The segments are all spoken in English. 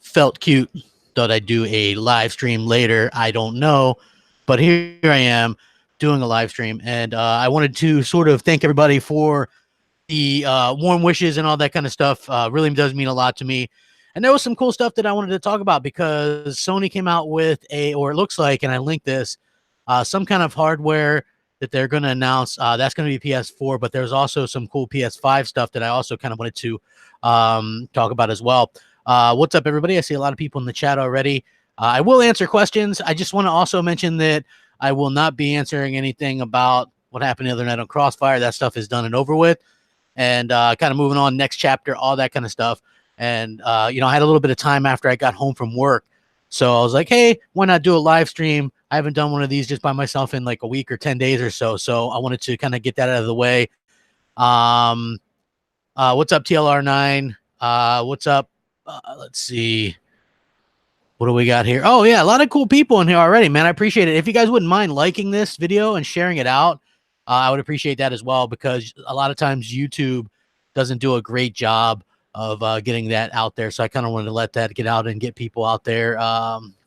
felt cute. Thought I'd do a live stream later. I don't know, but here I am doing a live stream, and I wanted to sort of thank everybody for the warm wishes and all that kind of stuff. Really does mean a lot to me. And there was some cool stuff that I wanted to talk about because Sony came out with or it looks like, and I linked this, some kind of hardware that they're going to announce. That's going to be PS4, but there's also some cool PS5 stuff that I also kind of wanted to talk about as well. What's up, everybody? I see a lot of people in the chat already. I will answer questions. I just want to also mention that I will not be answering anything about what happened the other night on Crossfire. That stuff is done and over with. And kind of moving on, next chapter, all that kind of stuff. And, I had a little bit of time after I got home from work. So I was like, hey, why not do a live stream? I haven't done one of these just by myself in like a week or 10 days or so. So I wanted to kind of get that out of the way. What's up, TLR9? What's up? Let's see. What do we got here? Oh, yeah, a lot of cool people in here already, man. I appreciate it. If you guys wouldn't mind liking this video and sharing it out, I would appreciate that as well, because a lot of times YouTube doesn't do a great job of getting that out there. So I kind of wanted to let that get out and get people out there,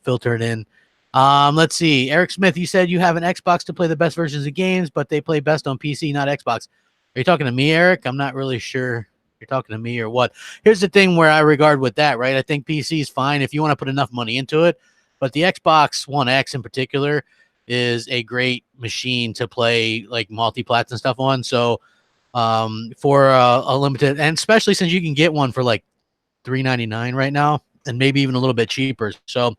filter it in. Let's see. Eric Smith, you said you have an Xbox to play the best versions of games, but they play best on PC, not Xbox. Are you talking to me, Eric? I'm not really sure you're talking to me or what. Here's the thing where I regard with that, right? I think PC is fine if you want to put enough money into it, but the Xbox One X in particular is a great machine to play like multi-plats and stuff on. So for a limited, and especially since you can get one for like $399 right now, and maybe even a little bit cheaper. So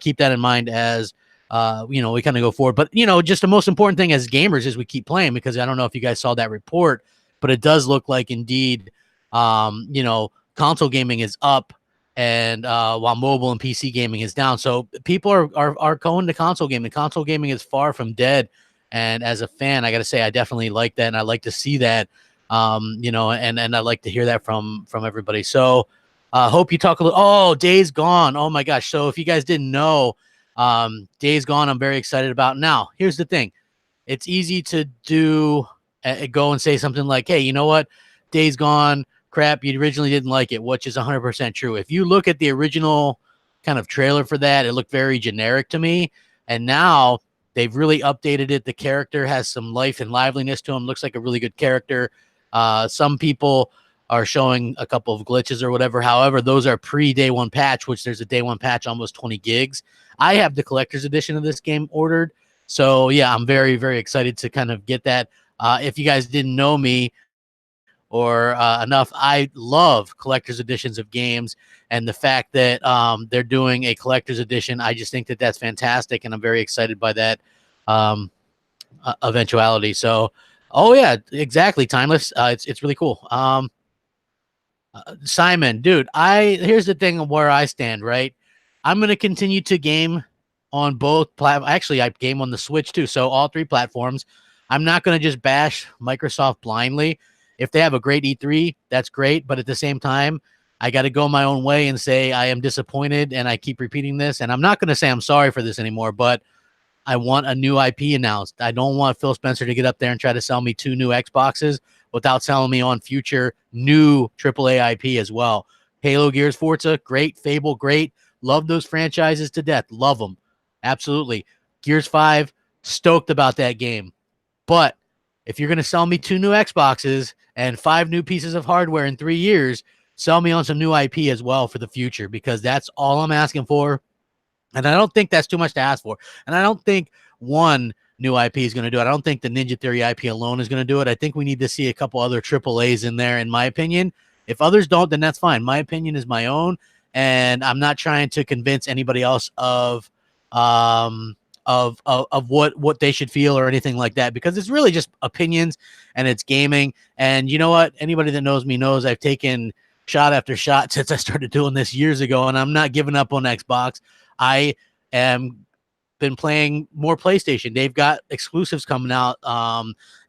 keep that in mind as we kind of go forward. But just the most important thing as gamers is we keep playing, because I don't know if you guys saw that report, but it does look like indeed console gaming is up, and while mobile and PC gaming is down. So people are going to console gaming. Console gaming is far from dead. And as a fan, I got to say, I definitely like that. And I like to see that, and I like to hear that from everybody. So hope you talk a little. Oh, Days Gone. Oh my gosh. So if you guys didn't know, Days Gone, I'm very excited about. Now, here's the thing. It's easy to go and say something like, hey, you know what? Days Gone, crap, you originally didn't like it, which is 100% true. If you look at the original kind of trailer for that, it looked very generic to me. And now they've really updated it. The character has some life and liveliness to him. Looks like a really good character. Some people are showing a couple of glitches or whatever. However, those are pre-day one patch, which there's a day one patch, almost 20 gigs. I have the collector's edition of this game ordered. So, yeah, I'm very, very excited to kind of get that. If you guys didn't know me or enough, I love collector's editions of games, and the fact that they're doing a collector's edition, I just think that that's fantastic, and I'm very excited by that eventuality. So, oh yeah, exactly, Timeless. It's really cool. Simon, dude, here's the thing where I stand, right? I'm gonna continue to game on both platforms. Actually, I game on the Switch too, so all three platforms. I'm not going to just bash Microsoft blindly. If they have a great E3, that's great. But at the same time, I got to go my own way and say I am disappointed, and I keep repeating this. And I'm not going to say I'm sorry for this anymore, but I want a new IP announced. I don't want Phil Spencer to get up there and try to sell me 2 new Xboxes without selling me on future new AAA IP as well. Halo, Gears, Forza, great. Fable, great. Love those franchises to death. Love them. Absolutely. Gears 5, stoked about that game. But if you're going to sell me 2 new Xboxes and 5 new pieces of hardware in 3 years, sell me on some new IP as well for the future, because that's all I'm asking for. And I don't think that's too much to ask for. And I don't think one new IP is going to do it. I don't think the Ninja Theory IP alone is going to do it. I think we need to see a couple other AAAs in there, in my opinion. If others don't, then that's fine. My opinion is my own, and I'm not trying to convince anybody else of what they should feel or anything like that, because it's really just opinions and it's gaming. And you know what? Anybody that knows me knows I've taken shot after shot since I started doing this years ago, and I'm not giving up on Xbox. I am been playing more PlayStation. They've got exclusives coming out,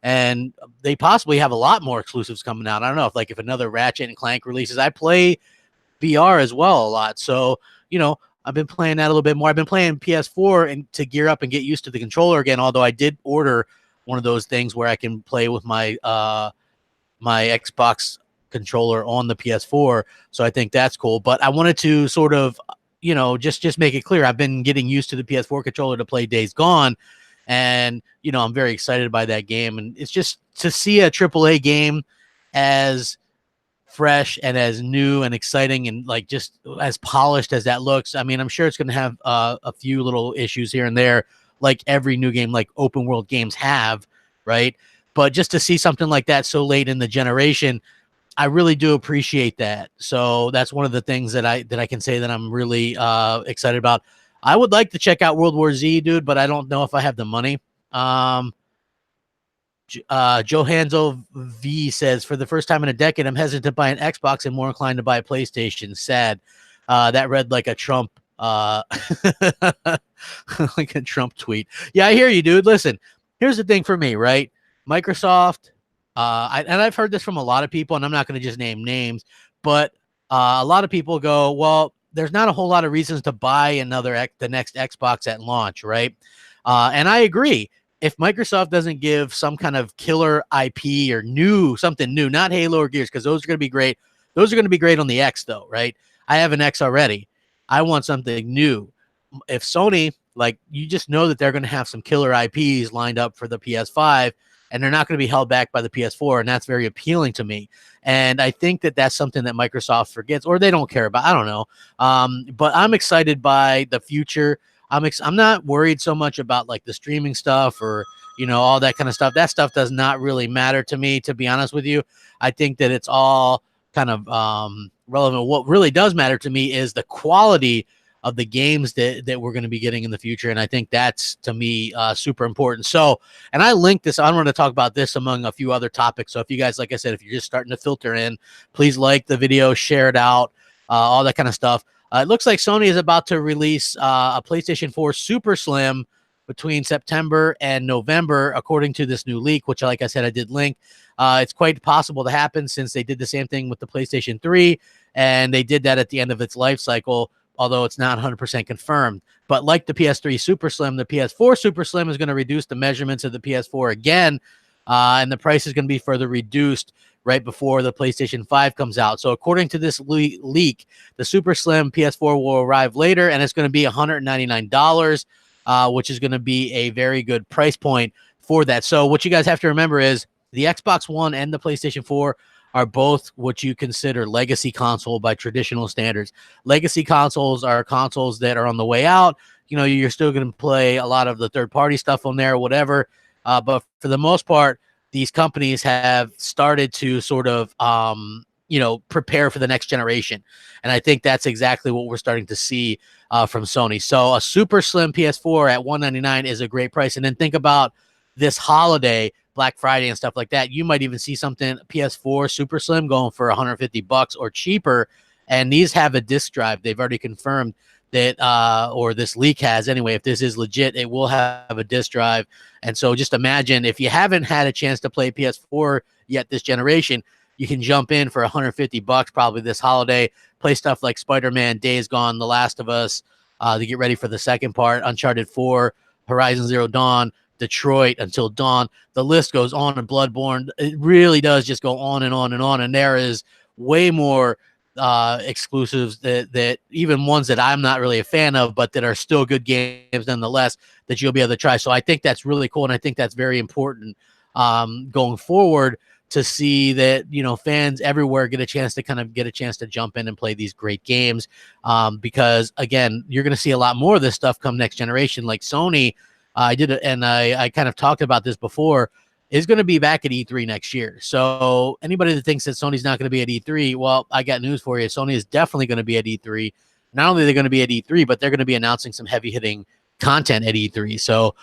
and they possibly have a lot more exclusives coming out. I don't know if another Ratchet and Clank releases. I play VR as well a lot, so I've been playing that a little bit more. I've been playing PS4 and to gear up and get used to the controller again, although I did order one of those things where I can play with my my Xbox controller on the PS4. So I think that's cool. But I wanted to sort of, just make it clear. I've been getting used to the PS4 controller to play Days Gone, and I'm very excited by that game. And it's just to see a AAA game as fresh and as new and exciting and like just as polished as that looks. I mean, I'm sure it's going to have a few little issues here and there, like every new game, like open world games have, right? But just to see something like that so late in the generation, I really do appreciate that. So that's one of the things that I can say that I'm really excited about. I would like to check out World War Z, dude, but I don't know if I have the money. Johanzo V says, for the first time in a decade, I'm hesitant to buy an Xbox and more inclined to buy a PlayStation. Sad. That read like a Trump like a Trump tweet. Yeah, I hear you, dude. Listen, here's the thing for me, right? Microsoft, and I've heard this from a lot of people, and I'm not going to just name names, but a lot of people go, well, there's not a whole lot of reasons to buy the next Xbox at launch, right? And I agree. If Microsoft doesn't give some kind of killer IP or something new, not Halo or Gears, because those are going to be great. Those are going to be great on the X, though, right? I have an X already. I want something new. If Sony, like, you just know that they're going to have some killer IPs lined up for the PS5, and they're not going to be held back by the PS4, and that's very appealing to me. And I think that that's something that Microsoft forgets, or they don't care about. I don't know. But I'm excited by the future. I'm not worried so much about like the streaming stuff or, all that kind of stuff. That stuff does not really matter to me, to be honest with you. I think that it's all kind of relevant. What really does matter to me is the quality of the games that we're going to be getting in the future. And I think that's, to me, super important. So, and I linked this. I want to talk about this among a few other topics. So if you guys, like I said, if you're just starting to filter in, please like the video, share it out, all that kind of stuff. It looks like Sony is about to release a PlayStation 4 Super Slim between September and November, according to this new leak, which, like I said, I did link. It's quite possible to happen since they did the same thing with the PlayStation 3, and they did that at the end of its life cycle, although it's not 100% confirmed. But like the PS3 Super Slim, the PS4 Super Slim is going to reduce the measurements of the PS4 again, and the price is going to be further reduced right before the PlayStation 5 comes out. So according to this leak, the Super Slim PS4 will arrive later, and it's going to be $199, which is going to be a very good price point for that. So what you guys have to remember is the Xbox One and the PlayStation 4 are both what you consider legacy console by traditional standards. Legacy consoles are consoles that are on the way out. You're still going to play a lot of the third-party stuff on there or whatever. But for the most part, these companies have started to sort of, prepare for the next generation. And I think that's exactly what we're starting to see from Sony. So a super slim PS4 at $199 is a great price. And then think about this holiday, Black Friday and stuff like that. You might even see something PS4 super slim going for $150 or cheaper. And these have a disk drive. They've already confirmed that, or this leak has anyway, if this is legit, it will have a disk drive. And so just imagine, if you haven't had a chance to play PS4 yet this generation, you can jump in for $150 probably this holiday, play stuff like Spider-Man, Days Gone, The Last of Us, to get ready for the second part, Uncharted 4, Horizon Zero Dawn, Detroit, Until Dawn. The list goes on, and Bloodborne. It really does just go on and on and on. And there is way more exclusives that even ones that I'm not really a fan of, but that are still good games nonetheless, that you'll be able to try. So I think that's really cool, and I think that's very important going forward, to see that fans everywhere get a chance to jump in and play these great games, because again, you're going to see a lot more of this stuff come next generation. Like Sony, I kind of talked about this before, is going to be back at E3 next year. So anybody that thinks that Sony's not going to be at E3, well, I got news for you. Sony is definitely going to be at E3. Not only are they going to be at E3, but they're going to be announcing some heavy-hitting content at E3. So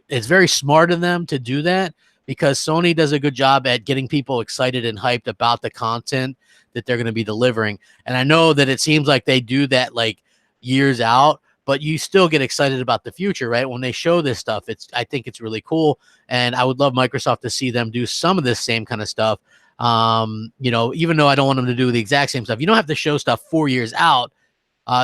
it's very smart of them to do that, because Sony does a good job at getting people excited and hyped about the content that they're going to be delivering. And I know that it seems like they do that like years out, but you still get excited about the future, right? When they show this stuff, I think it's really cool. And I would love Microsoft to see them do some of this same kind of stuff. Even though I don't want them to do the exact same stuff, you don't have to show stuff 4 years out.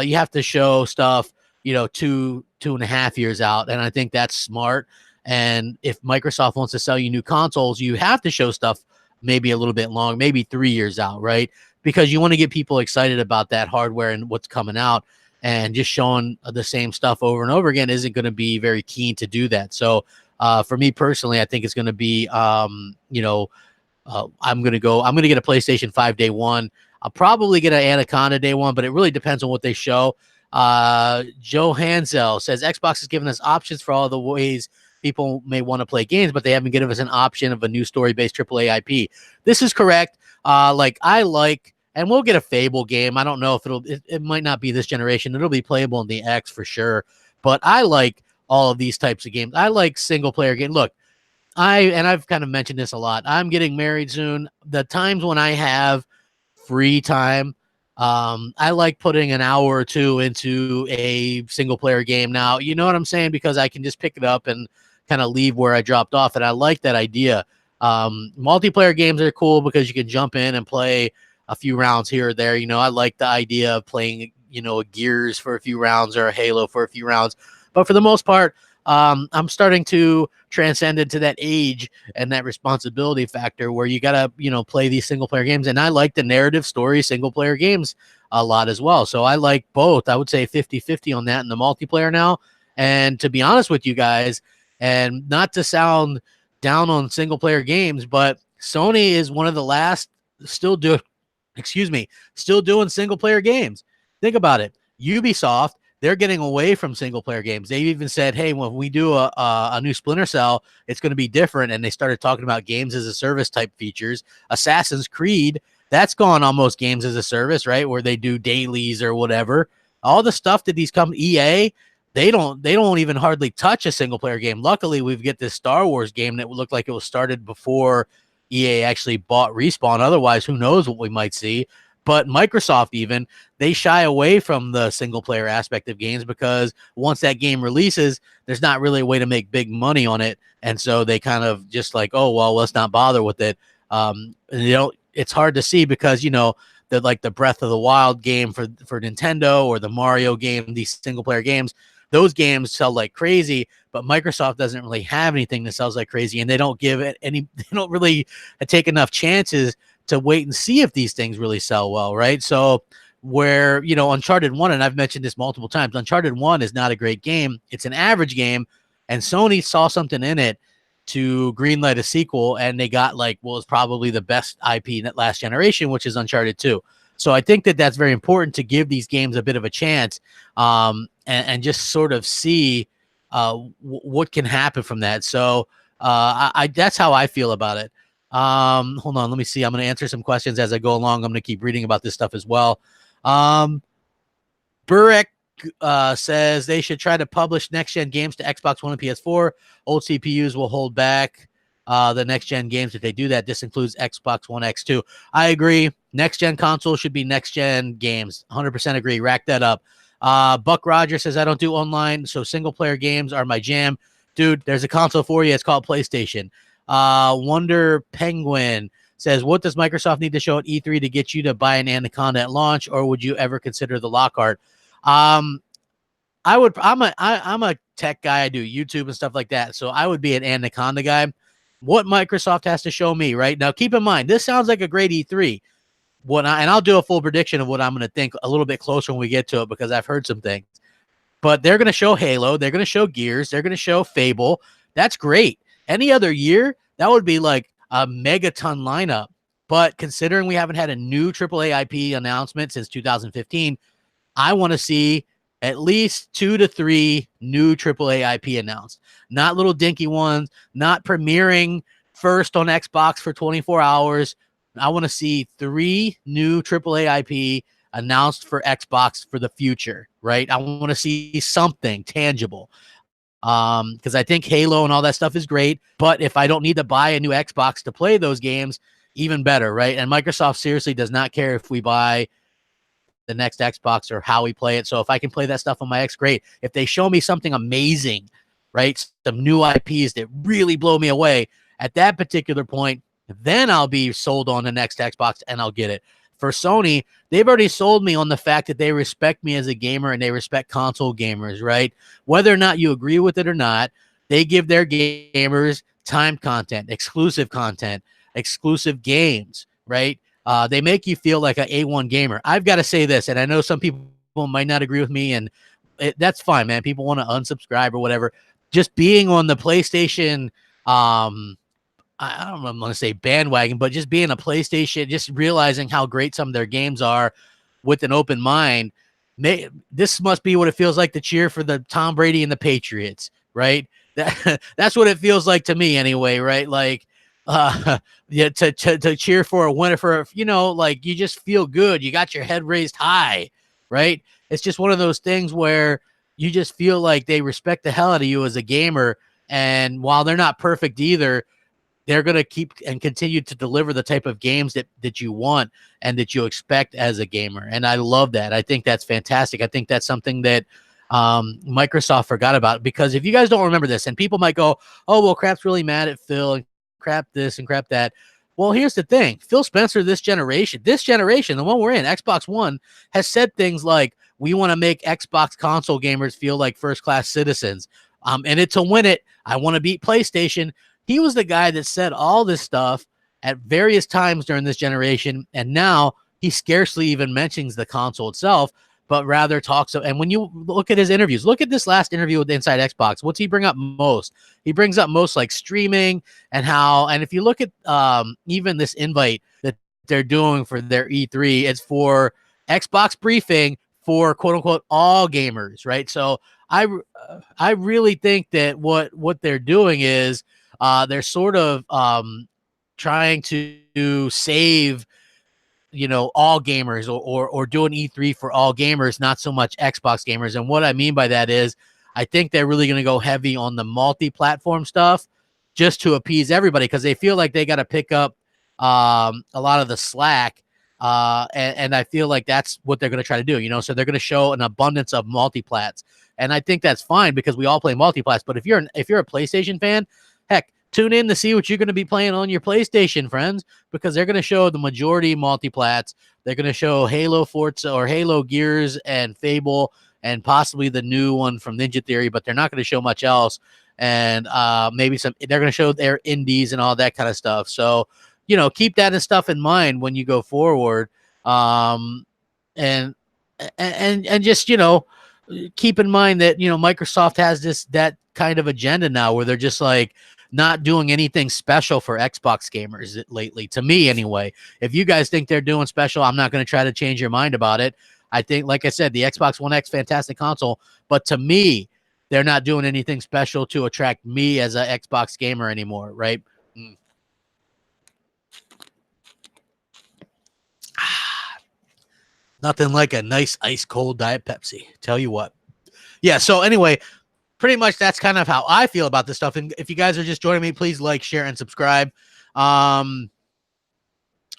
You have to show stuff, 2.5 years out. And I think that's smart. And if Microsoft wants to sell you new consoles, you have to show stuff maybe a little bit long, maybe 3 years out, right? Because you want to get people excited about that hardware and what's coming out, and just showing the same stuff over and over again isn't going to be very keen to do that. So for me personally, I think it's going to be, I'm going to get a PlayStation 5 day one. I'll probably get an Anaconda day one, but it really depends on what they show. Joe Hansel says Xbox has given us options for all the ways people may want to play games, but they haven't given us an option of a new story-based AAA IP. This is correct. And we'll get a Fable game. I don't know if it might not be this generation. It'll be playable in the X for sure. But I like all of these types of games. I like single-player games. Look, I've kind of mentioned this a lot. I'm getting married soon. The times when I have free time, I like putting an hour or two into a single player game now. You know what I'm saying? Because I can just pick it up and kind of leave where I dropped off. And I like that idea. Multiplayer games are cool because you can jump in and play a few rounds here or there. I like the idea of playing, a Gears for a few rounds or a Halo for a few rounds. But for the most part, I'm starting to transcend into that age and that responsibility factor where you gotta, play these single player games. And I like the narrative story single player games a lot as well. So I like both. I would say 50-50 on that in the multiplayer now. And to be honest with you guys, and not to sound down on single player games, but Sony is one of the last still doing single player games. Think about it. Ubisoft, they're getting away from single-player games. They even said, hey, when we do a new Splinter Cell, it's going to be different, and they started talking about games as a service type features. Assassin's Creed, that's gone almost games as a service, right, where they do dailies or whatever. All the stuff that these EA, they don't even hardly touch a single-player game. Luckily, we've got this Star Wars game that looked like it was started before EA actually bought Respawn. Otherwise, who knows what we might see. But Microsoft even, they shy away from the single-player aspect of games because once that game releases, there's not really a way to make big money on it. And so they kind of just like, oh, well, let's not bother with it. It's hard to see because, the Breath of the Wild game for Nintendo or the Mario game, these single-player games, those games sell like crazy, but Microsoft doesn't really have anything that sells like crazy, and they don't they don't really take enough chances to wait and see if these things really sell well, right? So where, Uncharted 1, and I've mentioned this multiple times, Uncharted 1 is not a great game. It's an average game, and Sony saw something in it to greenlight a sequel, and they got it's probably the best IP last generation, which is Uncharted 2. So I think that that's very important to give these games a bit of a chance and just sort of see what can happen from that. So that's how I feel about it. Hold on, let me see. I'm going to answer some questions as I go along. I'm going to keep reading about this stuff as well. Burek says they should try to publish next-gen games to Xbox One and PS4. Old CPUs will hold back the next-gen games if they do that. This includes Xbox One X2. I agree. Next-gen console should be next-gen games. 100% agree. Rack that up. Buck Rogers says, I don't do online, so single-player games are my jam. Dude, there's a console for you. It's called PlayStation. Wonder Penguin says, what does Microsoft need to show at E3 to get you to buy an Anaconda at launch, or would you ever consider the Lockhart? I'm a tech guy. I do YouTube and stuff like that, so I would be an Anaconda guy. What Microsoft has to show me right now, keep in mind, this sounds like a great E3. And I'll do a full prediction of what I'm going to think a little bit closer when we get to it, because I've heard some things. But they're going to show Halo. They're going to show Gears. They're going to show Fable. That's great. Any other year, that would be like a megaton lineup. But considering we haven't had a new AAA IP announcement since 2015, I want to see at least 2 to 3 new AAA IP announced. Not little dinky ones, not premiering first on Xbox for 24 hours. I want to see 3 new AAA IP announced for Xbox for the future, right? I want to see something tangible. Because I think Halo and all that stuff is great, but if I don't need to buy a new Xbox to play those games, even better, right? And Microsoft seriously does not care if we buy the next Xbox or how we play it. So if I can play that stuff on my X, great. If they show me something amazing, right, some new IPs that really blow me away, at that particular point, then I'll be sold on the next Xbox and I'll get it. For Sony, they've already sold me on the fact that they respect me as a gamer and they respect console gamers, right? Whether or not you agree with it or not, they give their gamers timed content, exclusive content, exclusive games, right? They make you feel like an A1 gamer. I've got to say this, and I know some people might not agree with me, and that's fine, man. People want to unsubscribe or whatever. Just being on the PlayStation, I don't want to say bandwagon, but just being a PlayStation, just realizing how great some of their games are with an open mind. This must be what it feels like to cheer for the Tom Brady and the Patriots, right? That's what it feels like to me anyway, right? Like, yeah, to cheer for a winner, for, like, you just feel good. You got your head raised high, right? It's just one of those things where you just feel like they respect the hell out of you as a gamer. And while they're not perfect either, they're going to keep and continue to deliver the type of games that you want and that you expect as a gamer. And I love that. I think that's fantastic. I think that's something that Microsoft forgot about, because if you guys don't remember this, and people might go, oh, well, Crap's really mad at Phil and crap this and crap that. Well, here's the thing. Phil Spencer, this generation, the one we're in, Xbox One, has said things like, we want to make Xbox console gamers feel like first-class citizens. In it to win it, I want to beat PlayStation. He was the guy that said all this stuff at various times during this generation, and now he scarcely even mentions the console itself, but rather talks. And when you look at his interviews, look at this last interview with Inside Xbox. What's he bring up most? He brings up most like streaming and how. And if you look at even this invite that they're doing for their E3, it's for Xbox briefing for quote unquote all gamers, right? So I really think that what they're doing is they're sort of trying to save, all gamers, or do an E3 for all gamers, not so much Xbox gamers. And what I mean by that is I think they're really going to go heavy on the multi-platform stuff just to appease everybody, because they feel like they got to pick up a lot of the slack. And I feel like that's what they're going to try to do, so they're going to show an abundance of multiplats. And I think that's fine because we all play multiplats. But if you're a PlayStation fan, heck, tune in to see what you're going to be playing on your PlayStation, friends, because they're going to show the majority multiplats. They're going to show Halo, Forza, or Halo, Gears, and Fable, and possibly the new one from Ninja Theory, but they're not going to show much else. And maybe they're going to show their indies and all that kind of stuff. So, keep that and stuff in mind when you go forward. And just, keep in mind that, Microsoft has that kind of agenda now where they're just like not doing anything special for Xbox gamers lately, to me anyway. If you guys think they're doing special, I'm not going to try to change your mind about it. I think, like I said, the Xbox One X, fantastic console, but to me, they're not doing anything special to attract me as an Xbox gamer anymore, right? Nothing like a nice ice cold Diet Pepsi. Tell you what. Yeah, so anyway, pretty much that's kind of how I feel about this stuff. And if you guys are just joining me, please like, share, and subscribe. Hold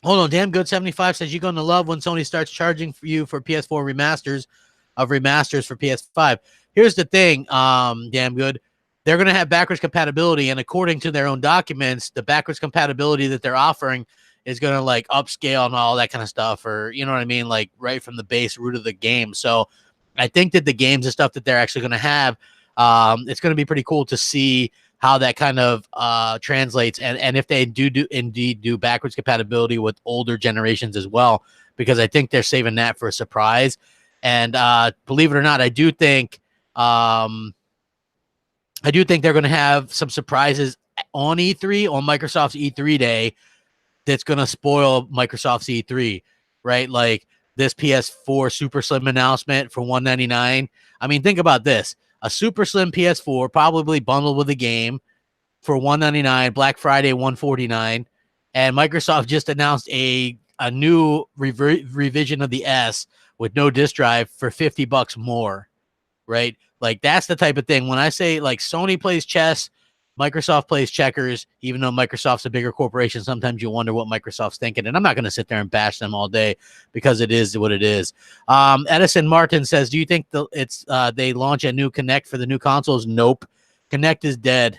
on, Damn Good 75 says you're going to love when Sony starts charging for you for PS4 remasters for PS5. Here's the thing, Damn Good. They're going to have backwards compatibility, and according to their own documents, the backwards compatibility that they're offering is going to like upscale and all that kind of stuff, or you know what I mean, like right from the base root of the game. So I think that the games and stuff that they're actually going to have, it's going to be pretty cool to see how that kind of translates, and if they indeed do backwards compatibility with older generations as well, because I think they're saving that for a surprise. And believe it or not, I do think they're going to have some surprises on E3, on Microsoft's E3 day, that's going to spoil Microsoft's E3, right? Like this PS4 Super Slim announcement for $199. I mean, think about this. A Super Slim PS4, probably bundled with a game, for $199, Black Friday $149, and Microsoft just announced a new revision of the S with no disk drive for $50 more, right? Like that's the type of thing. When I say like Sony plays chess, Microsoft plays checkers, even though Microsoft's a bigger corporation, sometimes you wonder what Microsoft's thinking. And I'm not going to sit there and bash them all day because it is what it is. Edison Martin says, do you think they launch a new Kinect for the new consoles? Nope. Kinect is dead.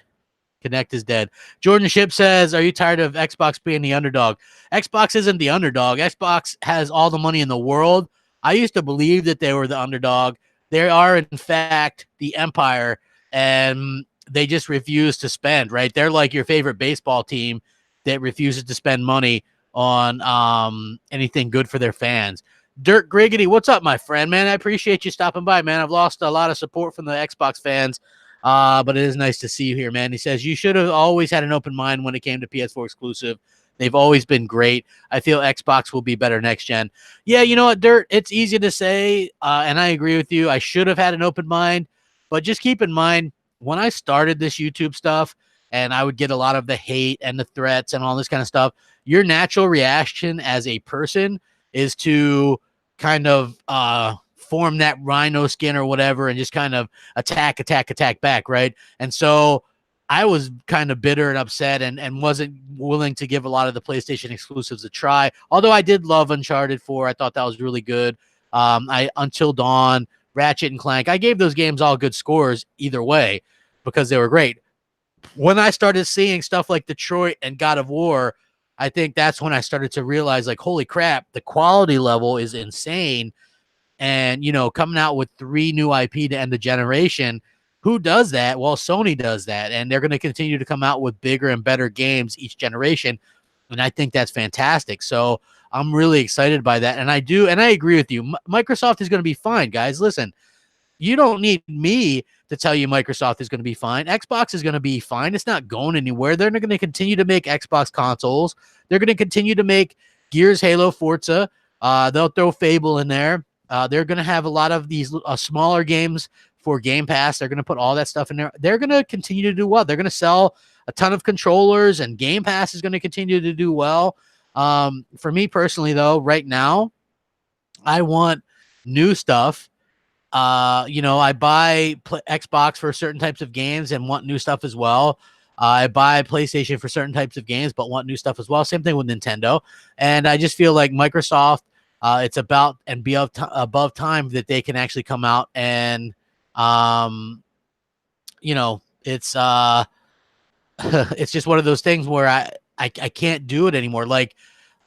Kinect is dead. Jordan Ship says, are you tired of Xbox being the underdog? Xbox isn't the underdog. Xbox has all the money in the world. I used to believe that they were the underdog. They are, in fact, the empire, and they just refuse to spend, right? They're like your favorite baseball team, that refuses to spend money on anything good for their fans. Dirk Griggity, what's up, my friend, man? I appreciate you stopping by, man. I've lost a lot of support from the Xbox fans, but it is nice to see you here, man. He says, you should have always had an open mind when it came to PS4 exclusive. They've always been great. I feel Xbox will be better next gen. Yeah, you know what, Dirt? It's easy to say, and I agree with you. I should have had an open mind, but just keep in mind, when I started this YouTube stuff, and I would get a lot of the hate and the threats and all this kind of stuff, your natural reaction as a person is to kind of form that rhino skin or whatever and just kind of attack back, right? And so I was kind of bitter and upset and wasn't willing to give a lot of the PlayStation exclusives a try, although I did love Uncharted 4. I thought that was really good. Until Dawn, Ratchet and Clank, I gave those games all good scores either way because they were great. When I started seeing stuff like Detroit and God of War, I think that's when I started to realize, like, holy crap, the quality level is insane. And, you know, coming out with 3 new IP to end the generation, who does that? Well, Sony does that. And they're going to continue to come out with bigger and better games each generation. And I think that's fantastic. So I'm really excited by that. And I agree with you. Microsoft is going to be fine, guys. Listen, you don't need me to tell you Microsoft is going to be fine. Xbox is going to be fine. It's not going anywhere. They're going to continue to make Xbox consoles. They're going to continue to make Gears, Halo, Forza. They'll throw Fable in there. They're going to have a lot of these smaller games for Game Pass. They're going to put all that stuff in there. They're going to continue to do well. They're going to sell a ton of controllers, and Game Pass is going to continue to do well. For me personally, though, right now, I want new stuff. You know, I buy Xbox for certain types of games and want new stuff as well. I buy PlayStation for certain types of games, but want new stuff as well. Same thing with Nintendo. And I just feel like Microsoft, it's about and be above time that they can actually come out and, you know, it's it's just one of those things where I can't do it anymore. Like,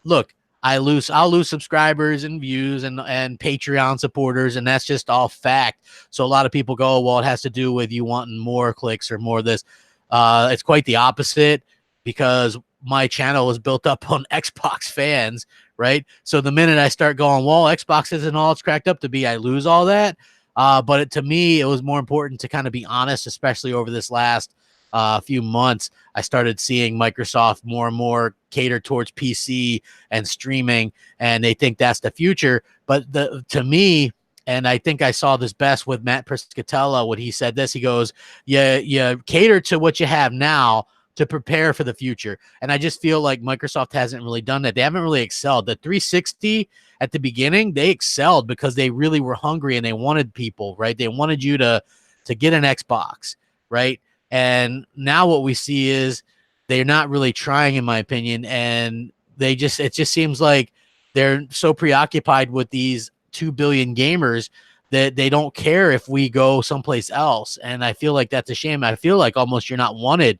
look, I'll lose subscribers and views and Patreon supporters, and that's just all fact. So a lot of people go, well, it has to do with you wanting more clicks or more of this. It's quite the opposite, because my channel is built up on Xbox fans, right? So the minute I start going, well, Xbox isn't all it's cracked up to be, I lose all that. But to me, it was more important to kind of be honest, especially over this last few months. I started seeing Microsoft more and more cater towards PC and streaming, and they think that's the future. But to me, and I think I saw this best with Matt Piscatella when he said this, he goes, you cater to what you have now to prepare for the future. And I just feel like Microsoft hasn't really done that. They haven't really excelled. The 360 at the beginning, they excelled because they really were hungry and they wanted people, right? They wanted you to get an Xbox, right? And now what we see is they're not really trying, in my opinion. And it just seems like they're so preoccupied with these 2 billion gamers that they don't care if we go someplace else. And I feel like that's a shame. I feel like almost you're not wanted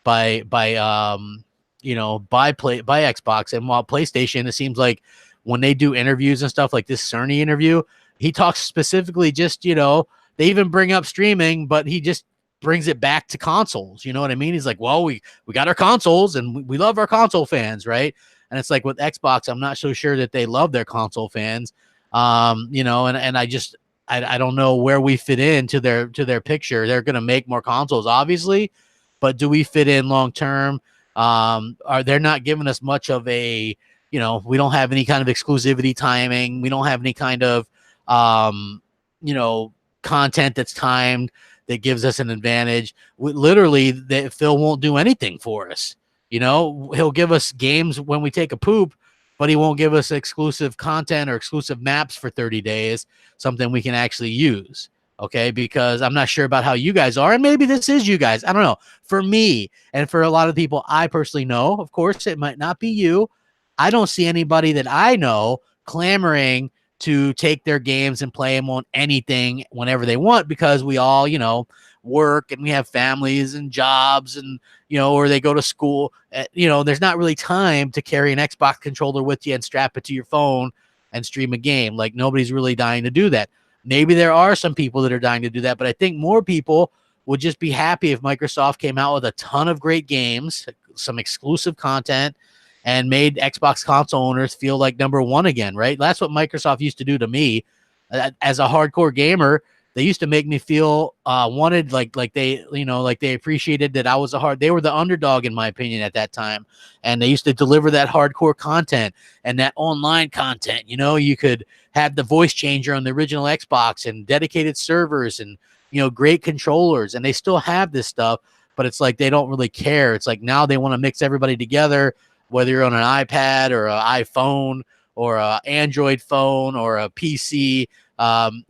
by Xbox. And while PlayStation, it seems like when they do interviews and stuff like this Cerny interview, he talks specifically just, you know, they even bring up streaming, but he just brings it back to consoles. You know what I mean? He's like, well, we got our consoles and we love our console fans, right? And it's like with Xbox, I'm not so sure that they love their console fans. You know, and I don't know where we fit into their picture. They're going to make more consoles, obviously, but do we fit in long term? They're not giving us much of a, you know, we don't have any kind of exclusivity timing. We don't have any kind of, you know, content that's timed that gives us an advantage. Literally, Phil won't do anything for us. You know, he'll give us games when we take a poop, but he won't give us exclusive content or exclusive maps for 30 days, something we can actually use. Okay, because I'm not sure about how you guys are, and maybe this is you guys. I don't know. For me, and for a lot of people I personally know, of course, it might not be you. I don't see anybody that I know clamoring to take their games and play them on anything whenever they want, because we all, you know, work and we have families and jobs and, you know, or they go to school. You know, there's not really time to carry an Xbox controller with you and strap it to your phone and stream a game. Like, nobody's really dying to do that. Maybe there are some people that are dying to do that, but I think more people would just be happy if Microsoft came out with a ton of great games, some exclusive content, and made Xbox console owners feel like number one again, right? That's what Microsoft used to do to me as a hardcore gamer. They used to make me feel wanted, like they, like they appreciated that I was they were the underdog in my opinion at that time. And they used to deliver that hardcore content and that online content. You could have the voice changer on the original Xbox and dedicated servers and, great controllers. And they still have this stuff, but it's like they don't really care. It's like now they want to mix everybody together, whether you're on an iPad or an iPhone or an Android phone or a PC.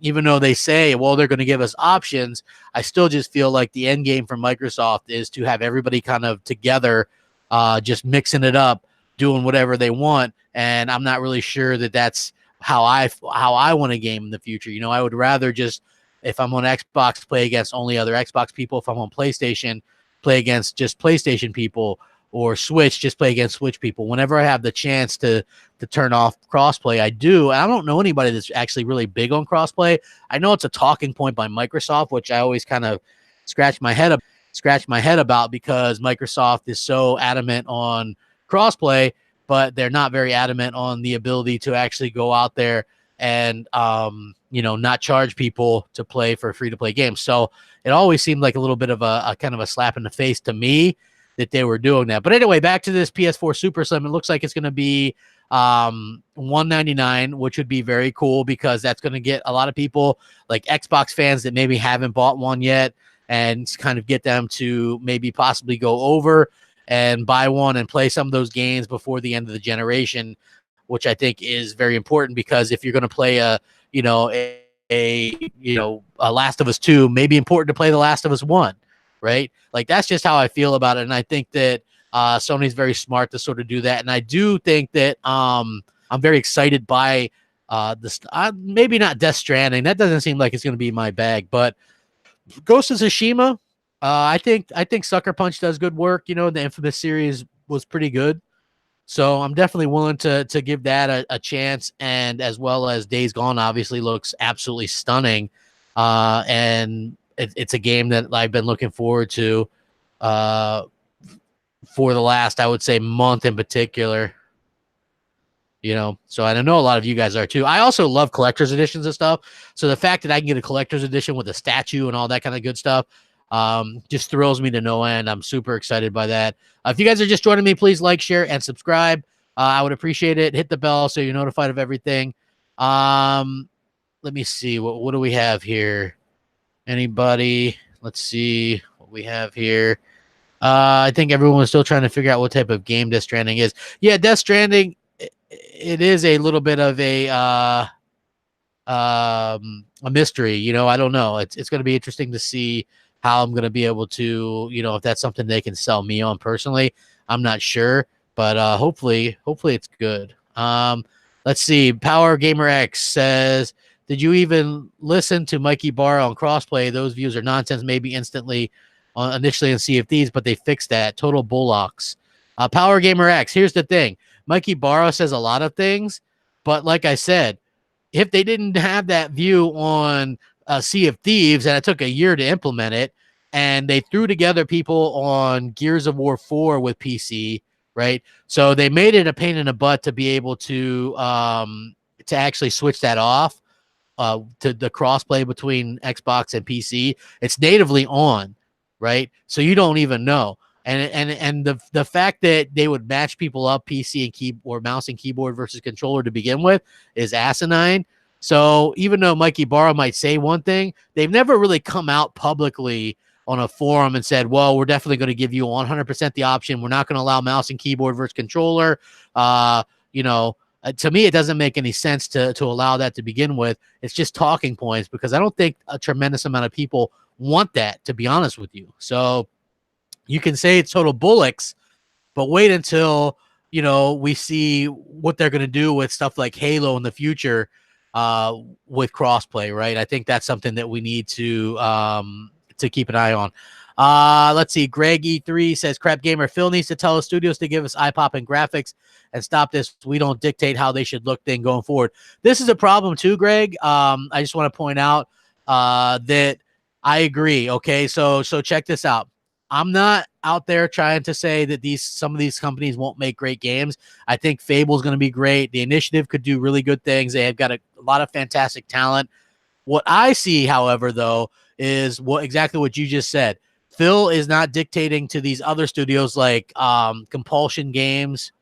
Even though they say, well, they're going to give us options, I still just feel like the end game for Microsoft is to have everybody kind of together, just mixing it up, doing whatever they want. And I'm not really sure that that's how I want to game in the future. I would rather just, if I'm on Xbox, play against only other Xbox people. If I'm on PlayStation, play against just PlayStation people, or Switch, just play against Switch people. Whenever I have the chance to turn off crossplay, I do. I don't know anybody that's actually really big on crossplay. I know it's a talking point by Microsoft, which I always kind of scratch my head about, because Microsoft is so adamant on crossplay, but they're not very adamant on the ability to actually go out there and not charge people to play for free-to-play games. So it always seemed like a little bit of a kind of a slap in the face to me that they were doing that. But anyway, back to this PS4 Super Slim. It looks like it's going to be $199, which would be very cool, because that's going to get a lot of people, like Xbox fans that maybe haven't bought one yet, and kind of get them to maybe possibly go over and buy one and play some of those games before the end of the generation, which I think is very important, because if you're going to play a Last of Us 2, maybe important to play The Last of Us 1. Right? Like, that's just how I feel about it. And I think that Sony's very smart to sort of do that. And I do think that I'm very excited by this. Maybe not Death Stranding. That doesn't seem like it's going to be my bag. But Ghost of Tsushima, I think Sucker Punch does good work. The Infamous series was pretty good. So I'm definitely willing to give that a chance. And as well as Days Gone obviously looks absolutely stunning. And it's a game that I've been looking forward to for the last, I would say, month in particular. So I know a lot of you guys are too. I also love collector's editions and stuff. So the fact that I can get a collector's edition with a statue and all that kind of good stuff just thrills me to no end. I'm super excited by that. If you guys are just joining me, please like, share, and subscribe. I would appreciate it. Hit the bell so you're notified of everything. Let me see. What do we have here? Anybody? Let's see what we have here. I think everyone was still trying to figure out what type of game Death Stranding is. Yeah, Death Stranding, it is a little bit of a mystery. I don't know. It's going to be interesting to see how I'm going to be able to, if that's something they can sell me on personally. I'm not sure, but hopefully it's good. Let's see. Power Gamer X says, did you even listen to Mikey Barra on crossplay? Those views are nonsense. Maybe initially on Sea of Thieves, but they fixed that. Total bullocks. Power Gamer X. Here's the thing. Mikey Barra says a lot of things, but like I said, if they didn't have that view on Sea of Thieves, and it took a year to implement it, and they threw together people on Gears of War 4 with PC, right? So they made it a pain in the butt to be able to actually switch that off. To the crossplay between Xbox and PC, it's natively on, right? So you don't even know. And the fact that they would match people up PC and keyboard, mouse and keyboard versus controller to begin with is asinine. So even though Mikey Barra might say one thing, they've never really come out publicly on a forum and said, well, we're definitely going to give you 100% the option. We're not going to allow mouse and keyboard versus controller. To me, it doesn't make any sense to allow that to begin with. It's just talking points, because I don't think a tremendous amount of people want that, to be honest with you. So you can say it's total bullocks, but wait until, we see what they're going to do with stuff like Halo in the future with crossplay, right? I think that's something that we need to keep an eye on. Let's see. Greg E3 says, Crapgamer, Phil needs to tell the studios to give us eye-popping graphics and stop this we don't dictate how they should look thing going forward. This is a problem too, Greg. I just want to point out that I agree. Okay, so check this out. I'm not out there trying to say that some of these companies won't make great games. I think Fable's going to be great. The Initiative could do really good things. They have got a lot of fantastic talent. What I see, however, though, is exactly what you just said. Phil is not dictating to these other studios like Compulsion Games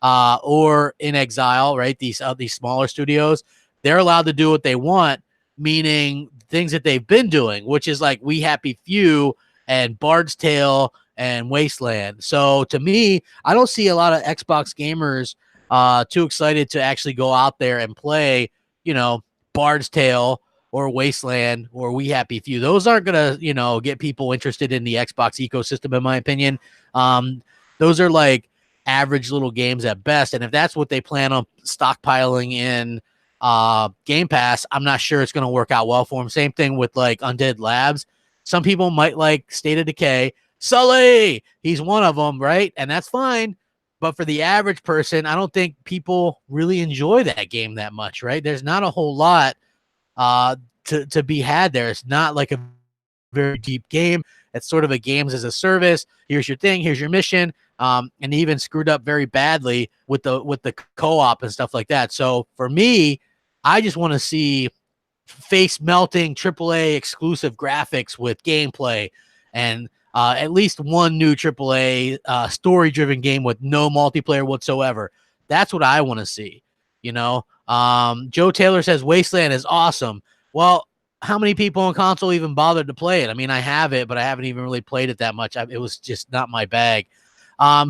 or In Exile, right? These smaller studios, they're allowed to do what they want, meaning things that they've been doing, which is like We Happy Few and Bard's Tale and Wasteland. So to me, I don't see a lot of Xbox gamers too excited to actually go out there and play, Bard's Tale or Wasteland or We Happy Few. Those aren't gonna, get people interested in the Xbox ecosystem, in my opinion. Those are like average little games at best. And if that's what they plan on stockpiling in Game Pass, I'm not sure it's going to work out well for them. Same thing with like Undead Labs. Some people might like State of Decay. Sully, he's one of them, right? And that's fine. But for the average person, I don't think people really enjoy that game that much, right? There's not a whole lot to be had there. It's not like a very deep game. It's sort of a games as a service. Here's your thing. Here's your mission. And even screwed up very badly with the co-op and stuff like that. So for me, I just want to see face melting AAA exclusive graphics with gameplay and at least one new AAA story driven game with no multiplayer whatsoever. That's what I want to see. Joe Taylor says Wasteland is awesome. Well, how many people on console even bothered to play it? I mean, I have it, but I haven't even really played it that much. It was just not my bag.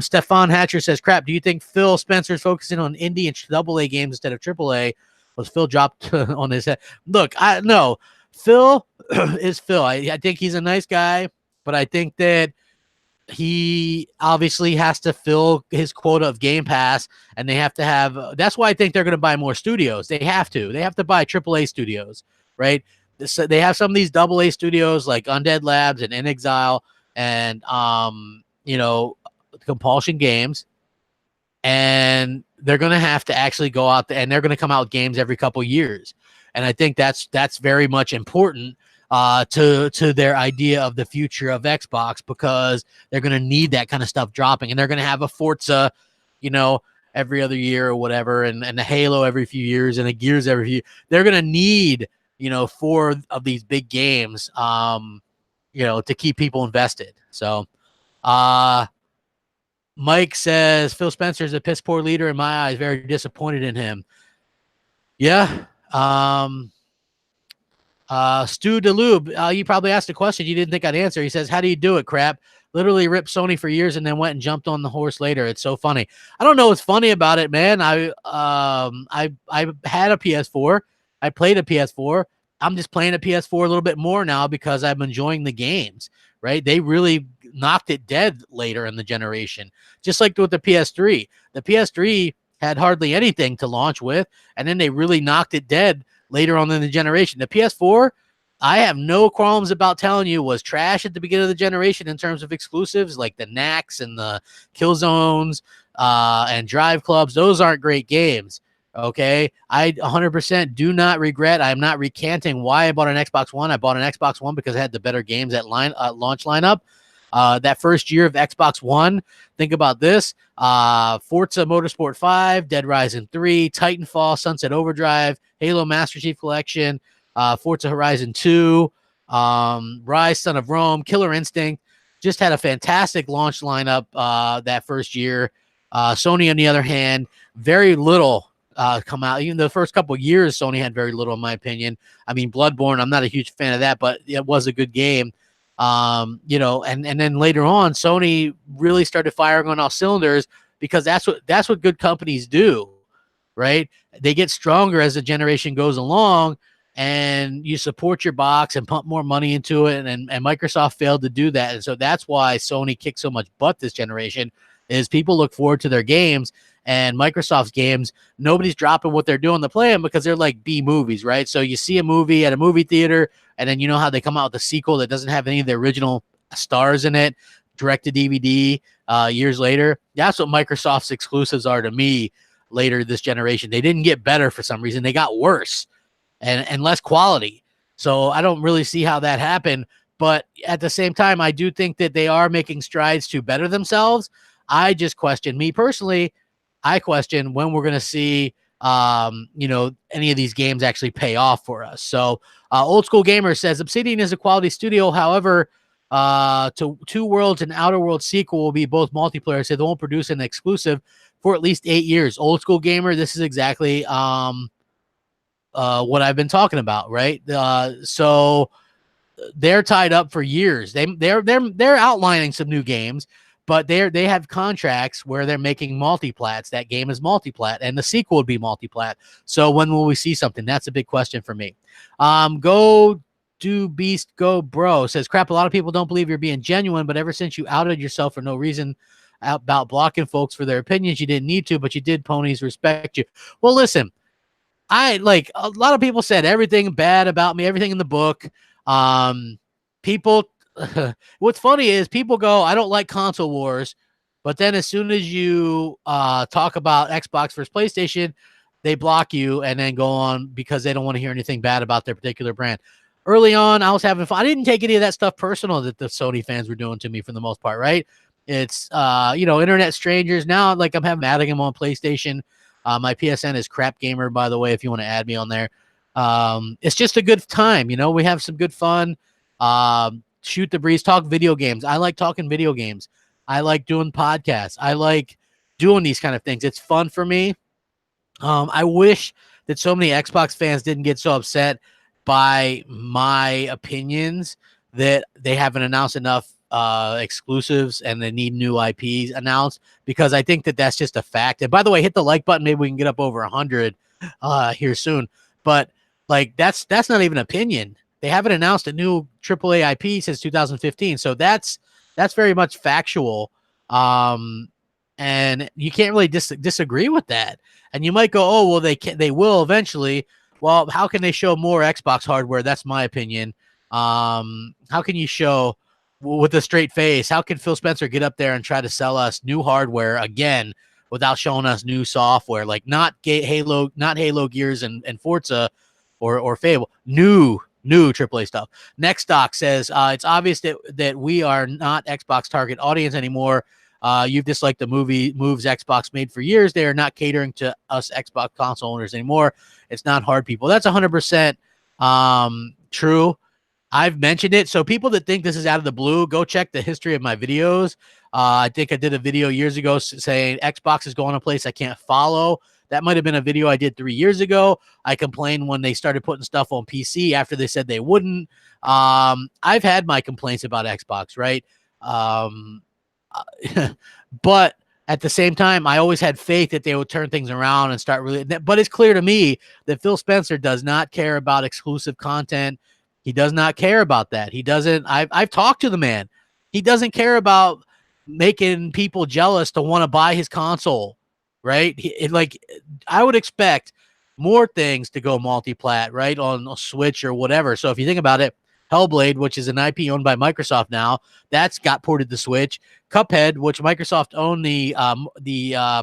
Stefan Hatcher says, crap, do you think Phil Spencer's focusing on indie and AA games instead of AAA? Was Phil dropped on his head? Look, no. Phil is Phil. I think he's a nice guy, but I think that he obviously has to fill his quota of Game Pass, and they have to have that's why I think they're going to buy more studios. They have to buy AAA studios, right? So they have some of these AA studios like Undead Labs and In Exile and Compulsion Games, and they're going to have to actually go out there, and they're going to come out with games every couple years. And I think that's very much important to their idea of the future of Xbox, because they're going to need that kind of stuff dropping, and they're going to have a Forza, every other year or whatever, and a Halo every few years, and a Gears every few. They're going to need 4 of these big games, to keep people invested. So, Mike says Phil Spencer is a piss poor leader in my eyes. Very disappointed in him. Yeah. Stu DeLube, you probably asked a question you didn't think I'd answer. He says, how do you do it, crap? Literally ripped Sony for years and then went and jumped on the horse later. It's so funny. I don't know what's funny about it, man. I had a PS4. I played a PS4. I'm just playing a PS4 a little bit more now because I'm enjoying the games, right? They really knocked it dead later in the generation, just like with the PS3. The PS3 had hardly anything to launch with, and then they really knocked it dead later on in the generation. The PS4, I have no qualms about telling you, was trash at the beginning of the generation in terms of exclusives like the Knacks and the Killzones and Drive Clubs. Those aren't great games. Okay, I 100% do not regret. I'm not recanting why I bought an Xbox One. I bought an Xbox One because it had the better games at launch lineup. That first year of Xbox One, think about this: Forza Motorsport 5, Dead Rising 3, Titanfall, Sunset Overdrive, Halo Master Chief Collection, Forza Horizon 2, Rise, Son of Rome, Killer Instinct. Just had a fantastic launch lineup that first year. Sony, on the other hand, very little come out. Even the first couple of years, Sony had very little, in my opinion. I mean, Bloodborne, I'm not a huge fan of that, but it was a good game. And then later on, Sony really started firing on all cylinders because that's what good companies do, right? They get stronger as the generation goes along, and you support your box and pump more money into it. And Microsoft failed to do that. And so that's why Sony kicked so much butt this generation, is people look forward to their games, and Microsoft's games, nobody's dropping what they're doing to play them because they're like B movies, right? So you see a movie at a movie theater, and then you know how they come out with a sequel that doesn't have any of the original stars in it, direct to DVD years later. That's what Microsoft's exclusives are to me later this generation. They didn't get better for some reason. They got worse and less quality. So I don't really see how that happened. But at the same time, I do think that they are making strides to better themselves. I just question, me personally, I question when we're going to see, any of these games actually pay off for us. So Old School Gamer says Obsidian is a quality studio. However, to Two Worlds and Outer Worlds sequel will be both multiplayer, so they won't produce an exclusive for at least 8 years. Old School Gamer, this is exactly what I've been talking about, right? So they're tied up for years. They're outlining some new games, but they have contracts where they're making multiplats. That game is multiplat, and the sequel would be multiplat. So when will we see something? That's a big question for me. Go do beast go bro says crap. A lot of people don't believe you're being genuine, but ever since you outed yourself for no reason about blocking folks for their opinions, you didn't need to, but you did. Ponies respect you. Well, listen, I like a lot of people said everything bad about me, everything in the book. People, what's funny is people go, I don't like console wars, but then as soon as you talk about Xbox versus PlayStation, they block you and then go on because they don't want to hear anything bad about their particular brand. Early on, I was having fun. I didn't take any of that stuff personal that the Sony fans were doing to me for the most part, right? It's internet strangers. Now, like I'm adding them on PlayStation. My PSN is Crapgamer, by the way, if you want to add me on there. It's just a good time. We have some good fun. Shoot the breeze, talk video games. I like talking video games. I like doing podcasts. I like doing these kind of things. It's fun for me. I wish that so many Xbox fans didn't get so upset by my opinions that they haven't announced enough exclusives and they need new IPs announced, because I think that that's just a fact. And by the way, hit the like button. Maybe we can get up over 100 here soon. But like that's not even opinion. They haven't announced a new AAA IP since 2015, so that's very much factual. And you can't really disagree with that. And you might go, oh well, they will eventually. Well, how can they show more Xbox hardware? That's my opinion. How can you show with a straight face? How can Phil Spencer get up there and try to sell us new hardware again without showing us new software? Like not Halo Gears and Forza or Fable, new AAA stuff. Next Doc says it's obvious that we are not Xbox target audience anymore. You've disliked the moves Xbox made for years. They are not catering to us Xbox console owners anymore. It's not hard, people. That's 100% true. I've mentioned it. So people that think this is out of the blue, go check the history of my videos. I think I did a video years ago saying Xbox is going a place I can't follow. That might have been a video I did 3 years ago. I complained when they started putting stuff on PC after they said they wouldn't. I've had my complaints about Xbox, right? But at the same time, I always had faith that they would turn things around and start really. But it's clear to me that Phil Spencer does not care about exclusive content. He does not care about that. He doesn't. I've talked to the man. He doesn't care about making people jealous to want to buy his console, right? I would expect more things to go multi-plat, right, on a Switch or whatever. So if you think about it, Hellblade, which is an IP owned by Microsoft now, that's got ported to Switch. Cuphead, which Microsoft owned the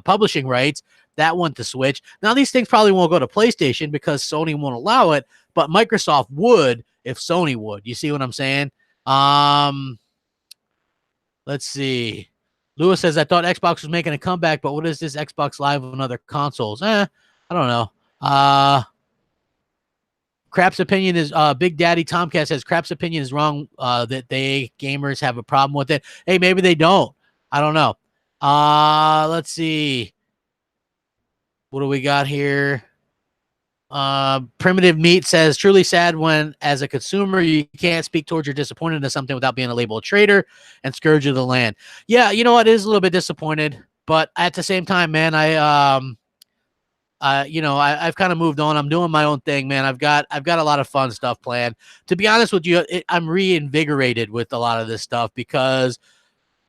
publishing rights, that went to Switch. Now, these things probably won't go to PlayStation because Sony won't allow it, but Microsoft would if Sony would. You see what I'm saying? Let's see. Lewis says, I thought Xbox was making a comeback, but what is this Xbox Live on other consoles? I don't know. Crap's opinion is Big Daddy Tomcat says Crap's opinion is wrong, that they gamers have a problem with it. Hey, maybe they don't. I don't know. Let's see. What do we got here? Primitive Meat says, truly sad when, as a consumer, you can't speak towards your disappointment of something without being a labeled traitor and scourge of the land. Yeah, you know what? It is a little bit disappointed, but at the same time, man, I've kind of moved on. I'm doing my own thing, man. I've got a lot of fun stuff planned. To be honest with you, I'm reinvigorated with a lot of this stuff because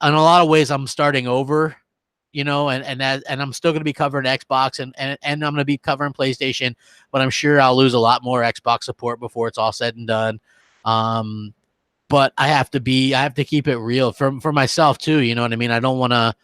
in a lot of ways I'm starting over, and I'm still going to be covering Xbox and I'm going to be covering PlayStation, but I'm sure I'll lose a lot more Xbox support before it's all said and done. But I have to keep it real for myself too. You know what I mean? I don't want to,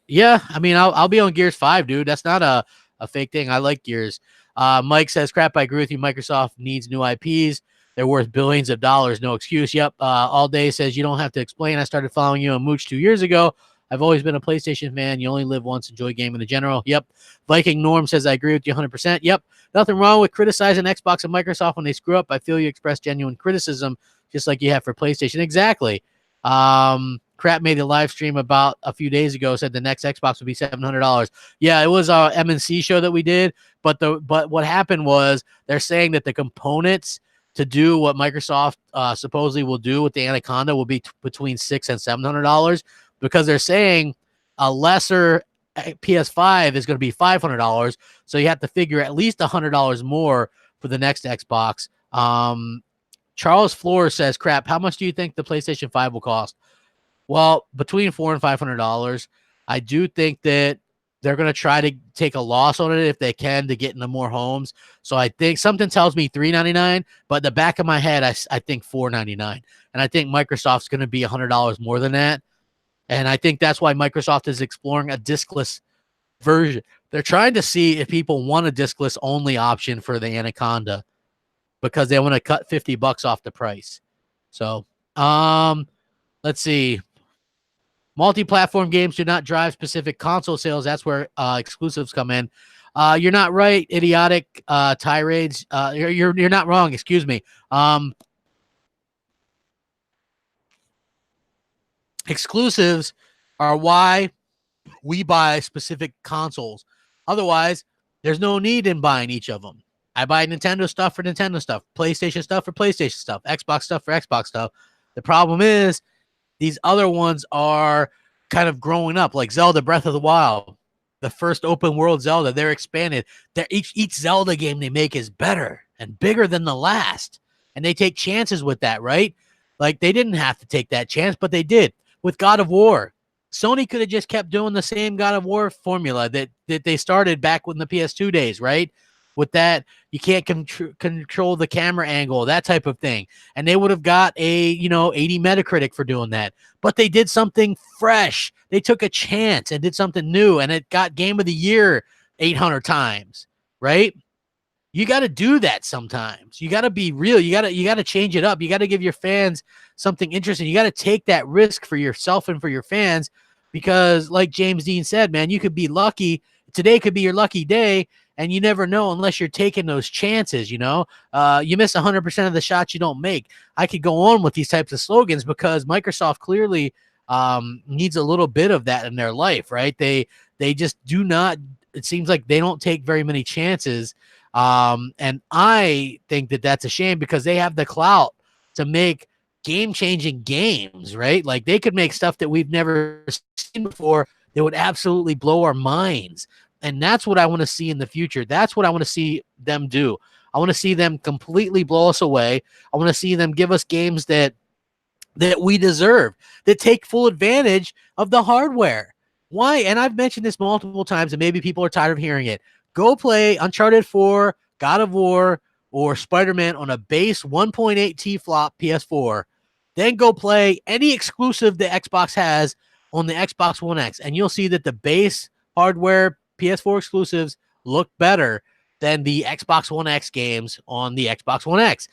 yeah, I mean, I'll be on Gears 5, dude. That's not a fake thing. I like Gears. Mike says, crap, I agree with you. Microsoft needs new IPs. They're worth billions of dollars. No excuse. Yep. All Day says, you don't have to explain. I started following you on Mooch 2 years ago. I've always been a PlayStation fan. You only live once. Enjoy gaming in general. Yep. Viking Norm says, I agree with you 100%. Yep. Nothing wrong with criticizing Xbox and Microsoft when they screw up. I feel you express genuine criticism just like you have for PlayStation. Exactly. Crap made a live stream about a few days ago, said the next Xbox would be $700. Yeah, it was our MNC show that we did. But what happened was they're saying that the components to do what Microsoft supposedly will do with the Anaconda will be between $600 and $700, because they're saying a lesser PS5 is going to be $500. So you have to figure at least $100 more for the next Xbox. Charles Flores says, crap, how much do you think the PlayStation 5 will cost? Well, between $400 and $500. I do think that they're going to try to take a loss on it if they can to get into more homes. So I think something tells me $399, but in the back of my head, I think $499. And I think Microsoft's going to be $100 more than that. And I think that's why Microsoft is exploring a diskless version. They're trying to see if people want a diskless only option for the Anaconda, because they want to cut $50 off the price. So, let's see. Multi-platform games do not drive specific console sales. That's where exclusives come in. You're not right. Idiotic tirades. You're not wrong. Excuse me. Exclusives are why we buy specific consoles. Otherwise, there's no need in buying each of them. I buy Nintendo stuff for Nintendo stuff, PlayStation stuff for PlayStation stuff, Xbox stuff for Xbox stuff. The problem is these other ones are kind of growing up, like Zelda Breath of the Wild, the first open world Zelda. They're expanded. Each Zelda game they make is better and bigger than the last. And they take chances with that, right? Like, they didn't have to take that chance, but they did. With God of War, Sony could have just kept doing the same God of War formula that they started back in the PS2 days, right? With that, you can't control the camera angle, that type of thing. And they would have got a, 80 Metacritic for doing that. But they did something fresh. They took a chance and did something new, and it got Game of the Year 800 times, right? You got to do that sometimes. You got to be real. You got to change it up. You got to give your fans something interesting. You got to take that risk for yourself and for your fans, because like James Dean said, man, you could be lucky. Today could be your lucky day, and you never know unless you're taking those chances, You miss 100% of the shots you don't make. I could go on with these types of slogans because Microsoft clearly needs a little bit of that in their life, right? They just do not, it seems like they don't take very many chances. And I think that that's a shame, because they have the clout to make game-changing games, right? Like, they could make stuff that we've never seen before that would absolutely blow our minds. And that's what I want to see in the future. That's what I want to see them do. I want to see them completely blow us away. I want to see them give us games that we deserve, that take full advantage of the hardware. Why? And I've mentioned this multiple times, and maybe people are tired of hearing it. Go play Uncharted 4, God of War, or Spider-Man on a base 1.8 T-flop PS4. Then go play any exclusive the Xbox has on the Xbox One X, and you'll see that the base hardware PS4 exclusives look better than the Xbox One X games on the Xbox One X.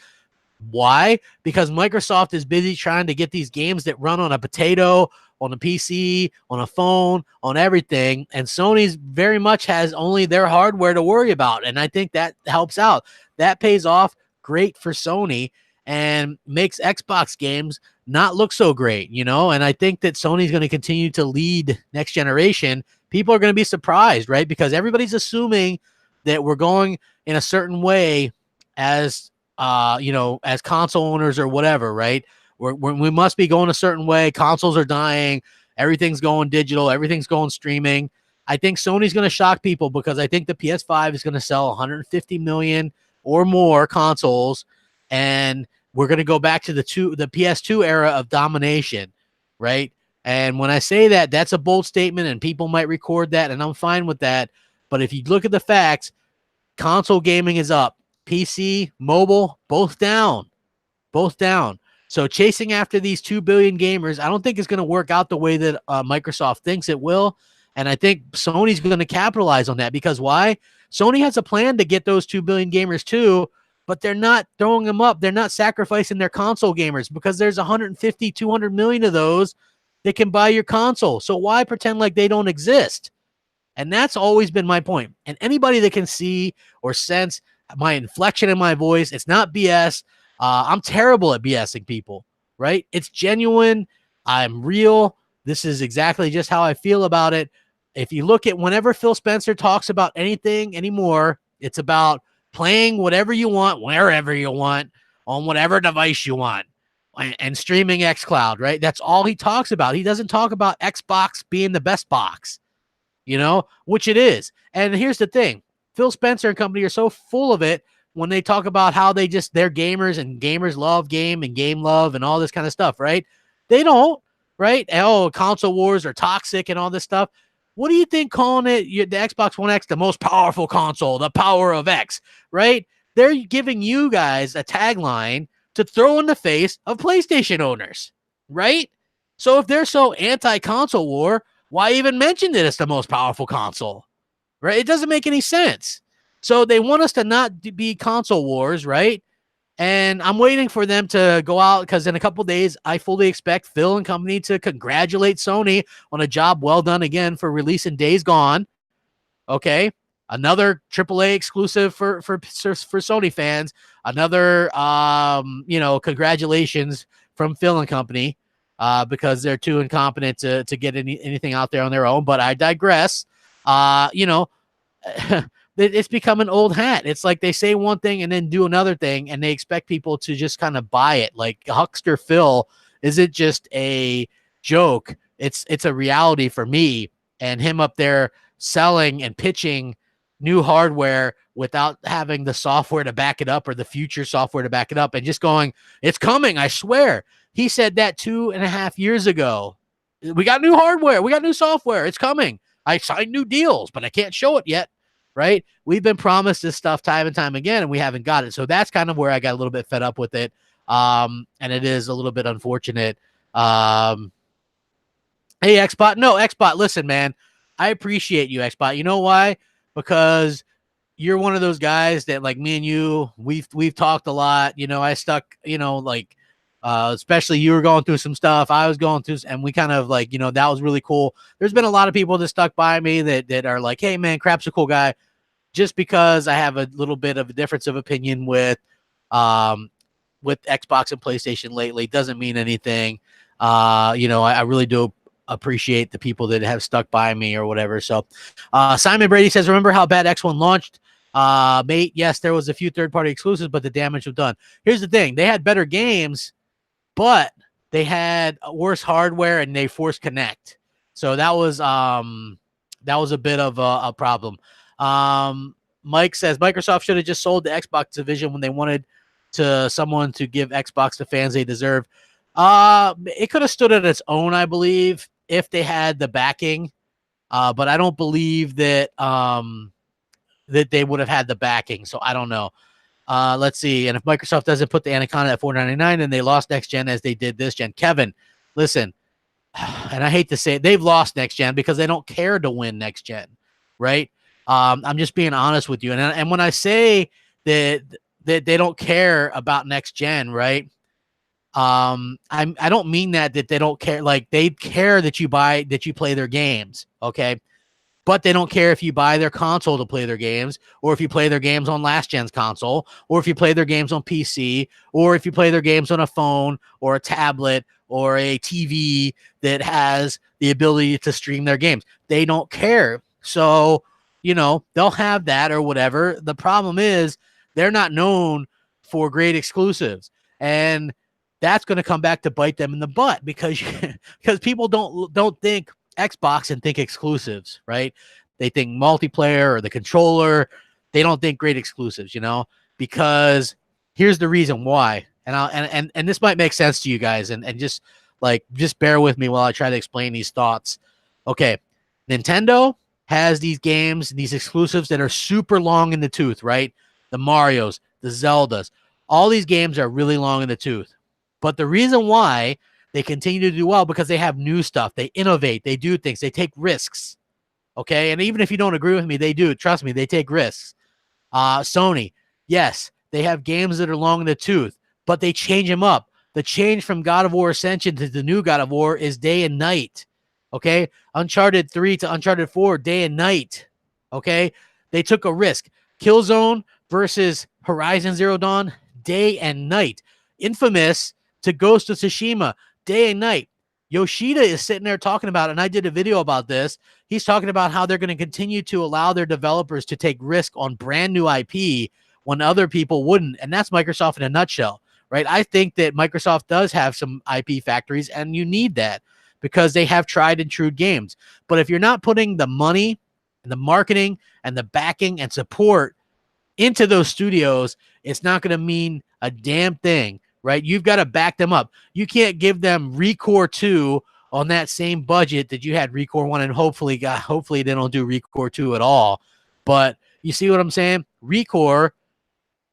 Why? Because Microsoft is busy trying to get these games that run on a potato, on a PC, on a phone, on everything. And Sony's very much has only their hardware to worry about. And I think that helps out. That pays off great for Sony and makes Xbox games not look so great, And I think that Sony's going to continue to lead next generation. People are going to be surprised, right? Because everybody's assuming that we're going in a certain way as as console owners or whatever, right? We must be going a certain way. Consoles are dying. Everything's going digital. Everything's going streaming. I think Sony's going to shock people, because I think the PS5 is going to sell 150 million or more consoles, and we're going to go back to the PS2 era of domination, right? And when I say that, that's a bold statement, and people might record that, and I'm fine with that. But if you look at the facts, console gaming is up. PC, mobile, both down. So chasing after these 2 billion gamers, I don't think it's going to work out the way that Microsoft thinks it will. And I think Sony's going to capitalize on that, because why? Sony has a plan to get those 2 billion gamers too, but they're not throwing them up. They're not sacrificing their console gamers because there's 150, 200 million of those that can buy your console. So why pretend like they don't exist? And that's always been my point. And anybody that can see or sense my inflection in my voice, it's not BS. I'm terrible at BSing people, right? It's genuine. I'm real. This is exactly just how I feel about it. If you look at whenever Phil Spencer talks about anything anymore, it's about playing whatever you want, wherever you want, on whatever device you want, and streaming xCloud, right? That's all he talks about. He doesn't talk about Xbox being the best box, which it is. And here's the thing. Phil Spencer and company are so full of it when they talk about how they're gamers and gamers love game and game love and all this kind of stuff, right? They don't, right? Oh, console wars are toxic and all this stuff. What do you think calling it the Xbox One X the most powerful console, the power of X, right? They're giving you guys a tagline to throw in the face of PlayStation owners, right? So if they're so anti-console war, why even mention that it's the most powerful console, right? It doesn't make any sense. So they want us to not be console wars, right? And I'm waiting for them to go out because in a couple days, I fully expect Phil and company to congratulate Sony on a job well done again for releasing Days Gone. Okay, another AAA exclusive for Sony fans. Another, congratulations from Phil and company because they're too incompetent to get anything out there on their own. But I digress. It's become an old hat. It's like they say one thing and then do another thing, and they expect people to just kind of buy it. Like Huckster Phil isn't just a joke. It's a reality for me, and him up there selling and pitching new hardware without having the software to back it up or the future software to back it up and just going, it's coming, I swear. He said that 2.5 years ago. We got new hardware. We got new software. It's coming. I signed new deals, but I can't show it yet. Right? We've been promised this stuff time and time again, and we haven't got it. So that's kind of where I got a little bit fed up with it. And it is a little bit unfortunate. Hey, XBot. No, XBot, listen, man. I appreciate you, XBot. You know why? Because you're one of those guys that, like me and you, we've talked a lot. I stuck, especially you were going through some stuff. I was going through, and we kind of that was really cool. There's been a lot of people that stuck by me that are like, hey, man, Crap's a cool guy. Just because I have a little bit of a difference of opinion with Xbox and PlayStation lately doesn't mean anything. I really do appreciate the people that have stuck by me or whatever. So Simon Brady says, remember how bad X1 launched? Mate, yes, there was a few third-party exclusives, but the damage was done. Here's the thing. They had better games, but they had worse hardware and they forced connect. So that was a bit of a problem. Mike says Microsoft should have just sold the Xbox division when they wanted someone to give Xbox the fans they deserve. It could have stood on its own, I believe, if they had the backing. But I don't believe that that they would have had the backing. So I don't know. Let's see. And if Microsoft doesn't put the Anaconda at $4.99, then they lost next gen as they did this gen. Kevin, listen, and I hate to say it, they've lost next gen because they don't care to win next gen, right? I'm just being honest with you. And when I say that they don't care about next gen, right? I don't mean that they don't care. Like they care that you play their games, okay? But they don't care if you buy their console to play their games, or if you play their games on last gen's console, or if you play their games on PC, or if you play their games on a phone or a tablet or a TV that has the ability to stream their games. They don't care. So, they'll have that or whatever. The problem is they're not known for great exclusives. And that's going to come back to bite them in the butt because people don't think Xbox and think exclusives, right? They think multiplayer or the controller. They don't think great exclusives, because here's the reason why. And this might make sense to you guys, and just bear with me while I try to explain these thoughts. Okay, Nintendo has these games, these exclusives that are super long in the tooth, right? The Marios, the Zeldas, all these games are really long in the tooth. But the reason why they continue to do well because they have new stuff, they innovate, they do things, they take risks, Okay. And even if you don't agree with me, they do. Trust me, they take risks. Sony, yes, they have games that are long in the tooth, but they change them up. The change from God of War Ascension to the new God of War is day and night. Okay. Uncharted 3 to Uncharted 4, day and night. Okay. They took a risk. Killzone versus Horizon Zero Dawn, day and night. Infamous to Ghost of Tsushima, day and night. Yoshida is sitting there talking about it, and I did a video about this. He's talking about how they're going to continue to allow their developers to take risk on brand new IP when other people wouldn't. And that's Microsoft in a nutshell, right? I think that Microsoft does have some IP factories, and you need that because they have tried and true games. But if you're not putting the money and the marketing and the backing and support into those studios, it's not going to mean a damn thing, right? You've got to back them up. You can't give them Recore 2 on that same budget that you had Recore 1, and hopefully they don't do Recore 2 at all. But you see what I'm saying? Recore,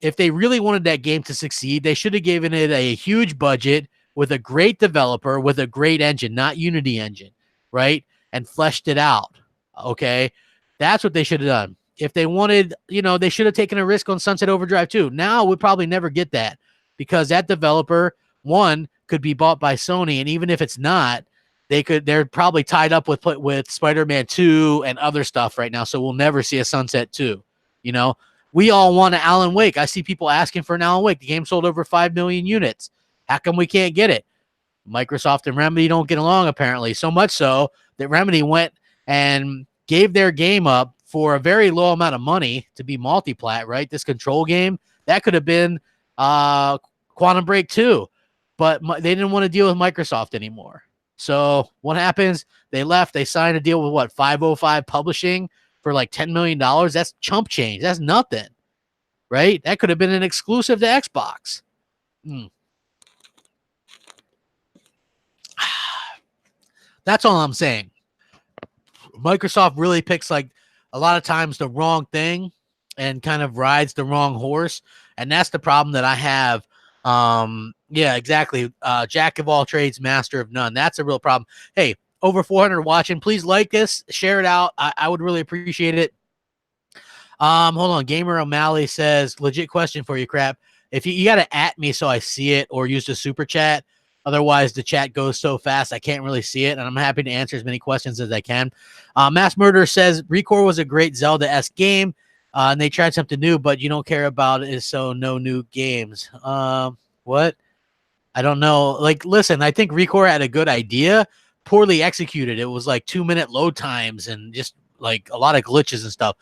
if they really wanted that game to succeed, they should have given it a huge budget with a great developer, with a great engine, not Unity engine, right? And fleshed it out, okay? That's what they should have done. If they wanted, they should have taken a risk on Sunset Overdrive 2. Now we'll probably never get that because that developer, one, could be bought by Sony, and even if it's not, they're probably tied up with Spider-Man 2 and other stuff right now, so we'll never see a Sunset 2. We all want an Alan Wake. I see people asking for an Alan Wake. The game sold over 5 million units. How come we can't get it? Microsoft and Remedy don't get along, apparently, so much so that Remedy went and gave their game up for a very low amount of money to be multi-plat, right? This Control game, that could have been Quantum Break 2, but they didn't want to deal with Microsoft anymore. So what happens? They left. They signed a deal with 505 Publishing for like $10 million. That's chump change. That's nothing, right? That could have been an exclusive to Xbox. That's all I'm saying. Microsoft really picks like a lot of times the wrong thing and kind of rides the wrong horse. And that's the problem that I have. Yeah, exactly. Jack of all trades, master of none. That's a real problem. Hey, over 400 watching. Please like this, share it out. I would really appreciate it. Hold on. Gamer O'Malley says, legit question for you, Crap. If you got to at me so I see it or use the super chat. Otherwise, the chat goes so fast, I can't really see it, and I'm happy to answer as many questions as I can. Mass Murder says, Recore was a great Zelda-esque game, and they tried something new, but you don't care about it, so no new games. What? I don't know. Like, listen, I think Recore had a good idea, poorly executed. It was like 2-minute load times and just like a lot of glitches and stuff.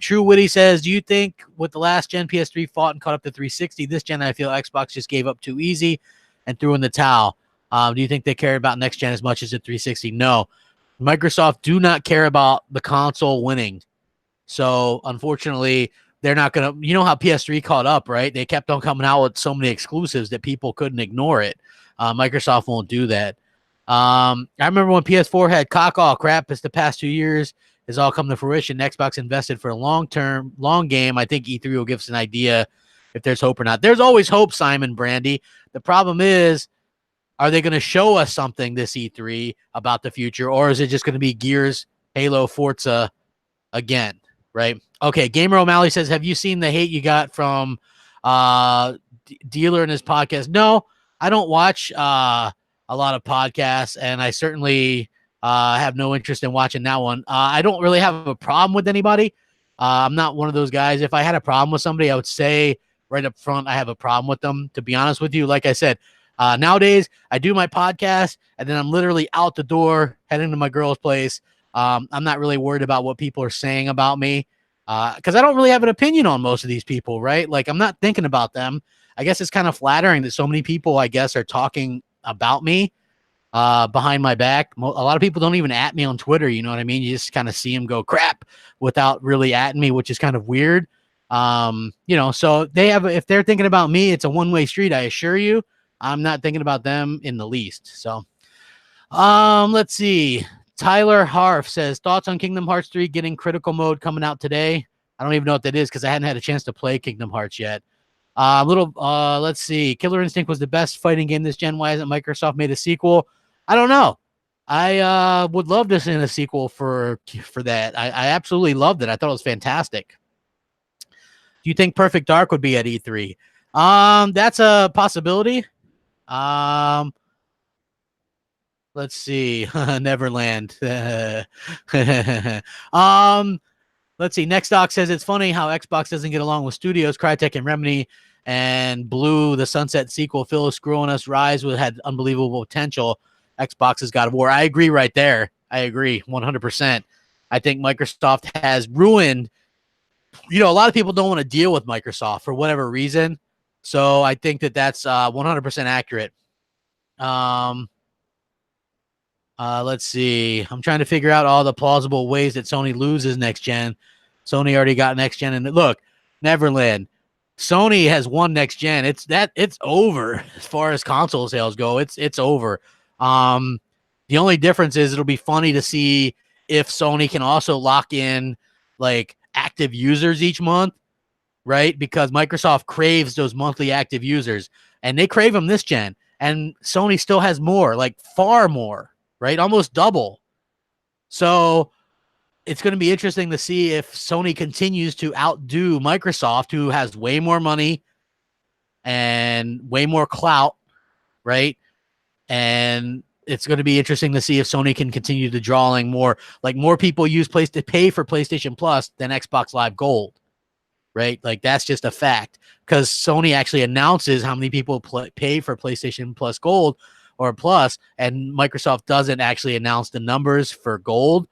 True Witty says, do you think with the last gen PS3 fought and caught up to 360, this gen I feel Xbox just gave up too easy and threw in the towel? Do you think they care about next gen as much as the 360? No. Microsoft do not care about the console winning. So, unfortunately, they're not going to... You know how PS3 caught up, right? They kept on coming out with so many exclusives that people couldn't ignore it. Microsoft won't do that. I remember when PS4 had cock-all crap. It's the past 2 years has all come to fruition. Xbox invested for a long game. I think E3 will give us an idea if there's hope or not. There's always hope, Simon Brandy. The problem is, are they going to show us something this E3 about the future, or is it just going to be Gears, Halo, Forza again, right? Okay, Gamer O'Malley says, have you seen the hate you got from Dealer in his podcast? No, I don't watch a lot of podcasts, and I certainly have no interest in watching that one. I don't really have a problem with anybody. I'm not one of those guys. If I had a problem with somebody, I would say right up front I have a problem with them, to be honest with you. Like I said, nowadays I do my podcast, and then I'm literally out the door heading to my girl's place. I'm not really worried about what people are saying about me because I don't really have an opinion on most of these people, right? Like, I'm not thinking about them. I guess it's kind of flattering that so many people, I guess, are talking about me behind my back. A lot of people don't even at me on Twitter. You know what I mean? You just kind of see them go crap without really atting me, which is kind of weird. So if they're thinking about me, it's a one-way street. I assure you, I'm not thinking about them in the least. So, let's see. Tyler Harf says, thoughts on Kingdom Hearts 3 getting critical mode coming out today? I don't even know what that is because I hadn't had a chance to play Kingdom Hearts yet. Let's see. Killer Instinct was the best fighting game this gen. Why hasn't Microsoft made a sequel? I don't know. I would love to see a sequel for that. I absolutely loved it. I thought it was fantastic. Do you think Perfect Dark would be at E3? That's a possibility. Um, let's see. Neverland. um, let's see. Next doc says it's funny how Xbox doesn't get along with studios, Crytek and Remedy, and Blue, the Sunset sequel, Phil screwing us. Rise had unbelievable potential. Xbox's God of War. I agree right there. I agree 100%. I think Microsoft has ruined. A lot of people don't want to deal with Microsoft for whatever reason. So I think that's 100% accurate. Let's see. I'm trying to figure out all the plausible ways that Sony loses next gen. Sony already got next gen, and look, Neverland. Sony has won next gen. It's over as far as console sales go. It's over. The only difference is it'll be funny to see if Sony can also lock in like active users each month, right? Because Microsoft craves those monthly active users, and they crave them this gen, and Sony still has more, like far more, right? Almost double. So it's going to be interesting to see if Sony continues to outdo Microsoft, who has way more money and way more clout, right? And it's going to be interesting to see if Sony can continue to drawing more people use to pay for PlayStation Plus than Xbox Live Gold, right? Like that's just a fact, because Sony actually announces how many people pay for PlayStation Plus Gold or Plus, and Microsoft doesn't actually announce the numbers for Gold,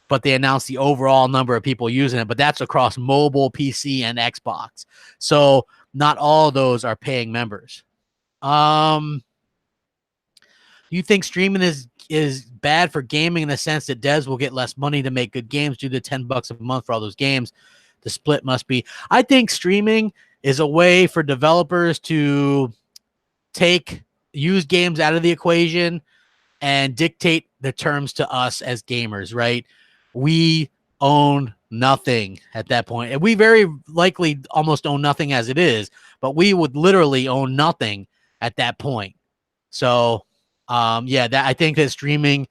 but they announce the overall number of people using it. But that's across mobile, PC, and Xbox. So not all of those are paying members. You think streaming is bad for gaming in the sense that devs will get less money to make good games due to $10 a month for all those games? The split must be. I think streaming is a way for developers to take used games out of the equation and dictate the terms to us as gamers, right? We own nothing at that point. And we very likely almost own nothing as it is, but we would literally own nothing at that point. So, I think that streaming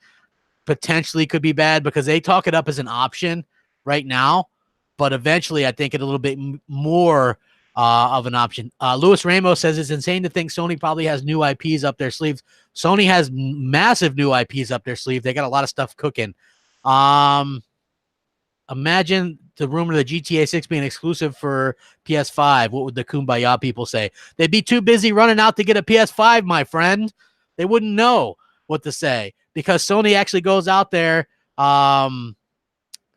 potentially could be bad because they talk it up as an option right now, but eventually I think it a little bit more of an option. Louis Ramos says it's insane to think Sony probably has new IPs up their sleeves. Sony has massive new IPs up their sleeve. They got a lot of stuff cooking. Imagine the rumor of the GTA 6 being exclusive for PS5. What would the Kumbaya people say? They'd be too busy running out to get a PS5, my friend. They wouldn't know what to say because Sony actually goes out there. Sony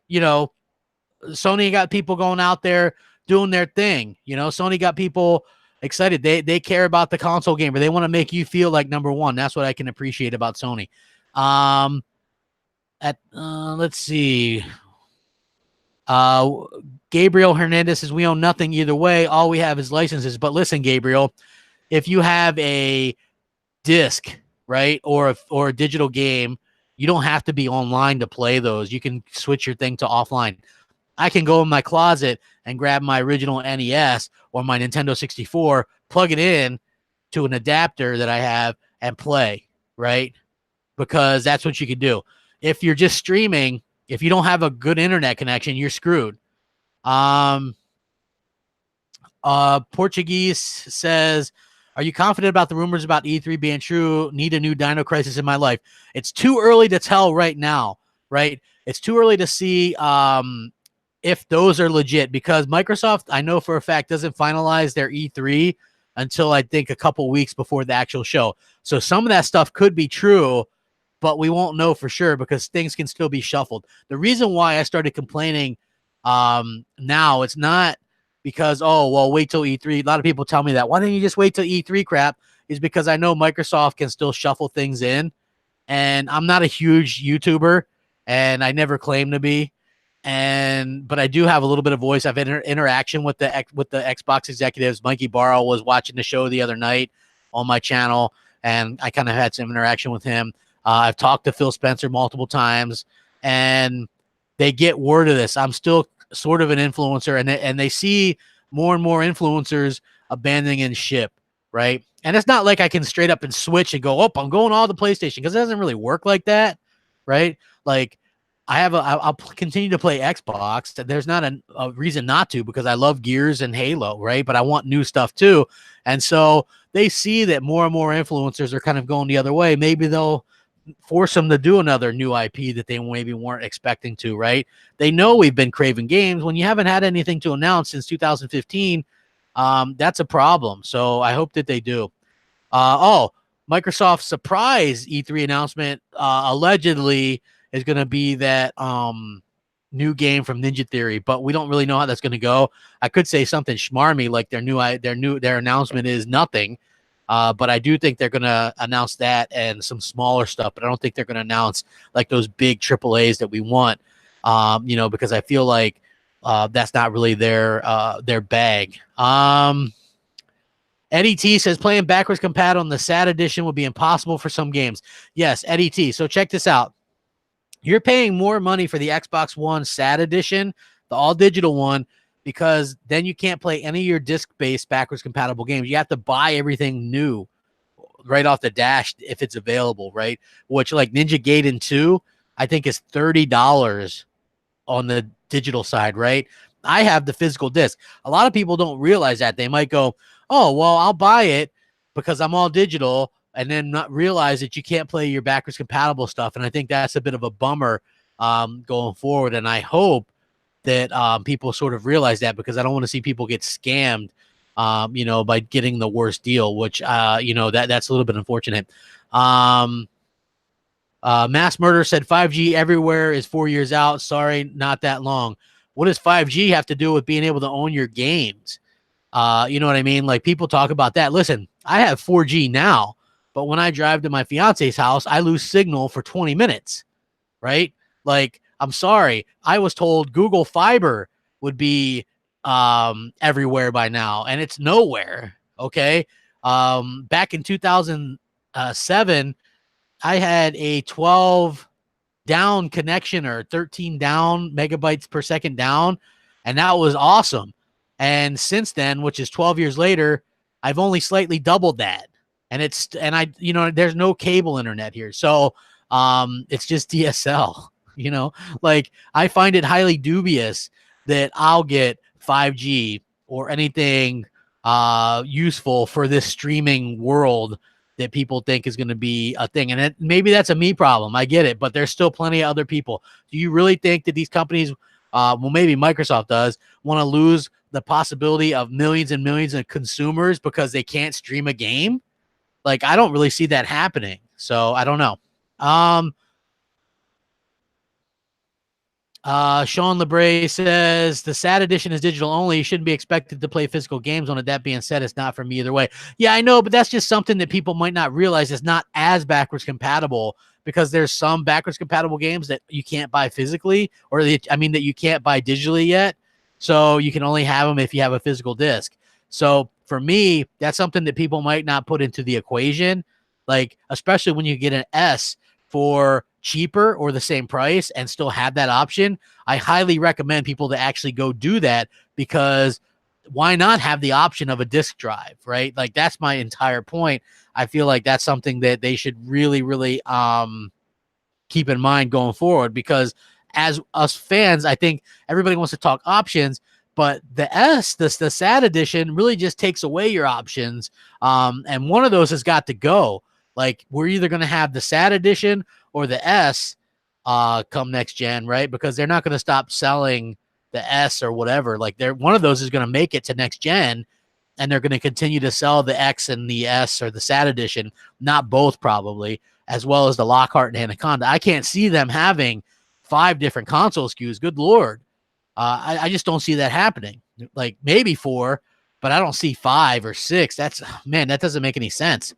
got people going out there doing their thing. Sony got people excited. They care about the console gamer. They want to make you feel like number one. That's what I can appreciate about Sony. Let's see. Gabriel Hernandez says we own nothing either way. All we have is licenses. But listen, Gabriel, if you have a disc, right, or a digital game, you don't have to be online to play those. You can switch your thing to offline. I can go in my closet and grab my original NES or my Nintendo 64, plug it in to an adapter that I have and play, right? Because that's what you can do. If you're just streaming, if you don't have a good internet connection, you're screwed. Portuguese says, are you confident about the rumors about E3 being true? Need a new Dino Crisis in my life. It's too early to tell right now, right? It's too early to see if those are legit because Microsoft, I know for a fact, doesn't finalize their E3 until I think a couple weeks before the actual show. So some of that stuff could be true, but we won't know for sure because things can still be shuffled. The reason why I started complaining now, it's not because, wait till E3. A lot of people tell me that. Why don't you just wait till E3 crap? Is because I know Microsoft can still shuffle things in. And I'm not a huge YouTuber, and I never claim to be. But I do have a little bit of voice. I've had interaction with the Xbox executives. Mikey Barrow was watching the show the other night on my channel, and I kind of had some interaction with him. I've talked to Phil Spencer multiple times, and they get word of this. I'm still sort of an influencer, and they see more and more influencers abandoning ship, right? And it's not like I can straight up and switch and go, I'm going all the PlayStation, because it doesn't really work like that. right? Like I'll continue to play Xbox. There's not a reason not to, because I love Gears and Halo, right? But I want new stuff too. And so they see that more and more influencers are kind of going the other way. Maybe they'll force them to do another new IP that they maybe weren't expecting to, right? They know we've been craving games. When you haven't had anything to announce since 2015, that's a problem. So I hope that they do. Microsoft's surprise E3 announcement allegedly is going to be that new game from Ninja Theory, but we don't really know how that's going to go. I could say something schmarmy like their announcement is nothing. But I do think they're going to announce that and some smaller stuff, but I don't think they're going to announce like those big AAAs that we want, because I feel like that's not really their bag. Eddie T says playing backwards compat on the SAT edition would be impossible for some games. Yes, Eddie T. So check this out. You're paying more money for the Xbox One SAT edition, the all digital one, because then you can't play any of your disc-based backwards compatible games. You have to buy everything new right off the dash if it's available, right? Which, like Ninja Gaiden 2, I think is $30 on the digital side, right? I have the physical disc. A lot of people don't realize that. They might go, oh, well, I'll buy it because I'm all digital, and then not realize that you can't play your backwards compatible stuff. And I think that's a bit of a bummer going forward. And I hope that people sort of realize that, because I don't want to see people get scammed, by getting the worst deal, which, that's a little bit unfortunate. Mass Murder said 5G everywhere is 4 years out. Sorry, not that long. What does 5G have to do with being able to own your games? You know what I mean? Like, people talk about that. Listen, I have 4G now, but when I drive to my fiance's house, I lose signal for 20 minutes, right? Like, I'm sorry. I was told Google Fiber would be everywhere by now, and it's nowhere, okay? Back in 2007, I had a 12 down connection, or 13 down megabytes per second down, and that was awesome. And since then, which is 12 years later, I've only slightly doubled that. And there's no cable internet here. So it's just DSL, like, I find it highly dubious that I'll get 5G or anything useful for this streaming world that people think is going to be a thing. And maybe that's a me problem. I get it, but there's still plenty of other people. Do you really think that these companies, maybe Microsoft does, want to lose the possibility of millions and millions of consumers because they can't stream a game? Like, I don't really see that happening. So I don't know. Sean LeBray says the SAT edition is digital only. You shouldn't be expected to play physical games on it. That being said, it's not for me either way. Yeah, I know, but that's just something that people might not realize is not as backwards compatible, because there's some backwards compatible games that you can't buy physically, or that you can't buy digitally yet. So you can only have them if you have a physical disc. So for me, that's something that people might not put into the equation. Like, especially when you get an S for cheaper or the same price and still have that option, I highly recommend people to actually go do that, because why not have the option of a disk drive, right? Like, that's my entire point. I feel like that's something that they should really, really keep in mind going forward, because as us fans, I think everybody wants to talk options, but the SAT edition really just takes away your options. And one of those has got to go. Like, we're either going to have the SAT edition or the S come next gen, right? Because they're not going to stop selling the S or whatever. Like, one of those is going to make it to next gen, and they're going to continue to sell the X and the S, or the SAT edition, not both probably, as well as the Lockhart and Anaconda. I can't see them having 5 different console SKUs. Good Lord. I just don't see that happening. Like, maybe 4, but I don't see 5 or 6. That doesn't make any sense.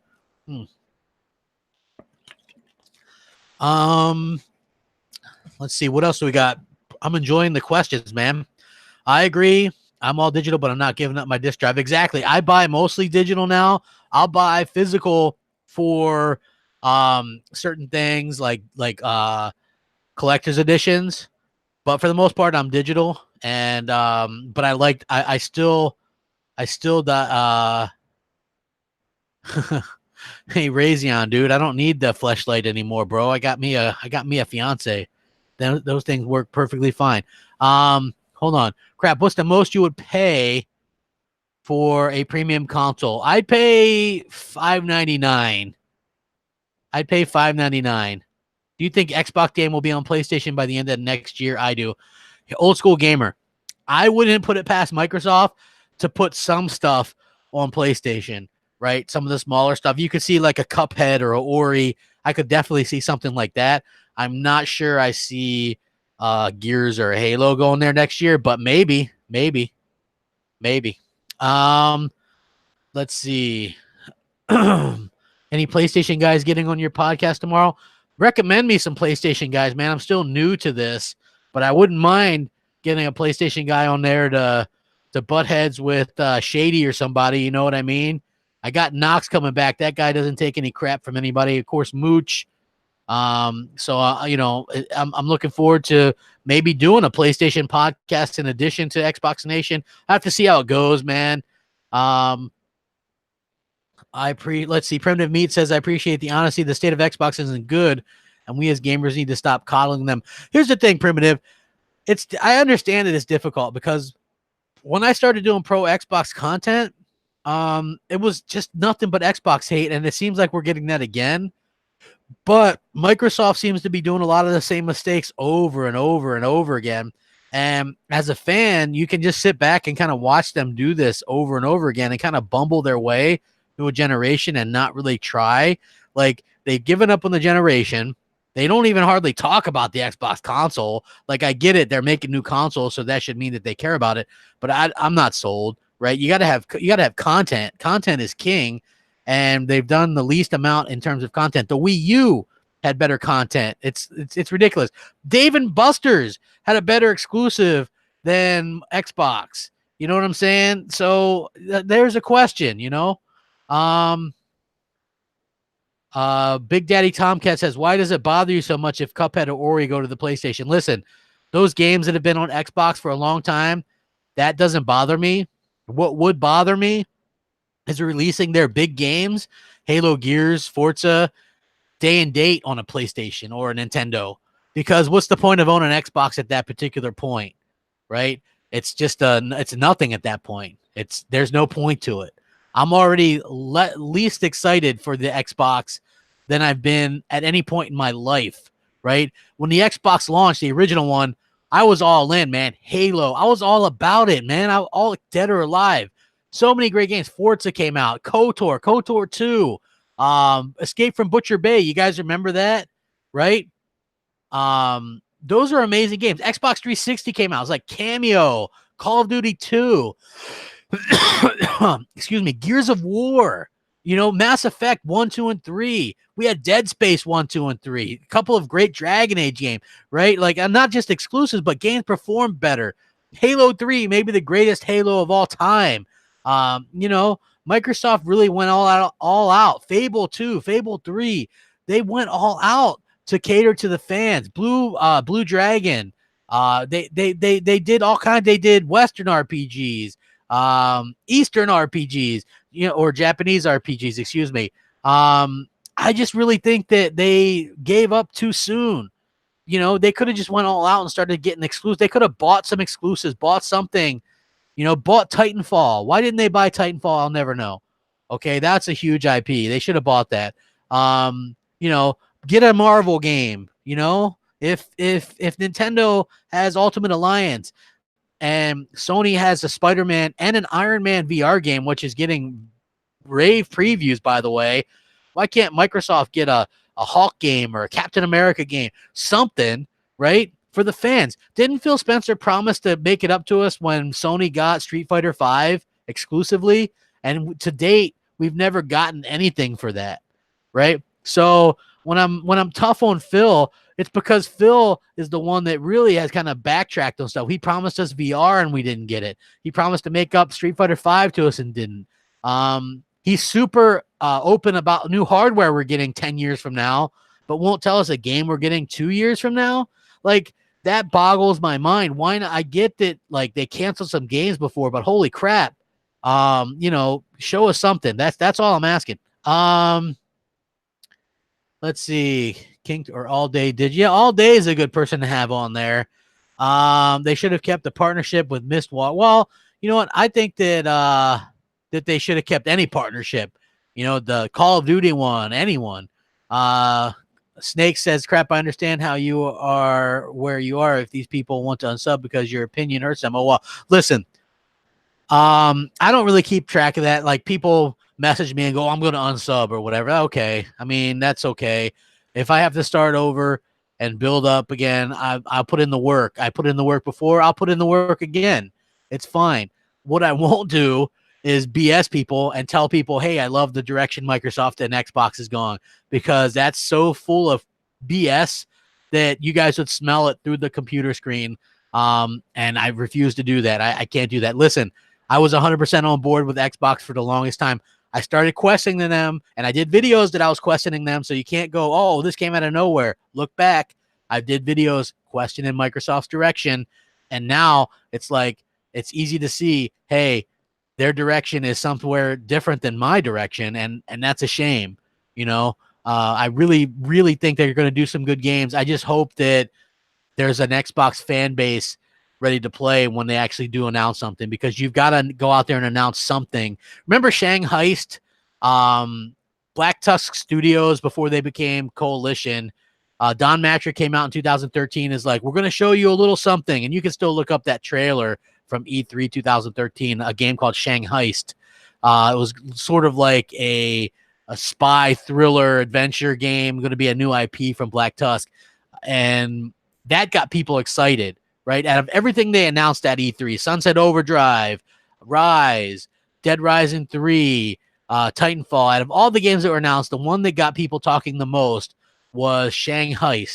Let's see. What else do we got? I'm enjoying the questions, man. I agree. I'm all digital, but I'm not giving up my disc drive. Exactly. I buy mostly digital now. I'll buy physical for certain things like collector's editions, but for the most part, I'm digital. And but I still Hey, Razion, dude, I don't need the fleshlight anymore, bro. I got me a fiance. Those things work perfectly fine. Hold on. Crap, what's the most you would pay for a premium console? I'd pay $5.99. I'd pay $5.99. Do you think Xbox game will be on PlayStation by the end of next year? I do. Old school gamer. I wouldn't put it past Microsoft to put some stuff on PlayStation, right? Some of the smaller stuff. You could see like a Cuphead or a Ori. I could definitely see something like that. I'm not sure I see Gears or Halo going there next year, but maybe. Let's see. Any PlayStation guys getting on your podcast tomorrow? Recommend me some PlayStation guys, man. I'm still new to this, but I wouldn't mind getting a PlayStation guy on there to butt heads with Shady or somebody. You know what I mean? I got Knox coming back. That guy doesn't take any crap from anybody. Of course, Mooch. You know, I'm looking forward to maybe doing a PlayStation podcast in addition to Xbox Nation. I have to see how it goes, man. Let's see. Primitive Meat says, I appreciate the honesty. The state of Xbox isn't good, and we as gamers need to stop coddling them. Here's the thing, Primitive. I understand that it's difficult because when I started doing pro Xbox content, it was just nothing but Xbox hate, and it seems like we're getting that again. But Microsoft seems to be doing a lot of the same mistakes over and over and over again. And as a fan, you can just sit back and kind of watch them do this over and over again and kind of bumble their way through a generation and not really try. Like, they've given up on the generation. They don't even hardly talk about the Xbox console. Like, I get it. They're making new consoles, so that should mean that they care about it. But I'm not sold, right? You got to have content. Content is king. And they've done the least amount in terms of content. The Wii U had better content. It's ridiculous. Dave and Buster's had a better exclusive than Xbox. You know what I'm saying? So there's a question, you know. Big Daddy Tomcat says, why does it bother you so much if Cuphead or Ori go to the PlayStation? Listen, those games that have been on Xbox for a long time, that doesn't bother me. What would bother me is releasing their big games, Halo, Gears, Forza, day and date on a PlayStation or a Nintendo. Because what's the point of owning an Xbox at that particular point, right? It's just it's nothing at that point. There's no point to it. I'm already least excited for the Xbox than I've been at any point in my life, right? When the Xbox launched, the original one, I was all in, man. Halo, I was all about it, man. I was all dead or alive. So many great games. Forza came out. KOTOR 2. Escape from Butcher Bay. You guys remember that? Right? Those are amazing games. Xbox 360 came out. It was like Cameo. Call of Duty 2. Excuse me. Gears of War. You know, Mass Effect 1, 2, and 3. We had Dead Space 1, 2, and 3. A couple of great Dragon Age games, right? Like, not just exclusives, but games performed better. Halo 3, maybe the greatest Halo of all time. You know, Microsoft really went all out. Fable 2, Fable 3, they went all out to cater to the fans. Blue Dragon, they did all kinds. They did Western RPGs, Eastern RPGs, you know, or Japanese RPGs, excuse me. I just really think that they gave up too soon. You know, they could have just went all out and started getting exclusives. They could have bought some exclusives, bought something. You know, bought Titanfall. Why didn't they buy Titanfall? I'll never know. Okay, that's a huge IP. They should have bought that. You know, get a Marvel game. You know, if Nintendo has Ultimate Alliance and Sony has a Spider-Man and an Iron Man VR game, which is getting rave previews, by the way, why can't Microsoft get a Hulk game or a Captain America game? Something, right? For the fans. Didn't Phil Spencer promise to make it up to us when Sony got Street Fighter V exclusively? And to date, we've never gotten anything for that, right? So when I'm tough on Phil, it's because Phil is the one that really has kind of backtracked on stuff. He promised us VR and we didn't get it. He promised to make up Street Fighter V to us and didn't. He's super open about new hardware we're getting 10 years from now, but won't tell us a game we're getting 2 years from now. Like, that boggles my mind. Why not? I get that, like, they canceled some games before, but holy crap. You know, show us something. That's all I'm asking. Um, let's see. King or All Day did. Yeah, All Day is a good person to have on there. They should have kept the partnership with Mistwalk. Well, you know what? I think that they should have kept any partnership. You know, the Call of Duty one, anyone. Uh Snake says, crap, I understand how you are where you are if these people want to unsub because your opinion hurts them. Oh well, listen, I don't really keep track of that. Like people message me and go, I'm going to unsub or whatever. Okay. I mean, that's okay. If I have to start over and build up again, I'll put in the work. I put in the work before, I'll put in the work again. It's fine. What I won't do is BS people and tell people, hey, I love the direction Microsoft and Xbox is going, because that's so full of BS that you guys would smell it through the computer screen. And I refuse to do that. I can't do that. Listen, I was 100% on board with Xbox for the longest time. I started questioning them, and I did videos that I was questioning them. So you can't go, oh, this came out of nowhere. Look back. I did videos questioning Microsoft's direction, and now it's like it's easy to see, hey, their direction is somewhere different than my direction, and that's a shame. You know, I really, really think they're going to do some good games. I just hope that there's an Xbox fan base ready to play when they actually do announce something, because you've got to go out there and announce something. Remember Shanghai, Black Tusk Studios before they became Coalition? Don Matrick came out in 2013 is like, we're going to show you a little something, and you can still look up that trailer from E3 2013, a game called Shanghai. It was sort of like a spy thriller adventure game, going to be a new IP from Black Tusk, and that got people excited, right? Out of everything they announced at E3, Sunset Overdrive, Rise, Dead Rising 3, Titanfall, out of all the games that were announced, the one that got people talking the most was Shanghai.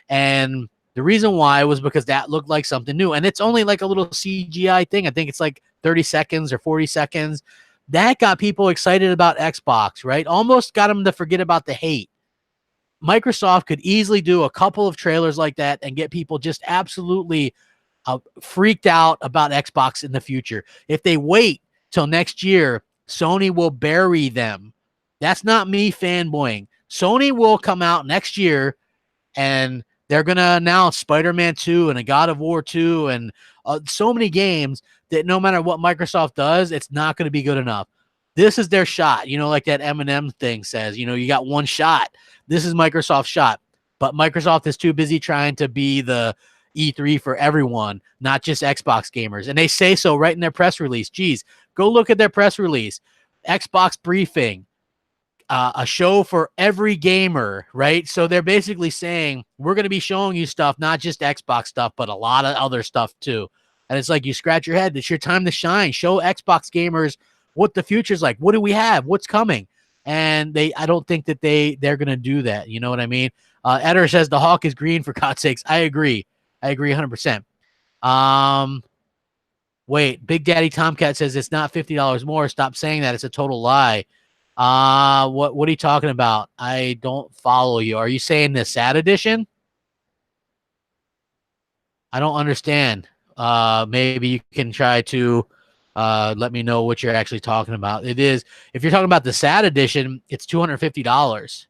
And the reason why was because that looked like something new. And it's only like a little CGI thing. I think it's like 30 seconds or 40 seconds. That got people excited about Xbox, right? Almost got them to forget about the hate. Microsoft could easily do a couple of trailers like that and get people just absolutely freaked out about Xbox in the future. If they wait till next year, Sony will bury them. That's not me fanboying. Sony will come out next year and they're going to announce Spider-Man 2 and a God of War 2 and so many games that no matter what Microsoft does, it's not going to be good enough. This is their shot. You know, like that Eminem thing says, you know, you got one shot. This is Microsoft's shot. But Microsoft is too busy trying to be the E3 for everyone, not just Xbox gamers. And they say so right in their press release. Geez, go look at their press release. Xbox briefing, a show for every gamer, right? So they're basically saying, we're going to be showing you stuff, not just Xbox stuff, but a lot of other stuff too. And it's like, you scratch your head. It's your time to shine. Show Xbox gamers what the future's like. What do we have? What's coming? And I don't think that they're going to do that. You know what I mean? Eder says the hawk is green, for God's sakes. I agree 100%. Wait, Big Daddy Tomcat says it's not $50 more. Stop saying that. It's a total lie. What are you talking about? I don't follow you. Are you saying the sad edition? I don't understand. Maybe you can try to let me know what you're actually talking about. It is, if you're talking about the sad edition, it's $250.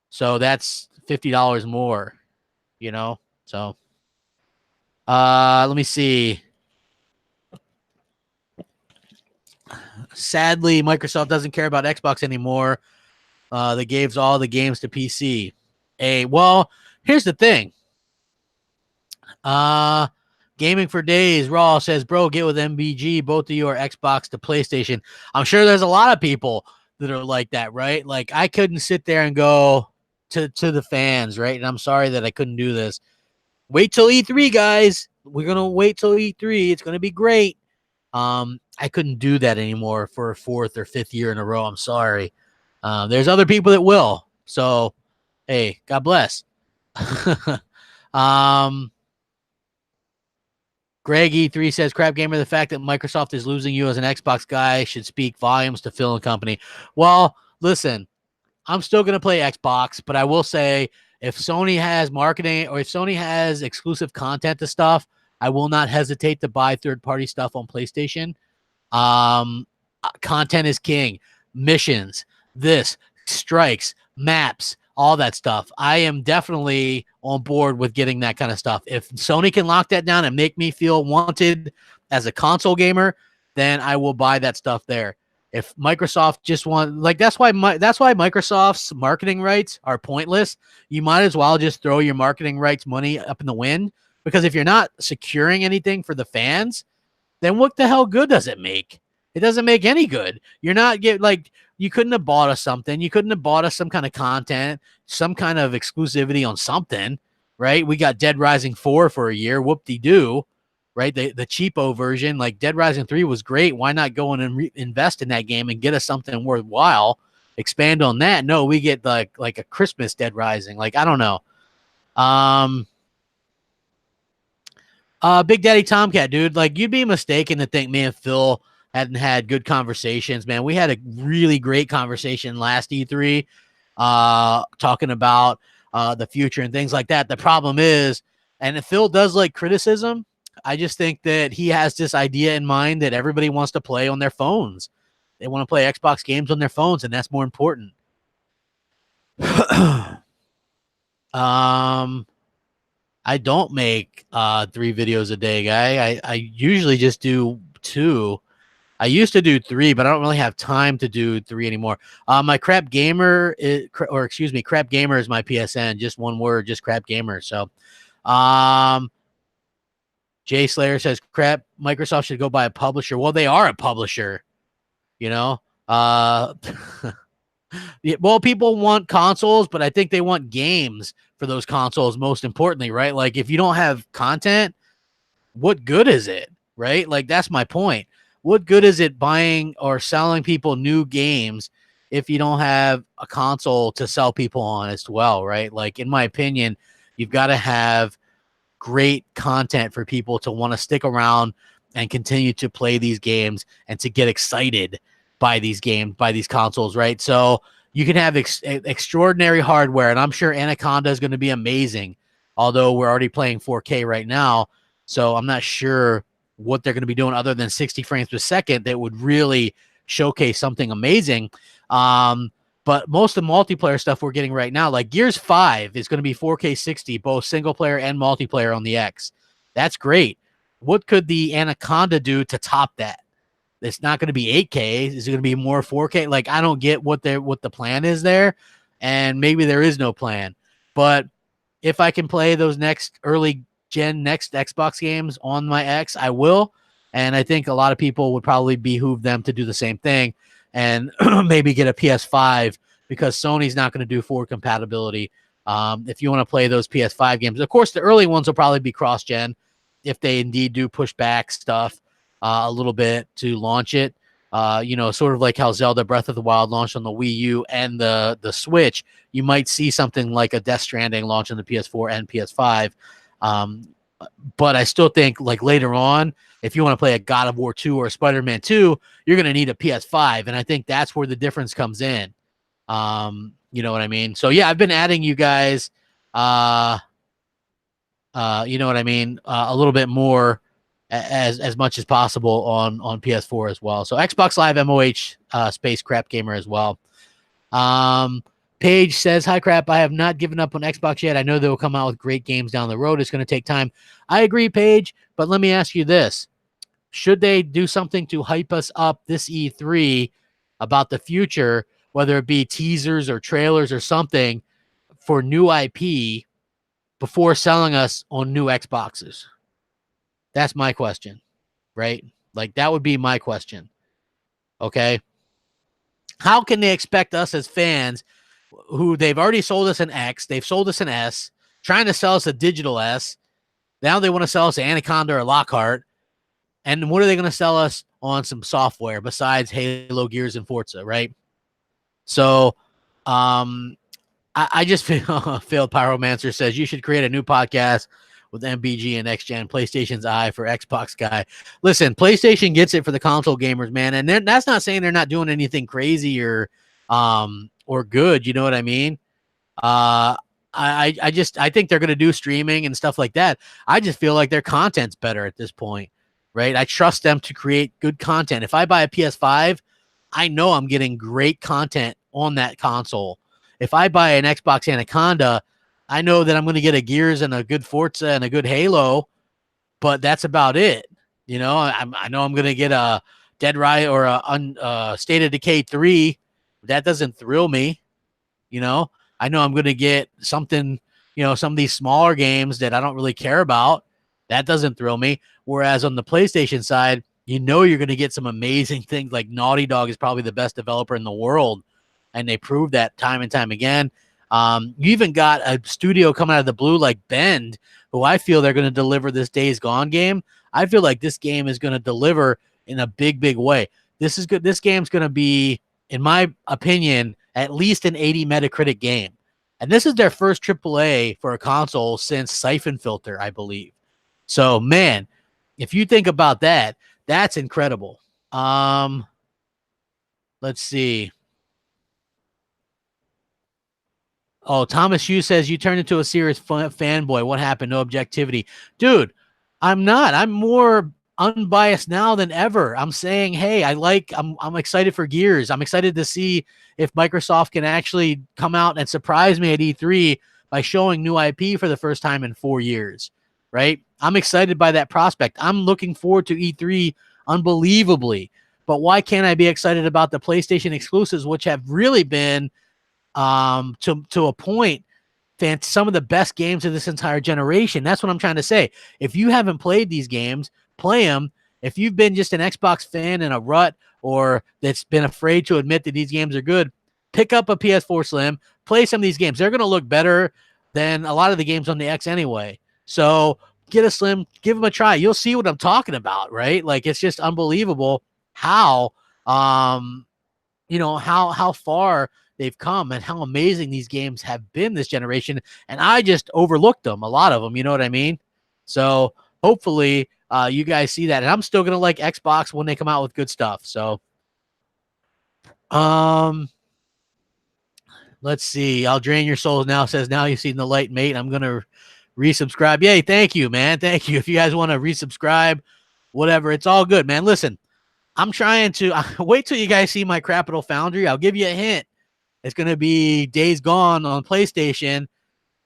So that's $50 more, you know? So let me see. Sadly, Microsoft doesn't care about Xbox anymore. They gave all the games to PC. Well, here's the thing. Gaming for Days Raw says, bro, get with MBG. Both of you are Xbox to PlayStation. I'm sure there's a lot of people that are like that, right? Like, I couldn't sit there and go to the fans, right? And I'm sorry that I couldn't do this. Wait till E3, guys. We're going to wait till E3. It's going to be great. I couldn't do that anymore for a fourth or fifth year in a row. I'm sorry. There's other people that will. So, hey, God bless. Greg E3 says, Crapgamer, the fact that Microsoft is losing you as an Xbox guy should speak volumes to Phil and company. Well, listen, I'm still going to play Xbox, but I will say, if Sony has marketing or if Sony has exclusive content to stuff, I will not hesitate to buy third-party stuff on PlayStation. Content is king. Missions, this, strikes, maps, all that stuff. I am definitely on board with getting that kind of stuff. If Sony can lock that down and make me feel wanted as a console gamer, then I will buy that stuff there. If Microsoft just want, like, that's why Microsoft's marketing rights are pointless. You might as well just throw your marketing rights money up in the wind, because if you're not securing anything for the fans, then what the hell good does it make? It doesn't make any good. You're not you couldn't have bought us something. You couldn't have bought us some kind of content, some kind of exclusivity on something, right? We got Dead Rising 4 for a year. Whoop-de-doo, right? The cheapo version, like Dead Rising 3 was great. Why not go in and invest in that game and get us something worthwhile? Expand on that. No, we get like a Christmas Dead Rising. Like, I don't know. Big Daddy Tomcat, dude. Like, you'd be mistaken to think me and Phil hadn't had good conversations, man. We had a really great conversation last E3, talking about the future and things like that. The problem is, and if Phil does like criticism, I just think that he has this idea in mind that everybody wants to play on their phones. They want to play Xbox games on their phones, and that's more important. I don't make 3 videos a day, guy. I usually just do 2. I used to do 3, but I don't really have time to do 3 anymore. My Crapgamer Crapgamer is my PSN. Just one word, just Crapgamer. So, Jay Slayer says Microsoft should go buy a publisher. Well, they are a publisher, you know. Well, people want consoles, but I think they want games for those consoles most importantly, right? Like, if you don't have content, what good is it, right? Like, that's my point. What good is it buying or selling people new games if you don't have a console to sell people on as well, right? Like, in my opinion, you've got to have great content for people to want to stick around and continue to play these games and to get excited by these games, by these consoles, right? So you can have extraordinary hardware, and I'm sure Anaconda is going to be amazing, although we're already playing 4K right now, so I'm not sure what they're going to be doing other than 60 frames per second that would really showcase something amazing. But most of the multiplayer stuff we're getting right now, like Gears 5 is going to be 4K 60, both single player and multiplayer on the X. That's great. What could the Anaconda do to top that? It's not going to be 8K. Is it going to be more 4K? Like, I don't get what the plan is there, and maybe there is no plan. But if I can play those next Xbox games on my X, I will. And I think a lot of people would probably behoove them to do the same thing and maybe get a PS5, because Sony's not going to do forward compatibility. If you want to play those PS5 games, of course, the early ones will probably be cross-gen if they indeed do push back stuff a little bit to launch it. Sort of like how Zelda Breath of the Wild launched on the Wii U and the Switch. You might see something like a Death Stranding launch on the PS4 and PS5. But I still think, like, later on, if you want to play a God of War 2 or a Spider-Man 2, you're going to need a PS5. And I think that's where the difference comes in. You know what I mean? So, yeah, I've been adding you guys, you know what I mean, a little bit more as much as possible on PS4 as well. So Xbox Live MOH space Crapgamer as well. Paige says, hi, Crap. I have not given up on Xbox yet. I know they will come out with great games down the road. It's going to take time. I agree, Paige, but let me ask you this. Should they do something to hype us up this E3 about the future, whether it be teasers or trailers or something for new IP before selling us on new Xboxes? That's my question, right? Like, that would be my question. Okay. How can they expect us as fans, who they've already sold us an X, they've sold us an S, trying to sell us a digital S. Now they want to sell us an Anaconda or Lockhart. And what are they going to sell us on some software besides Halo, Gears, and Forza, right? So I just feel Failed Pyromancer says you should create a new podcast with MBG and Next Gen, PlayStation's eye for Xbox guy. Listen, PlayStation gets it for the console gamers, man. And that's not saying they're not doing anything crazy or good. You know what I mean? I think they're going to do streaming and stuff like that. I just feel like their content's better at this point, right? I trust them to create good content. If I buy a PS5, I know I'm getting great content on that console. If I buy an Xbox Anaconda, I know that I'm going to get a Gears and a good Forza and a good Halo, but that's about it. You know, I know I'm going to get a Dead Rising or a State of Decay 3. That doesn't thrill me. You know, I know I'm going to get something, you know, some of these smaller games that I don't really care about. That doesn't thrill me. Whereas on the PlayStation side, you know, you're going to get some amazing things. Like Naughty Dog is probably the best developer in the world, and they prove that time and time again. You even got a studio coming out of the blue like Bend, who I feel they're going to deliver this Days Gone game. I feel like this game is going to deliver in a big, big way. This is good. This game's going to be, in my opinion, at least an 80 Metacritic game. And this is their first AAA for a console since Siphon Filter, I believe. So, man, if you think about that, that's incredible. Let's see. Oh, Thomas Hughes says you turned into a serious fanboy. What happened? No objectivity. Dude, I'm not. I'm more unbiased now than ever. I'm saying, hey, I'm excited for Gears. I'm excited to see if Microsoft can actually come out and surprise me at E3 by showing new IP for the first time in 4 years, right? I'm excited by that prospect. I'm looking forward to E3 unbelievably. But why can't I be excited about the PlayStation exclusives, which have really been to a point, some of the best games of this entire generation? That's what I'm trying to say. If you haven't played these games, play them. If you've been just an Xbox fan in a rut or that's been afraid to admit that these games are good, pick up a PS4 Slim, play some of these games. They're going to look better than a lot of the games on the X anyway. So get a Slim, give them a try. You'll see what I'm talking about, right? Like, it's just unbelievable how, you know, how far they've come and how amazing these games have been this generation. And I just overlooked them, a lot of them, you know what I mean? So hopefully you guys see that. And I'm still going to like Xbox when they come out with good stuff. So, let's see. I'll drain your souls now. Says, now you've seen the light, mate. I'm going to resubscribe. Yay. Thank you, man. Thank you. If you guys want to resubscribe, whatever, it's all good, man. Listen, I'm trying to wait till you guys see my Capital Foundry. I'll give you a hint. It's going to be Days Gone on PlayStation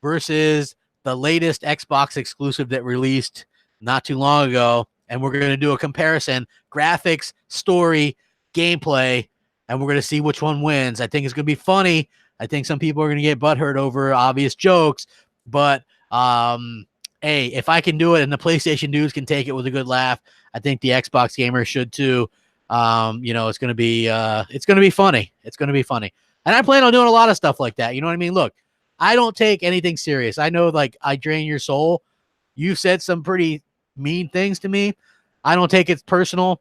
versus the latest Xbox exclusive that released not too long ago. And we're going to do a comparison, graphics, story, gameplay, and we're going to see which one wins. I think it's going to be funny. I think some people are going to get butthurt over obvious jokes, but hey, if I can do it and the PlayStation dudes can take it with a good laugh, I think the Xbox gamers should too. You know, it's going to be funny. It's going to be funny. And I plan on doing a lot of stuff like that. You know what I mean? Look, I don't take anything serious. I know, like, I drain your soul. You said some pretty mean things to me. I don't take it personal.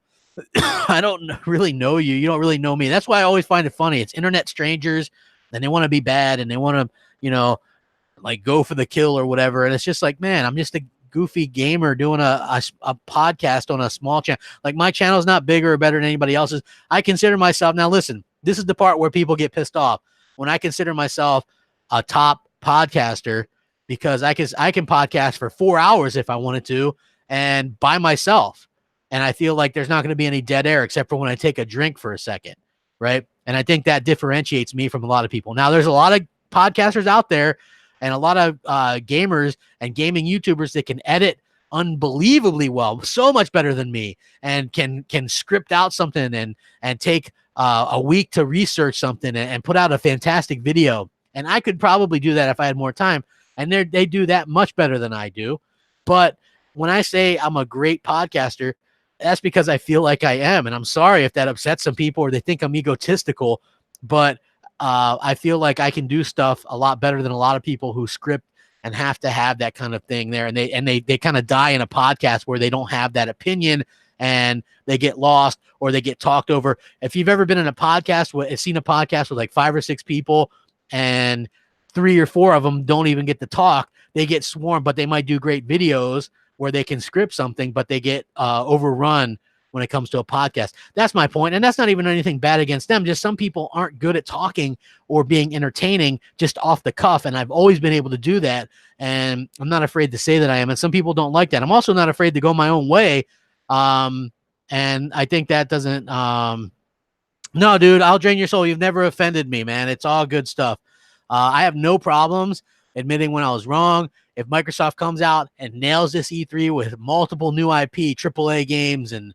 I don't really know you. You don't really know me. That's why I always find it funny. It's internet strangers, and they want to be bad, and they want to, you know, like, go for the kill or whatever. And it's just like, man, I'm just a goofy gamer doing a podcast on a small channel. Like, my channel is not bigger or better than anybody else's. I consider myself, now listen, this is the part where people get pissed off. When I consider myself a top podcaster, because I can podcast for 4 hours if I wanted to, and by myself. And I feel like there's not going to be any dead air except for when I take a drink for a second, right? And I think that differentiates me from a lot of people. Now, there's a lot of podcasters out there and a lot of gamers and gaming YouTubers that can edit unbelievably well, so much better than me, and can script out something and take a week to research something and put out a fantastic video. And I could probably do that if I had more time. And they do that much better than I do. But when I say I'm a great podcaster, that's because I feel like I am. And I'm sorry if that upsets some people or they think I'm egotistical, but I feel like I can do stuff a lot better than a lot of people who script and have to have that kind of thing there. And they kind of die in a podcast where they don't have that opinion and they get lost or they get talked over. If you've ever been in a podcast, seen a podcast with like 5 or 6 people and 3 or 4 of them don't even get to talk, they get swarmed, but they might do great videos where they can script something, but they get overrun when it comes to a podcast. That's my point. And that's not even anything bad against them. Just some people aren't good at talking or being entertaining just off the cuff. And I've always been able to do that. And I'm not afraid to say that I am. And some people don't like that. I'm also not afraid to go my own way. And I think that doesn't, No, dude, I'll drain your soul. You've never offended me, man. It's all good stuff. I have no problems admitting when I was wrong. If Microsoft comes out and nails this E3 with multiple new IP, AAA games, and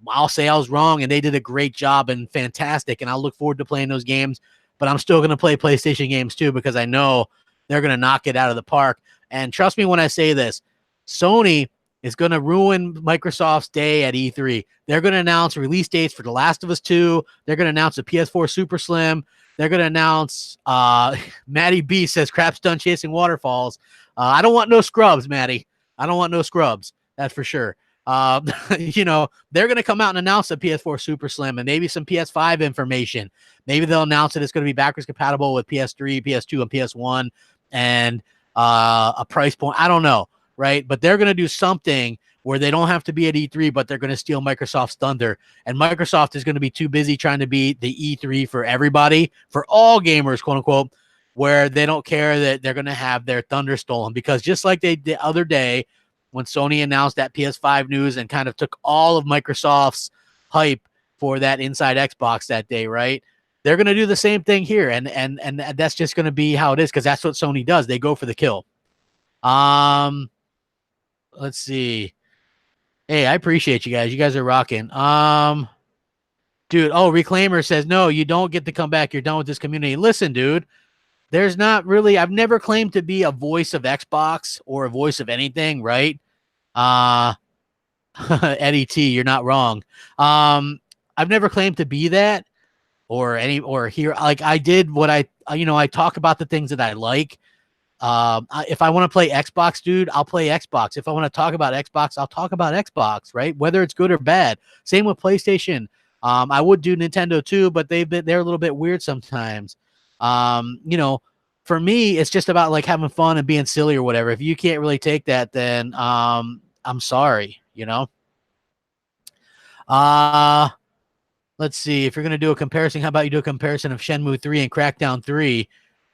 I'll say I was wrong and they did a great job and fantastic, and I'll look forward to playing those games. But I'm still going to play PlayStation games too because I know they're going to knock it out of the park. And trust me when I say this, Sony is going to ruin Microsoft's day at E3. They're going to announce release dates for The Last of Us 2. They're going to announce the PS4 Super Slim. They're going to announce, Maddie B says, crap's done chasing waterfalls. I don't want no scrubs, Maddie. I don't want no scrubs. That's for sure. You know, they're going to come out and announce the PS4 Super Slim and maybe some PS5 information. Maybe they'll announce that it's going to be backwards compatible with PS3, PS2, and PS1 and a price point. I don't know, right? But they're going to do something where they don't have to be at E3, but they're going to steal Microsoft's thunder. And Microsoft is going to be too busy trying to be the E3 for everybody, for all gamers, quote unquote, where they don't care that they're going to have their thunder stolen. Because just like they did the other day when Sony announced that PS5 news and kind of took all of Microsoft's hype for that Inside Xbox that day, right? They're going to do the same thing here. And that's just going to be how it is because that's what Sony does. They go for the kill. Let's see. Hey, I appreciate you guys. You guys are rocking. Dude, Reclaimer says, no, you don't get to come back. You're done with this community. Listen, dude, there's not really, I've never claimed to be a voice of Xbox or a voice of anything, right? Eddie T, you're not wrong. I've never claimed to be that or here. Like I did what I talk about the things that I like. If I want to play Xbox, dude, I'll play Xbox. If I want to talk about Xbox, I'll talk about Xbox, right? Whether it's good or bad. Same with PlayStation. I would do Nintendo too, but they're a little bit weird sometimes. For me, it's just about like having fun and being silly or whatever. If you can't really take that, then I'm sorry, Let's see. If you're gonna do a comparison, how about you do a comparison of Shenmue 3 and Crackdown 3?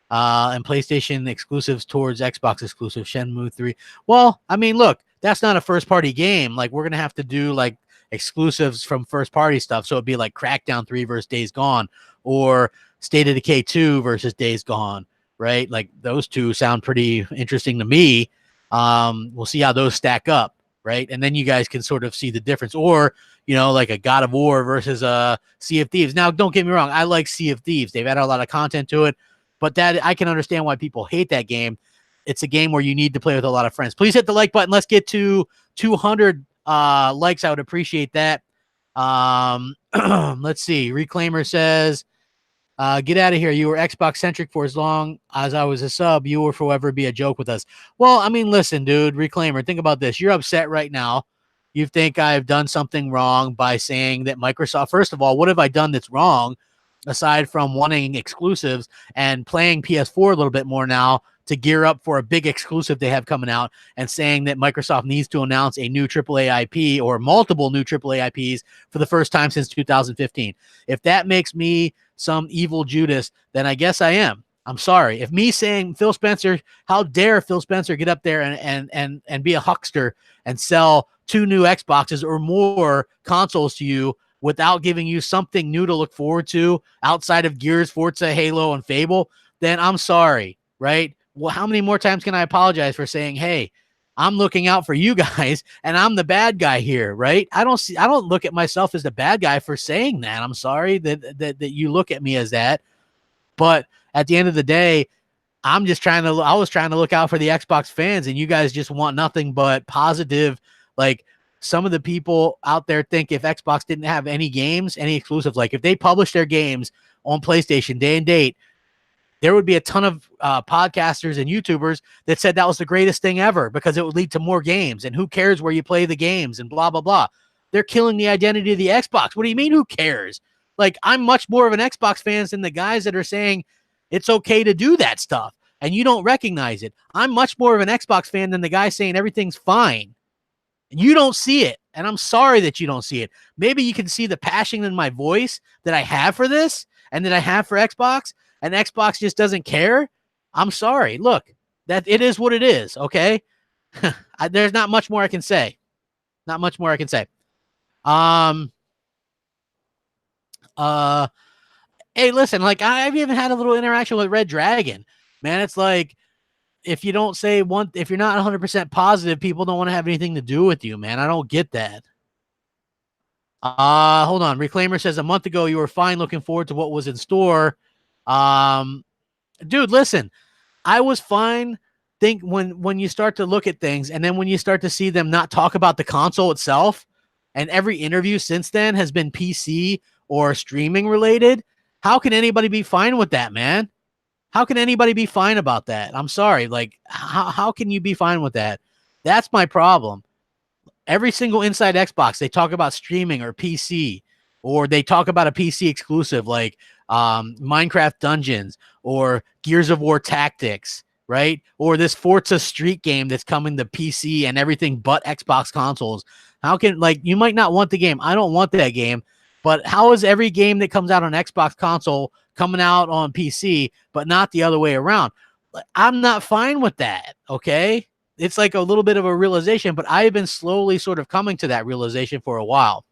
And PlayStation exclusives towards Xbox exclusive Shenmue 3. Well, I mean, look, that's not a first party game. Like we're going to have to do like exclusives from first party stuff. So it'd be like Crackdown 3 versus Days Gone or State of Decay 2 versus Days Gone, right? Like those two sound pretty interesting to me. We'll see how those stack up, right? And then you guys can sort of see the difference. Or, like a God of War versus a Sea of Thieves. Now, don't get me wrong. I like Sea of Thieves. They've added a lot of content to it. But that I can understand why people hate that game. It's a game where you need to play with a lot of friends. Please hit the like button. Let's get to 200 likes. I would appreciate that. Let's see. Reclaimer says, get out of here. You were Xbox centric for as long as I was a sub. You will forever be a joke with us. Well, I mean, listen, dude, Reclaimer, think about this. You're upset right now. You think I've done something wrong by saying that Microsoft, first of all, what have I done that's wrong? Aside from wanting exclusives and playing PS4 a little bit more now to gear up for a big exclusive they have coming out and saying that Microsoft needs to announce a new AAA IP or multiple new AAA IPs for the first time since 2015. If that makes me some evil Judas, then I guess I am. I'm sorry. If me saying Phil Spencer, how dare Phil Spencer get up there and be a huckster and sell 2 new Xboxes or more consoles to you without giving you something new to look forward to outside of Gears, Forza, Halo, and Fable, then I'm sorry, right? Well, how many more times can I apologize for saying, hey, I'm looking out for you guys and I'm the bad guy here, right? I don't look at myself as the bad guy for saying that. I'm sorry that you look at me as that. But at the end of the day, I was trying to look out for the Xbox fans, and you guys just want nothing but positive. Like some of the people out there think if Xbox didn't have any games, any exclusives, like if they published their games on PlayStation day and date, there would be a ton of podcasters and YouTubers that said that was the greatest thing ever because it would lead to more games. And who cares where you play the games and blah, blah, blah. They're killing the identity of the Xbox. What do you mean who cares? Like I'm much more of an Xbox fan than the guys that are saying it's okay to do that stuff and you don't recognize it. I'm much more of an Xbox fan than the guy saying everything's fine. You don't see it, and I'm sorry that you don't see it. Maybe you can see the passion in my voice that I have for this and that I have for Xbox, and Xbox just doesn't care. I'm sorry. Look, that it is what it is, okay? There's not much more I can say. Not much more I can say. Hey, listen, like I've even had a little interaction with Red Dragon, man. It's like if you don't say one, if you're not 100% positive, people don't want to have anything to do with you, man. I don't get that. Hold on. Reclaimer says a month ago you were fine, looking forward to what was in store. Um, dude, listen, I was fine. Think when you start to look at things, and then when you start to see them not talk about the console itself, and every interview since then has been PC or streaming related. How can anybody be fine with that, man? How can anybody be fine about that? I'm sorry. Like, how can you be fine with that? That's my problem. Every single Inside Xbox, they talk about streaming or PC, or they talk about a PC exclusive like Minecraft Dungeons or Gears of War Tactics, right? Or this Forza Street game that's coming to PC and everything but Xbox consoles. How can, like, you might not want the game. I don't want that game. But how is every game that comes out on Xbox console coming out on PC, but not the other way around? I'm not fine with that, okay? It's like a little bit of a realization, but I've been slowly sort of coming to that realization for a while.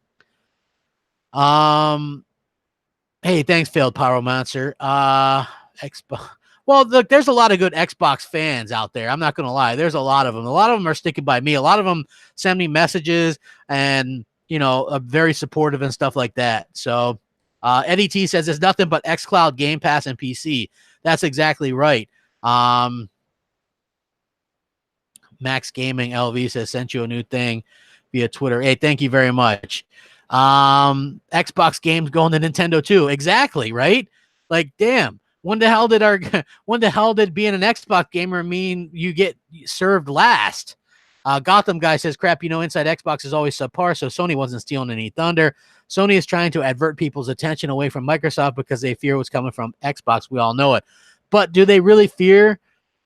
Hey, thanks, failed Pyromancer. Xbox. Well, look, there's a lot of good Xbox fans out there. I'm not gonna lie. There's a lot of them. A lot of them are sticking by me. A lot of them send me messages and are very supportive and stuff like that. So, Eddie T says it's nothing but xCloud, Game Pass, and PC. That's exactly right. Max Gaming LV says sent you a new thing via Twitter. Hey, thank you very much. Xbox games going to Nintendo too. Exactly, right? Like, damn. When the hell did being an Xbox gamer mean you get served last? Gotham guy says, crap, inside Xbox is always subpar, so Sony wasn't stealing any thunder. Sony is trying to avert people's attention away from Microsoft because they fear what's coming from Xbox. We all know it. But do they really fear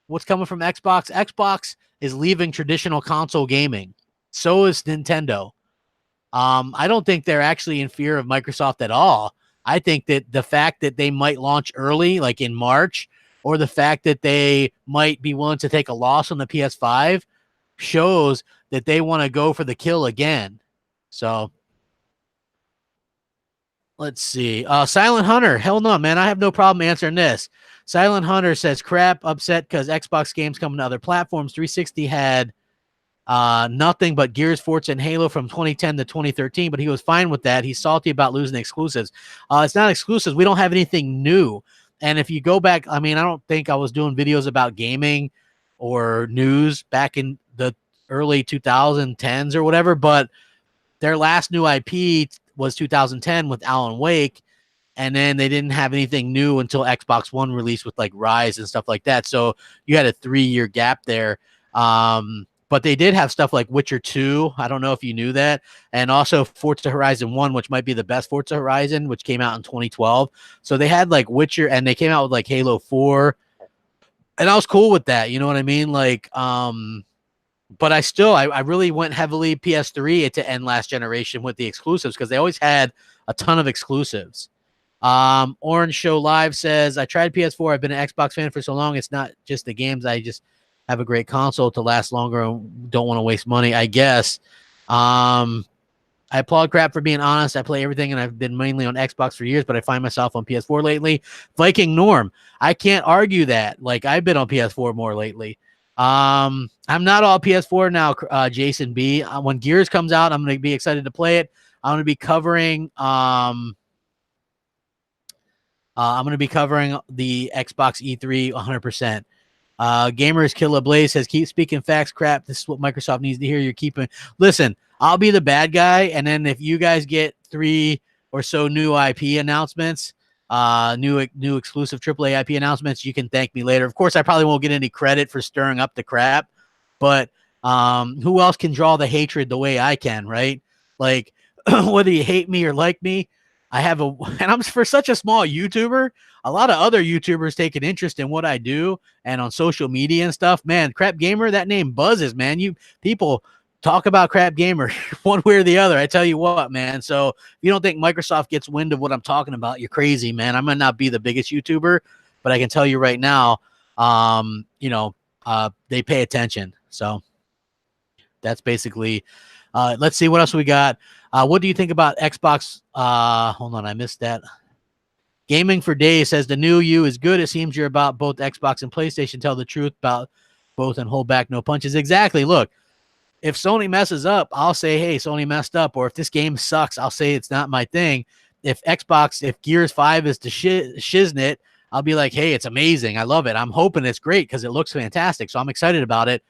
what's coming from Xbox? Xbox is leaving traditional console gaming. So is Nintendo. I don't think they're actually in fear of Microsoft at all. I think that the fact that they might launch early, like in March, or the fact that they might be willing to take a loss on the PS5 shows that they want to go for the kill again. So let's see. Silent Hunter. Hell no, man. I have no problem answering this. Silent Hunter says crap, upset because Xbox games coming to other platforms. 360 had nothing but Gears, Forza, and Halo from 2010 to 2013, but he was fine with that. He's salty about losing exclusives. It's not exclusives. We don't have anything new. And if you go back, I mean, I don't think I was doing videos about gaming or news back in the early 2010s or whatever, but their last new IP was 2010 with Alan Wake. And then they didn't have anything new until Xbox One released with like Rise and stuff like that. So you had a 3-year gap there. But they did have stuff like Witcher 2. I don't know if you knew that. And also Forza Horizon 1, which might be the best Forza Horizon, which came out in 2012. So they had like Witcher, and they came out with like Halo 4. And I was cool with that. You know what I mean? Like, but I really went heavily PS3 to end last generation with the exclusives because they always had a ton of exclusives. Orange Show Live says, I tried PS4. I've been an Xbox fan for so long. It's not just the games. I just have a great console to last longer and don't want to waste money, I guess. I applaud crap for being honest. I play everything, and I've been mainly on Xbox for years, but I find myself on PS4 lately. Viking Norm, I can't argue that. Like, I've been on PS4 more lately. I'm not all PS4 now, Jason B. When Gears comes out, I'm going to be excited to play it. I'm going to be covering the Xbox E3 100%. Gamers Killer Blaze says, keep speaking facts, crap. This is what Microsoft needs to hear. You're keeping. Listen, I'll be the bad guy, and then if you guys get 3 or so new IP announcements, new exclusive AAA IP announcements, you can thank me later. Of course, I probably won't get any credit for stirring up the crap, but who else can draw the hatred the way I can, right? Like, whether you hate me or like me, and I'm for such a small YouTuber, a lot of other YouTubers take an interest in what I do and on social media and stuff. Man, Crapgamer, that name buzzes, man. People talk about Crapgamer one way or the other. I tell you what, man. So if you don't think Microsoft gets wind of what I'm talking about, you're crazy, man. I might not be the biggest YouTuber, but I can tell you right now, they pay attention. So that's basically Let's see what else we got. What do you think about Xbox? Hold on, I missed that. Gaming for Days says the new you is good. It seems you're about both Xbox and PlayStation. Tell the truth about both and hold back no punches. Exactly. Look, if Sony messes up, I'll say, hey, Sony messed up. Or if this game sucks, I'll say it's not my thing. If Gears 5 is the shiznit, I'll be like, hey, it's amazing. I love it. I'm hoping it's great because it looks fantastic. So I'm excited about it.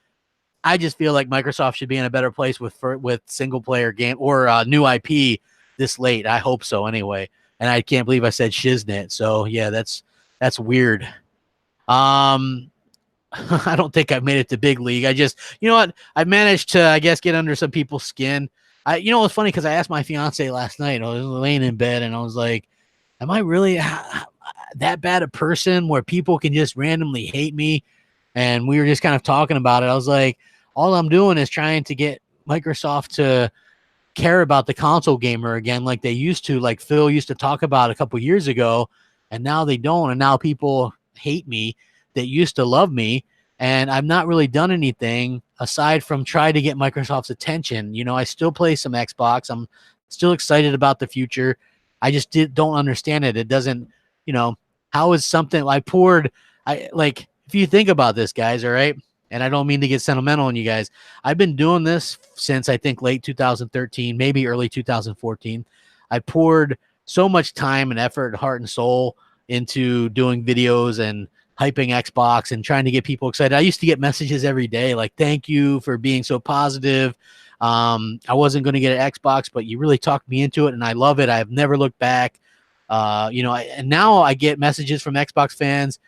I just feel like Microsoft should be in a better place with single player game or new IP this late. I hope so anyway. And I can't believe I said shiznit. So yeah, that's weird. I don't think I've made it to big league. I just, you know what? I've managed to, I guess, get under some people's skin. You know, it's funny because I asked my fiance last night. I was laying in bed and I was like, am I really that bad a person where people can just randomly hate me? And we were just kind of talking about it. I was like, all I'm doing is trying to get Microsoft to care about the console gamer again, like they used to, like Phil used to talk about a couple years ago, and now they don't. And now people hate me that used to love me, and I've not really done anything aside from try to get Microsoft's attention. You know, I still play some Xbox. I'm still excited about the future. I just don't understand it. It doesn't, you know, how is something like, if you think about this, guys, all right, and I don't mean to get sentimental on you guys. I've been doing this since I think late 2013, maybe early 2014. I poured so much time and effort, heart and soul into doing videos and hyping Xbox and trying to get people excited. I used to get messages every day like, thank you for being so positive. I wasn't going to get an Xbox, but you really talked me into it, and I love it. I've never looked back. You know, and now I get messages from Xbox fans.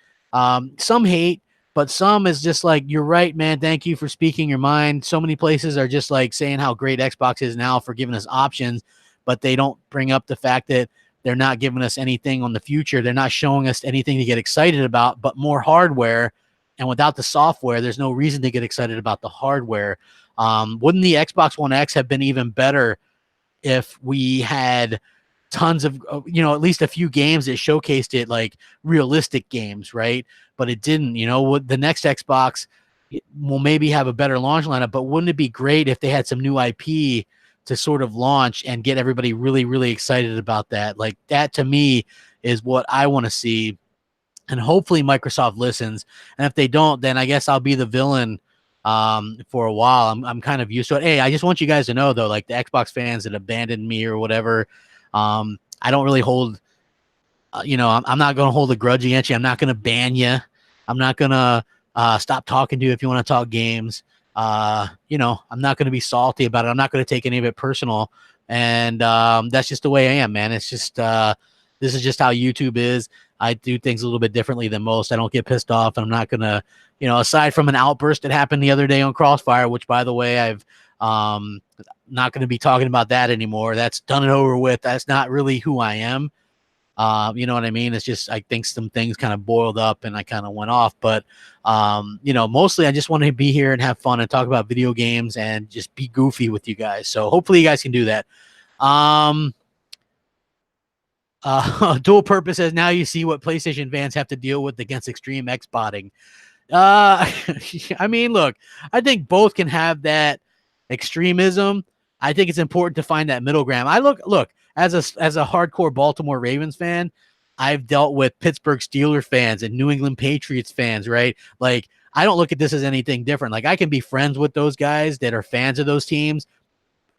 Some hate, but some is just like, you're right, man. Thank you for speaking your mind. So many places are just like saying how great Xbox is now for giving us options, but they don't bring up the fact that they're not giving us anything on the future. They're not showing us anything to get excited about, but more hardware. And without the software, there's no reason to get excited about the hardware. Wouldn't the Xbox One X have been even better if we had tons of, you know, at least a few games that showcased it, like realistic games, right? But it didn't. You know, the next Xbox will maybe have a better launch lineup, but wouldn't it be great if they had some new IP to sort of launch and get everybody really, really excited about that? Like, that to me is what I want to see. And hopefully Microsoft listens. And if they don't, then I guess I'll be the villain for a while. I'm kind of used to it. Hey, I just want you guys to know, though, like the Xbox fans that abandoned me or whatever, I don't really hold, you know, I'm not going to hold a grudge against you. I'm not going to ban you. I'm not going to stop talking to you if you want to talk games. You know, I'm not going to be salty about it. I'm not going to take any of it personal. And that's just the way I am, man. It's just, this is just how YouTube is. I do things a little bit differently than most. I don't get pissed off, and I'm not going to, you know, aside from an outburst that happened the other day on Crossfire, which, by the way, I've not going to be talking about that anymore. That's done and over with. That's not really who I am. You know what I mean? It's just, I think some things kind of boiled up and I kind of went off, but, you know, mostly I just want to be here and have fun and talk about video games and just be goofy with you guys. So hopefully you guys can do that. Dual Purpose says, now you see what PlayStation fans have to deal with against extreme X-botting. I mean, look, I think both can have that extremism. I think it's important to find that middle ground. Look, as a hardcore Baltimore Ravens fan, I've dealt with Pittsburgh Steelers fans and New England Patriots fans, right? Like, I don't look at this as anything different. Like, I can be friends with those guys that are fans of those teams,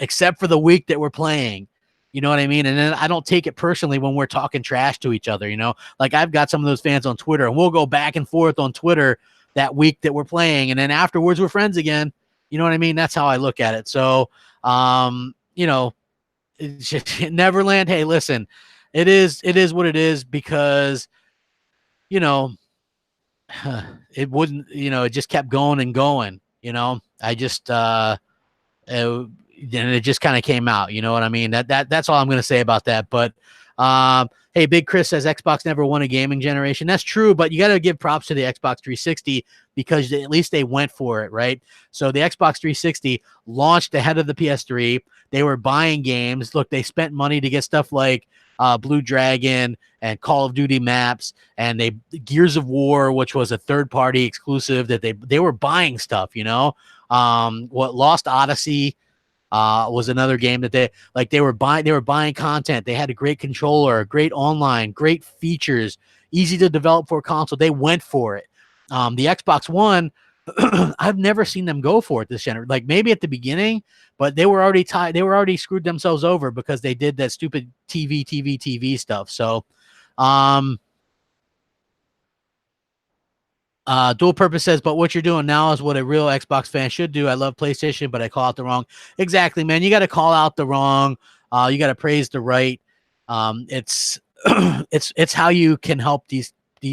except for the week that we're playing. You know what I mean? And then I don't take it personally when we're talking trash to each other, you know? Like, I've got some of those fans on Twitter, and we'll go back and forth on Twitter that week that we're playing, and then afterwards we're friends again. You know what I mean? That's how I look at it. So, you know, it's just, Neverland, hey, listen, it is what it is, because, you know, it wouldn't, you know, it just kept going and going, you know? I just, and it just kind of came out, you know what I mean? That's all I'm going to say about that. But hey, Big Chris says Xbox never won a gaming generation. That's true, but you got to give props to the Xbox 360 because at least they went for it, right? So the Xbox 360 launched ahead of the PS3. They were buying games. Look, they spent money to get stuff like Blue Dragon and Call of Duty maps, and Gears of War, which was a third-party exclusive that they were buying stuff, you know? Lost Odyssey, was another game that they were buying content. They had a great controller, great online, great features, easy to develop for a console. They went for it. The Xbox One, I've never seen them go for it this generation. Like maybe at the beginning, but they were already tied. They were already screwed themselves over because they did that stupid TV stuff. So, Dual Purpose says, but what you're doing now is what a real Xbox fan should do. I love PlayStation, but I call out the wrong. Exactly, man. You got to call out the wrong. You got to praise the right. It's it's how you can help these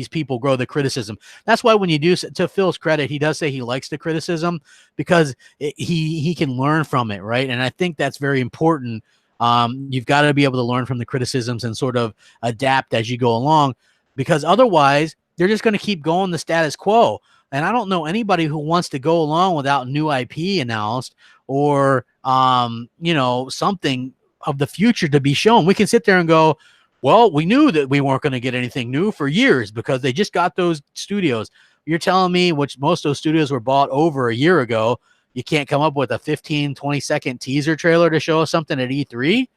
people grow the criticism. That's why when you do, to Phil's credit, he does say he likes the criticism because he can learn from it, right? And I think that's very important. You've got to be able to learn from the criticisms and sort of adapt as you go along, because otherwise they're just going to keep going the status quo. And I don't know anybody who wants to go along without new IP announced or, something of the future to be shown. We can sit there and go, well, we knew that we weren't going to get anything new for years because they just got those studios. You're telling me, which most of those studios were bought over a year ago, you can't come up with a 15, 20-second teaser trailer to show us something at E3?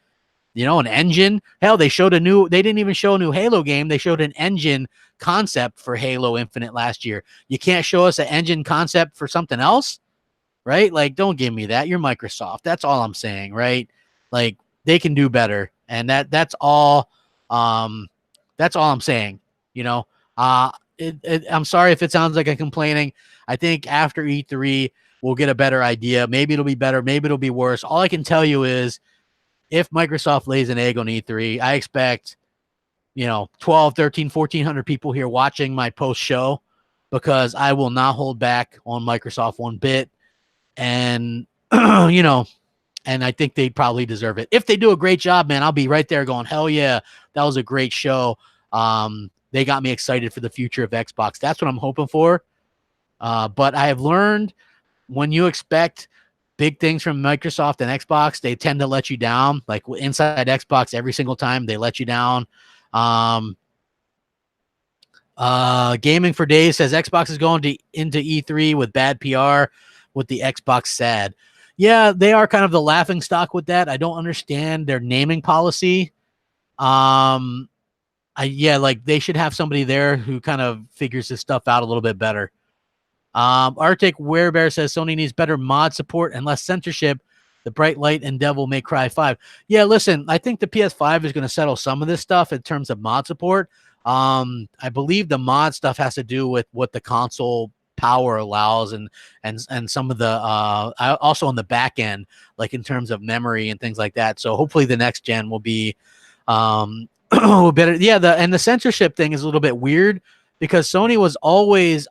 An engine. Hell, they didn't even show a new Halo game. They showed an engine concept for Halo Infinite last year. You can't show us an engine concept for something else, right? Like, don't give me that. You're Microsoft. That's all I'm saying, right? Like, they can do better. And that's all I'm saying, I'm sorry if it sounds like I'm complaining. I think after E3, we'll get a better idea. Maybe it'll be better. Maybe it'll be worse. All I can tell you is if Microsoft lays an egg on E3, I expect, 12, 13, 1,400 people here watching my post show because I will not hold back on Microsoft one bit. And, and I think they probably deserve it. If they do a great job, man, I'll be right there going, hell yeah, that was a great show. They got me excited for the future of Xbox. That's what I'm hoping for. But I have learned when you expect big things from Microsoft and Xbox, they tend to let you down. Like inside Xbox, every single time they let you down. Gaming for Days says Xbox is going into E3 with bad PR with the Xbox sad. Yeah, they are kind of the laughing stock with that. I don't understand their naming policy. Like they should have somebody there who kind of figures this stuff out a little bit better. Arctic Werebear says Sony needs better mod support and less censorship. The Bright Light and Devil May Cry 5. Yeah, listen, I think the PS5 is going to settle some of this stuff in terms of mod support. I believe the mod stuff has to do with what the console power allows and some of the also on the back end, like in terms of memory and things like that. So hopefully the next gen will be better. Yeah, the censorship thing is a little bit weird because Sony was always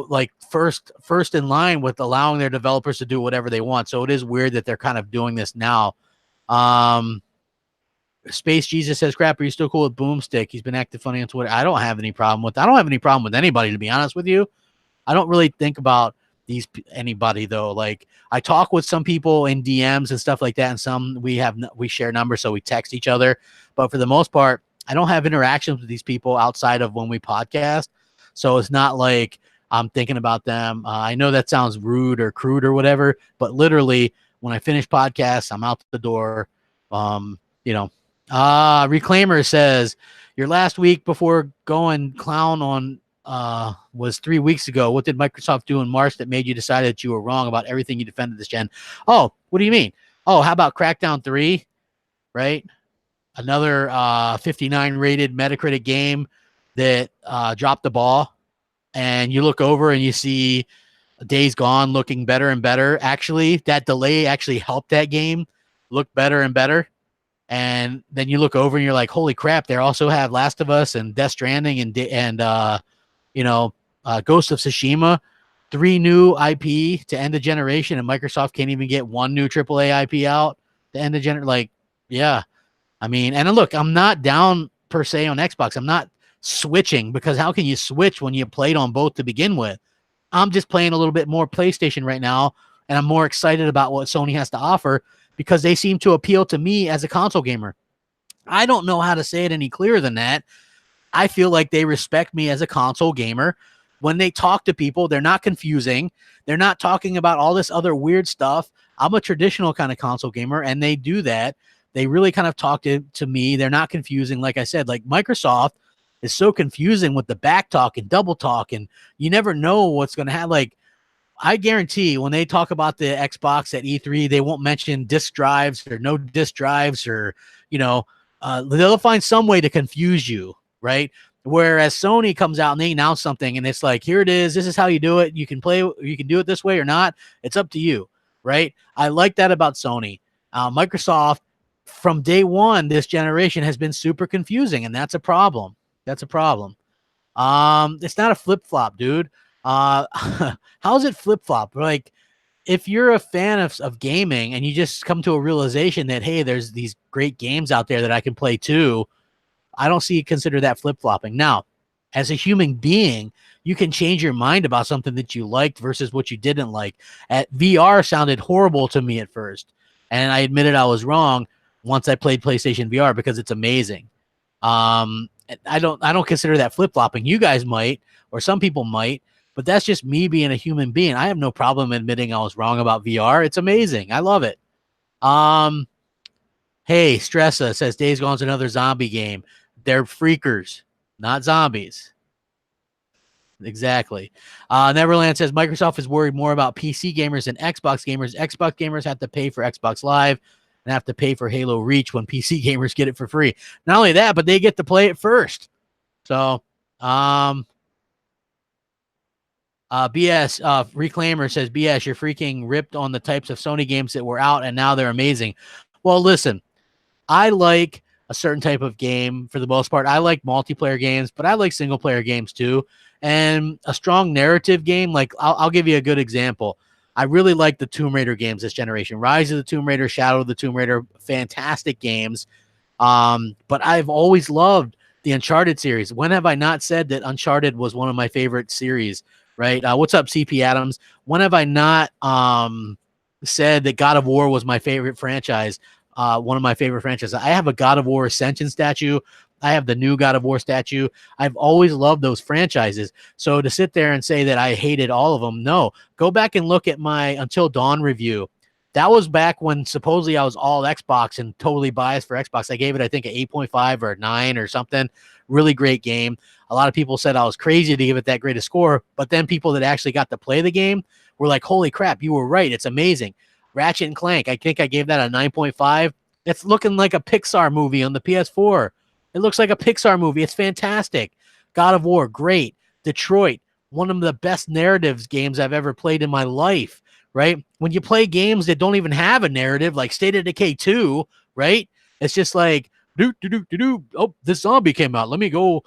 like first in line with allowing their developers to do whatever they want. So it is weird that they're kind of doing this now. Space Jesus says, crap, are you still cool with Boomstick? He's been acting funny on Twitter. I don't have any problem with anybody, to be honest with you. I don't really think about anybody though. Like I talk with some people in DMs and stuff like that. And some we share numbers. So we text each other, but for the most part, I don't have interactions with these people outside of when we podcast. So it's not like I'm thinking about them. I know that sounds rude or crude or whatever, but literally when I finish podcasts, I'm out the door. Reclaimer says your last week before going clown on was 3 weeks ago. What did Microsoft do in March that made you decide that you were wrong about everything you defended this gen? Oh, what do you mean? Oh, how about Crackdown 3? Right? Another 59 rated Metacritic game that dropped the ball, and you look over and you see Days Gone looking better and better. Actually, that delay actually helped that game look better and better. And then you look over and you're like, holy crap, they also have Last of Us and Death Stranding and Ghost of Tsushima, 3 new IP to end the generation, and Microsoft can't even get 1 new AAA IP out to end the generation. Like, yeah. I mean, and look, I'm not down per se on Xbox. I'm not switching because how can you switch when you played on both to begin with? I'm just playing a little bit more PlayStation right now, and I'm more excited about what Sony has to offer because they seem to appeal to me as a console gamer. I don't know how to say it any clearer than that. I feel like they respect me as a console gamer. when they talk to people, they're not confusing. They're not talking about all this other weird stuff. I'm a traditional kind of console gamer, and they do that. They really kind of talk to me. They're not confusing. Like I said, like Microsoft is so confusing with the back talk and double talk, and you never know what's going to happen. Like, I guarantee when they talk about the Xbox at E3, they won't mention disk drives or no disk drives, or, they'll find some way to confuse you, right? Whereas Sony comes out and they announce something and it's like, here it is. This is how you do it. You can do it this way or not. It's up to you, right? I like that about Sony. Microsoft, from day one, this generation has been super confusing, and that's a problem. That's a problem. It's not a flip-flop, dude. How's it flip-flop? Like, if you're a fan of gaming and you just come to a realization that, hey, there's these great games out there that I can play too, I don't consider that flip-flopping. Now, as a human being, you can change your mind about something that you liked versus what you didn't like. VR sounded horrible to me at first, and I admitted I was wrong once I played PlayStation VR because it's amazing. I don't consider that flip-flopping. You guys might, or some people might, but that's just me being a human being. I have no problem admitting I was wrong about VR. It's amazing. I love it. Hey, Stressa says Days Gone's another zombie game. They're freakers, not zombies. Exactly. Neverland says Microsoft is worried more about PC gamers than Xbox gamers. Xbox gamers have to pay for Xbox Live and have to pay for Halo Reach when PC gamers get it for free. Not only that, but they get to play it first. So, BS Reclaimer says, BS, you're freaking ripped on the types of Sony games that were out and now they're amazing. Well, listen, I like a certain type of game for the most part. I like multiplayer games, but I like single player games too. And a strong narrative game, like I'll give you a good example. I really like the Tomb Raider games this generation. Rise of the Tomb Raider, Shadow of the Tomb Raider, fantastic games. But I've always loved the Uncharted series. When have I not said that Uncharted was one of my favorite series, right? What's up, CP Adams? When have I not said that God of War was my favorite franchise? One of my favorite franchises. I have a God of War Ascension statue. I have the new God of War statue. I've always loved those franchises. So to sit there and say that I hated all of them, no. Go back and look at my Until Dawn review. That was back when supposedly I was all Xbox and totally biased for Xbox. I gave it, I think, an 8.5 or a 9 or something. Really great game. A lot of people said I was crazy to give it that great a score, but then people that actually got to play the game were like, holy crap, you were right. It's amazing. Ratchet and Clank, I think I gave that a 9.5. It's looking like a Pixar movie on the PS4. It looks like a Pixar movie. It's fantastic. God of War, great. Detroit, one of the best narratives games I've ever played in my life, right? When you play games that don't even have a narrative, like State of Decay 2, right? It's just like, oh, this zombie came out. Let me go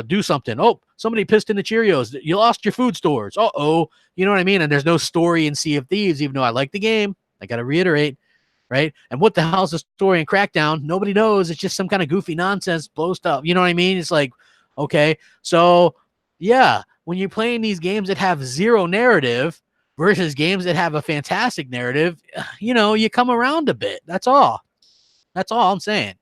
do something. Oh, somebody pissed in the Cheerios. You lost your food stores. Uh-oh. You know what I mean? And there's no story in Sea of Thieves, even though I like the game. I got to reiterate. Right? And what the hell's the story in Crackdown? Nobody knows. It's just some kind of goofy nonsense, blow stuff. You know what I mean? It's like, okay. So, yeah, when you're playing these games that have zero narrative versus games that have a fantastic narrative, you come around a bit. That's all. That's all I'm saying.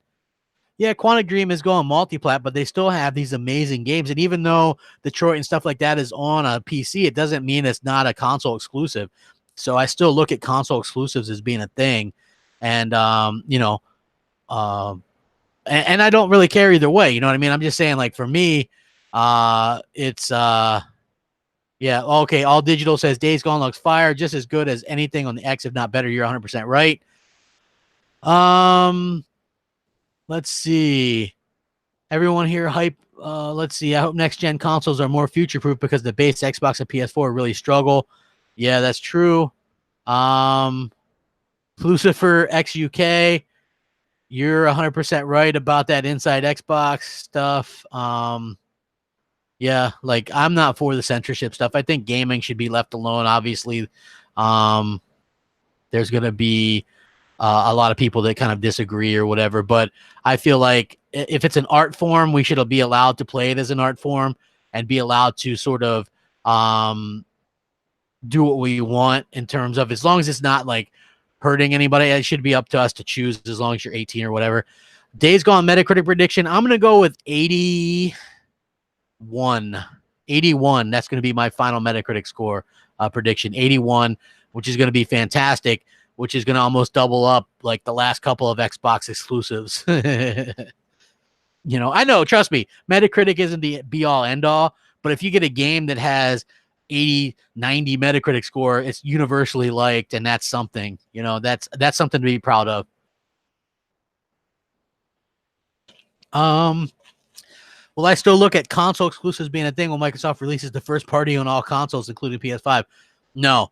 Yeah, Quantic Dream is going multi-plat, but they still have these amazing games. And even though Detroit and stuff like that is on a PC, it doesn't mean it's not a console exclusive. So I still look at console exclusives as being a thing. And, and I don't really care either way. You know what I mean? I'm just saying, like, for me, it's, yeah. Okay. All Digital says Days Gone looks fire, just as good as anything on the X, if not better. You're 100% right. Let's see. Everyone here hype. Let's see. I hope next gen consoles are more future proof because the base Xbox and PS4 really struggle. Yeah, that's true. Lucifer XUK, you're 100% right about that inside Xbox stuff. Yeah, like, I'm not for the censorship stuff. I think gaming should be left alone. Obviously, there's going to be a lot of people that kind of disagree or whatever, but I feel like if it's an art form, we should be allowed to play it as an art form and be allowed to sort of do what we want in terms of, as long as it's not like hurting anybody. It should be up to us to choose as long as you're 18 or whatever. Days Gone Metacritic prediction, I'm going to go with 81. 81. That's going to be my final Metacritic score prediction. 81, which is going to be fantastic, which is going to almost double up like the last couple of Xbox exclusives. You know, I know, trust me, Metacritic isn't the be all end all, but if you get a game that has 80, 90 Metacritic score, it's universally liked, and that's something. You know, that's something to be proud of. Will I still look at console exclusives being a thing when Microsoft releases the first party on all consoles, including PS5? No.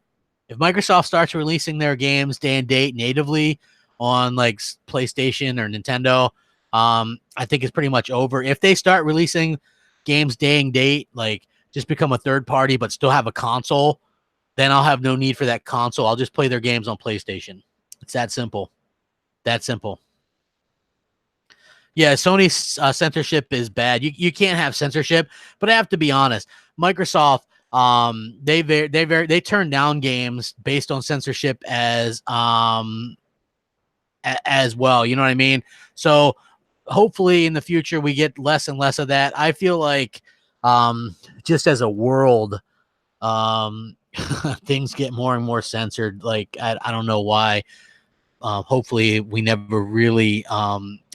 If Microsoft starts releasing their games day and date natively on like PlayStation or Nintendo, I think it's pretty much over. If they start releasing games day and date, like just become a third party but still have a console, then I'll have no need for that console. I'll just play their games on PlayStation. It's that simple. That simple. Yeah, Sony's censorship is bad. You can't have censorship, but I have to be honest. Microsoft, they turn down games based on censorship as well. You know what I mean? So hopefully in the future we get less and less of that. I feel like just as a world, things get more and more censored. Like I don't know why. Hopefully we never really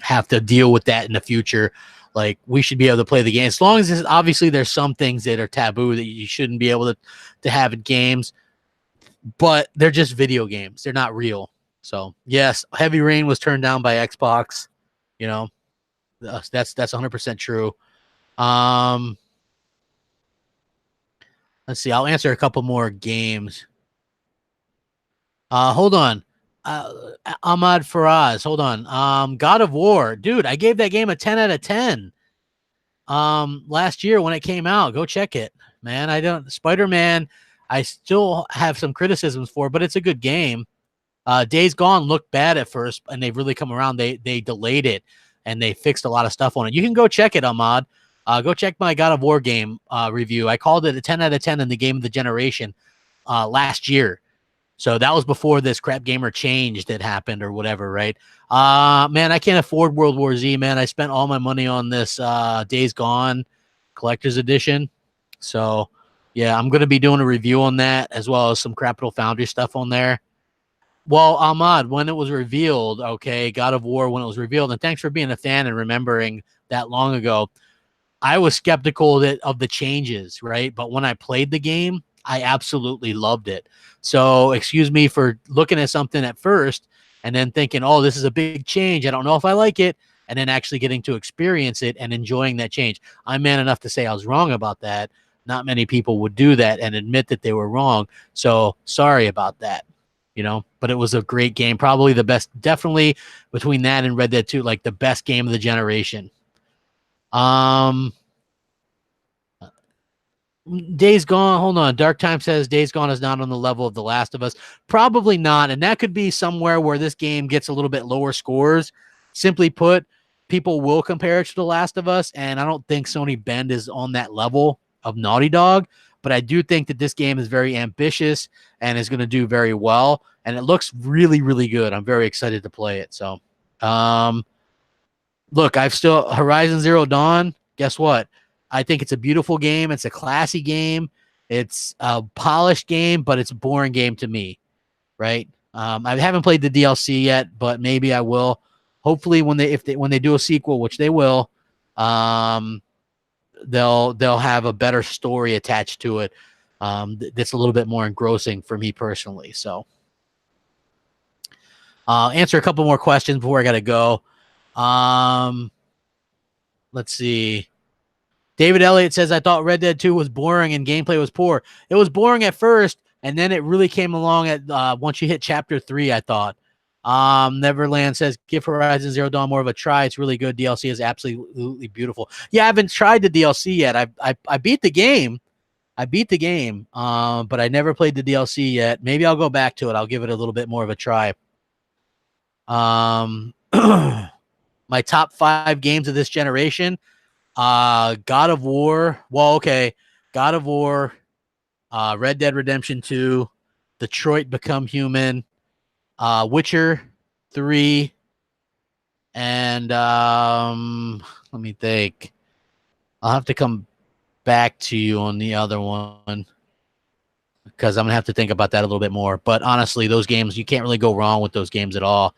have to deal with that in the future. Like we should be able to play the game as long as obviously there's some things that are taboo that you shouldn't be able to have in games, but they're just video games. They're not real. So yes, Heavy Rain was turned down by Xbox. You know, that's 100% true. Let's see. I'll answer a couple more games. Hold on. Ahmad Faraz, hold on. God of War, dude, I gave that game a 10 out of 10. Last year when it came out, go check it, man. Spider-Man, I still have some criticisms for, but it's a good game. Days Gone looked bad at first, and they've really come around. They delayed it, and they fixed a lot of stuff on it. You can go check it, Ahmad. Go check my God of War game review. I called it a 10 out of 10 in the game of the generation last year. So that was before this Crapgamer change that happened or whatever, right? Man, I can't afford World War Z, man. I spent all my money on this Days Gone Collector's Edition. So, yeah, I'm going to be doing a review on that as well as some Capital Foundry stuff on there. Well, Ahmad, when it was revealed, okay, God of War, when it was revealed, and thanks for being a fan and remembering that long ago, I was skeptical of the changes, right? But when I played the game, I absolutely loved it. So excuse me for looking at something at first and then thinking, oh, this is a big change. I don't know if I like it. And then actually getting to experience it and enjoying that change. I'm man enough to say I was wrong about that. Not many people would do that and admit that they were wrong. So sorry about that, you know, but it was a great game. Probably the best, definitely between that and Red Dead 2, like the best game of the generation. Days Gone, hold on. Dark Time says Days Gone is not on the level of The Last of Us. Probably not. And that could be somewhere where this game gets a little bit lower scores. Simply put, people will compare it to The Last of Us. And I don't think Sony Bend is on that level of Naughty Dog. But I do think that this game is very ambitious and is going to do very well. And it looks really, really good. I'm very excited to play it. So, look, I've still Horizon Zero Dawn. Guess what? I think it's a beautiful game. It's a classy game. It's a polished game, but it's a boring game to me, right? I haven't played the DLC yet, but maybe I will. Hopefully, when they do a sequel, which they will, they'll have a better story attached to it. That's a little bit more engrossing for me personally. So, answer a couple more questions before I gotta go. Let's see. David Elliott says, I thought Red Dead 2 was boring and gameplay was poor. It was boring at first, and then it really came along at once you hit Chapter 3, I thought. Neverland says, give Horizon Zero Dawn more of a try. It's really good. DLC is absolutely beautiful. Yeah, I haven't tried the DLC yet. I beat the game. But I never played the DLC yet. Maybe I'll go back to it. I'll give it a little bit more of a try. My top 5 games of this generation. God of War. Well, okay. God of War, Red Dead Redemption 2, Detroit Become Human, Witcher 3, and let me think. I'll have to come back to you on the other one because I'm gonna have to think about that a little bit more. But honestly, those games, you can't really go wrong with those games at all.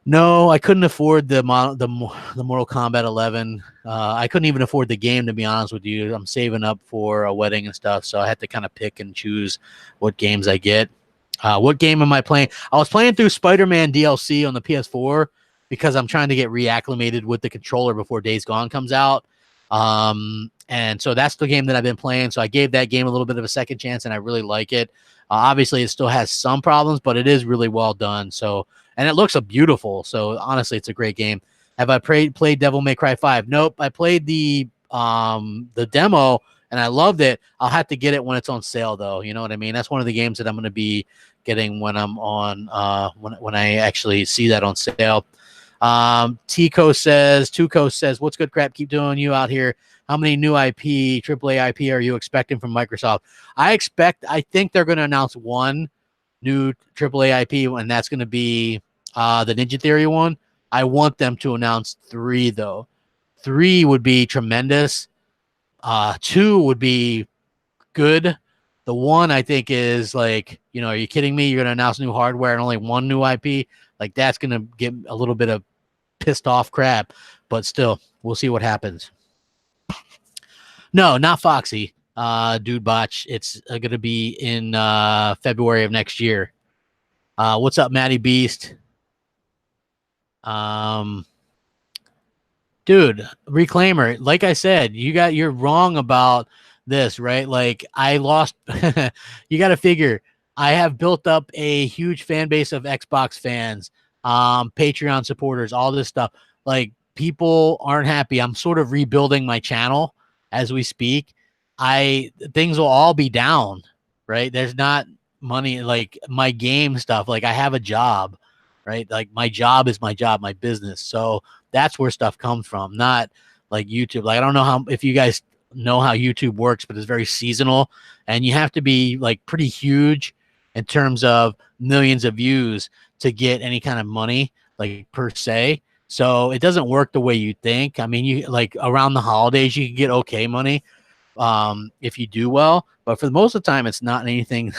No, I couldn't afford the Mortal Kombat 11. I couldn't even afford the game, to be honest with you. I'm saving up for a wedding and stuff, so I had to kind of pick and choose what games I get. What game am I playing? I was playing through Spider-Man DLC on the PS4 because I'm trying to get reacclimated with the controller before Days Gone comes out. And so that's the game that I've been playing. So I gave that game a little bit of a second chance, and I really like it. Obviously, it still has some problems, but it is really well done. So, and it looks beautiful. So honestly, it's a great game. Have I played Devil May Cry 5? Nope. I played the demo and I loved it. I'll have to get it when it's on sale, though. You know what I mean? That's one of the games that I'm going to be getting when I'm on when I actually see that on sale. Tuco says, "What's good, crap? Keep doing you out here. How many new AAA IP are you expecting from Microsoft?" I think they're going to announce one new AAA IP, and that's going to be the Ninja Theory one. I want them to announce 3, though. 3 would be tremendous. 2 would be good. The 1, I think, is like, are you kidding me? You're going to announce new hardware and only 1 new IP? Like, that's going to get a little bit of pissed off crap. But still, we'll see what happens. No, not Foxy. Dude Botch. It's going to be in February of next year. What's up, Matty Beast? Dude, Reclaimer, like I said, you're wrong about this, right? Like, I lost you got to figure I have built up a huge fan base of Xbox fans, Patreon supporters, all this stuff. Like, people aren't happy. I'm sort of rebuilding my channel as we speak. Things will all be down, right? There's not money, like my game stuff. Like, I have a job, right? Like, my job is my job, my business. So that's where stuff comes from, not like YouTube. Like, I don't know if you guys know how YouTube works, but it's very seasonal, and you have to be like pretty huge in terms of millions of views to get any kind of money, like, per se. So it doesn't work the way you think. I mean, you like around the holidays, you can get okay money if you do well, but for the most of the time, it's not anything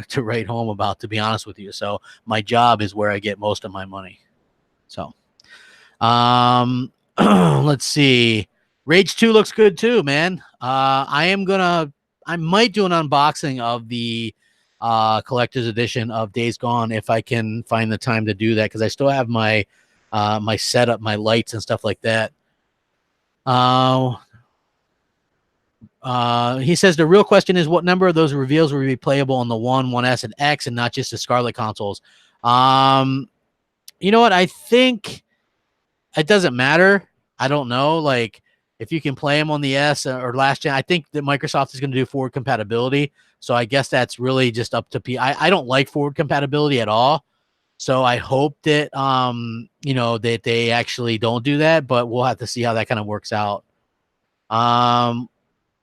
to write home about, to be honest with you. So my job is where I get most of my money. So let's see. Rage 2 looks good too, man. I might do an unboxing of the collector's edition of Days Gone if I can find the time to do that, because I still have my my setup, my lights and stuff like that. He says the real question is, what number of those reveals will be playable on the 1S, and X, and not just the Scarlet consoles? You know what? I think it doesn't matter. I don't know. Like, if you can play them on the S or last gen, I think that Microsoft is going to do forward compatibility. So I guess that's really just up to I don't like forward compatibility at all. So I hope that that they actually don't do that, but we'll have to see how that kind of works out.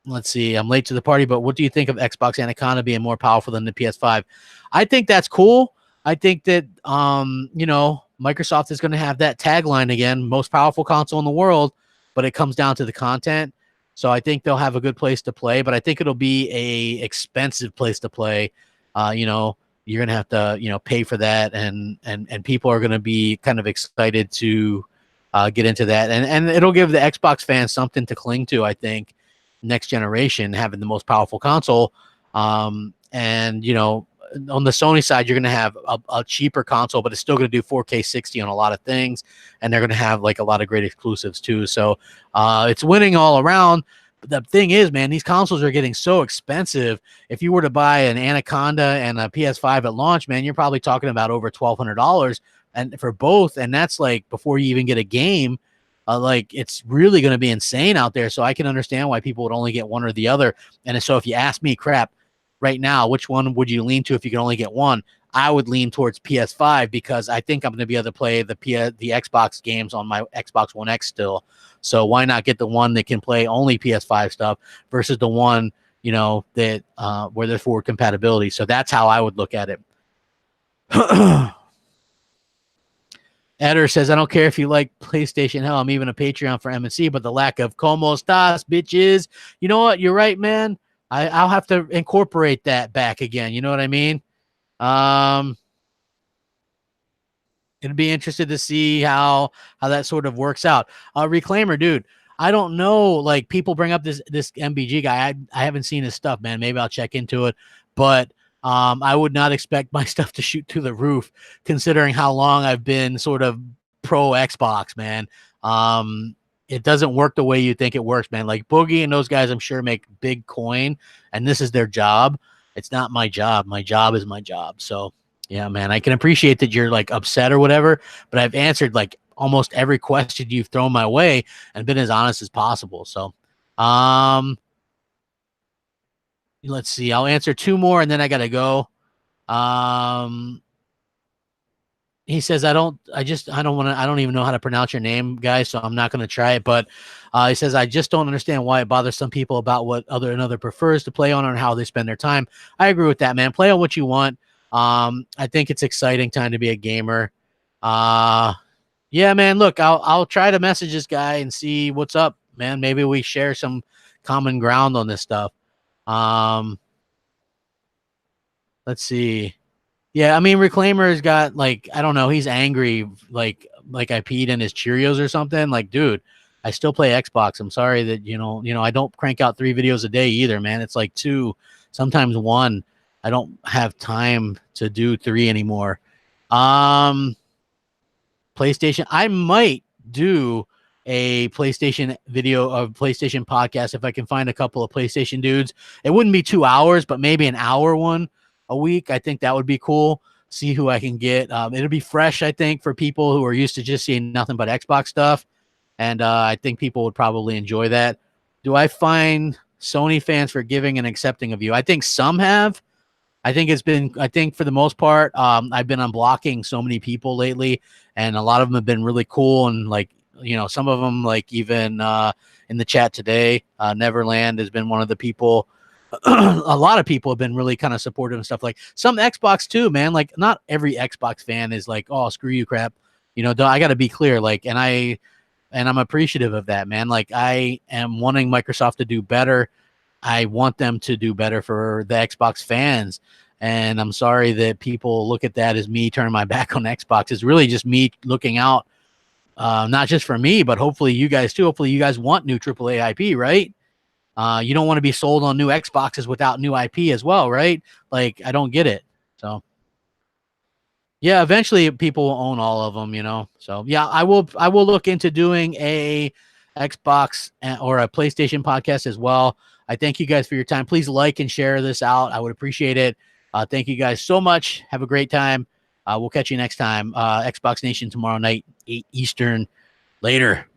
Let's see. I'm late to the party, but what do you think of Xbox Anaconda being more powerful than the PS5? I think that's cool. I think that Microsoft is going to have that tagline again, most powerful console in the world, but it comes down to the content. So I think they'll have a good place to play, but I think it'll be a expensive place to play. You're going to have to, pay for that, and people are going to be kind of excited to get into that. And it'll give the Xbox fans something to cling to, I think, next generation, having the most powerful console. On the Sony side, you're going to have a cheaper console, but it's still going to do 4K 60 on a lot of things, and they're going to have like a lot of great exclusives too. So it's winning all around. But the thing is, man, these consoles are getting so expensive. If you were to buy an Anaconda and a PS5 at launch, man, you're probably talking about over $1,200 and for both, and that's like before you even get a game. Like, it's really going to be insane out there. So I can understand why people would only get one or the other. And so if you ask me, crap, right now, which one would you lean to if you could only get one? I would lean towards PS5 because I think I'm going to be able to play the Xbox games on my Xbox One X still. So why not get the one that can play only PS5 stuff versus the one, that where there's forward compatibility. So that's how I would look at it. Eder says, I don't care if you like PlayStation. Hell, I'm even a Patreon for MNC, but the lack of como estas, bitches. You know what? You're right, man. I'll have to incorporate that back again. You know what I mean? It'd be interested to see how that sort of works out. Reclaimer, dude. I don't know. Like, people bring up this MBG guy. I haven't seen his stuff, man. Maybe I'll check into it. But I would not expect my stuff to shoot to the roof, considering how long I've been sort of pro Xbox, man. It doesn't work the way you think it works, man. Like Boogie and those guys, I'm sure make big coin, and this is their job. It's not my job. My job is my job. So yeah, man, I can appreciate that you're like upset or whatever, but I've answered like almost every question you've thrown my way and been as honest as possible. So, let's see. I'll answer 2 more and then I got to go. He says, I don't even know how to pronounce your name, guys, so I'm not going to try it. But he says, I just don't understand why it bothers some people about what another prefers to play on and how they spend their time. I agree with that, man. Play on what you want. I think it's exciting time to be a gamer. Yeah, man, look, I'll try to message this guy and see what's up, man. Maybe we share some common ground on this stuff. Let's see. Yeah, I mean, Reclaimer's got like, I don't know, he's angry, like I peed in his Cheerios or something. Like, dude, I still play Xbox. I'm sorry that you know, I don't crank out 3 videos a day either, man. It's like 2, sometimes 1. I don't have time to do 3 anymore. PlayStation, I might do a PlayStation video of PlayStation podcast if I can find a couple of PlayStation dudes. It wouldn't be 2 hours, but maybe an hour one a week. I think that would be cool. See who I can get. It'll be fresh, I think, for people who are used to just seeing nothing but Xbox stuff. And I think people would probably enjoy that. Do I find Sony fans forgiving and accepting of you? I think some have. I think for the most part, I've been unblocking so many people lately, and a lot of them have been really cool. And like, some of them, like even in the chat today, Neverland has been one of the people. A lot of people have been really kind of supportive and stuff. Like some Xbox too, man. Like not every Xbox fan is like, oh, screw you, crap. I got to be clear. Like, and I'm appreciative of that, man. Like I am wanting Microsoft to do better. I want them to do better for the Xbox fans. And I'm sorry that people look at that as me turning my back on Xbox. It's really just me looking out, not just for me, but hopefully you guys too. Hopefully you guys want new AAA IP, right? You don't want to be sold on new Xboxes without new IP as well, right? Like, I don't get it. So, yeah, eventually people will own all of them, So, yeah, I will look into doing a Xbox or a PlayStation podcast as well. I thank you guys for your time. Please like and share this out. I would appreciate it. Thank you guys so much. Have a great time. We'll catch you next time. Xbox Nation tomorrow night, 8 Eastern. Later.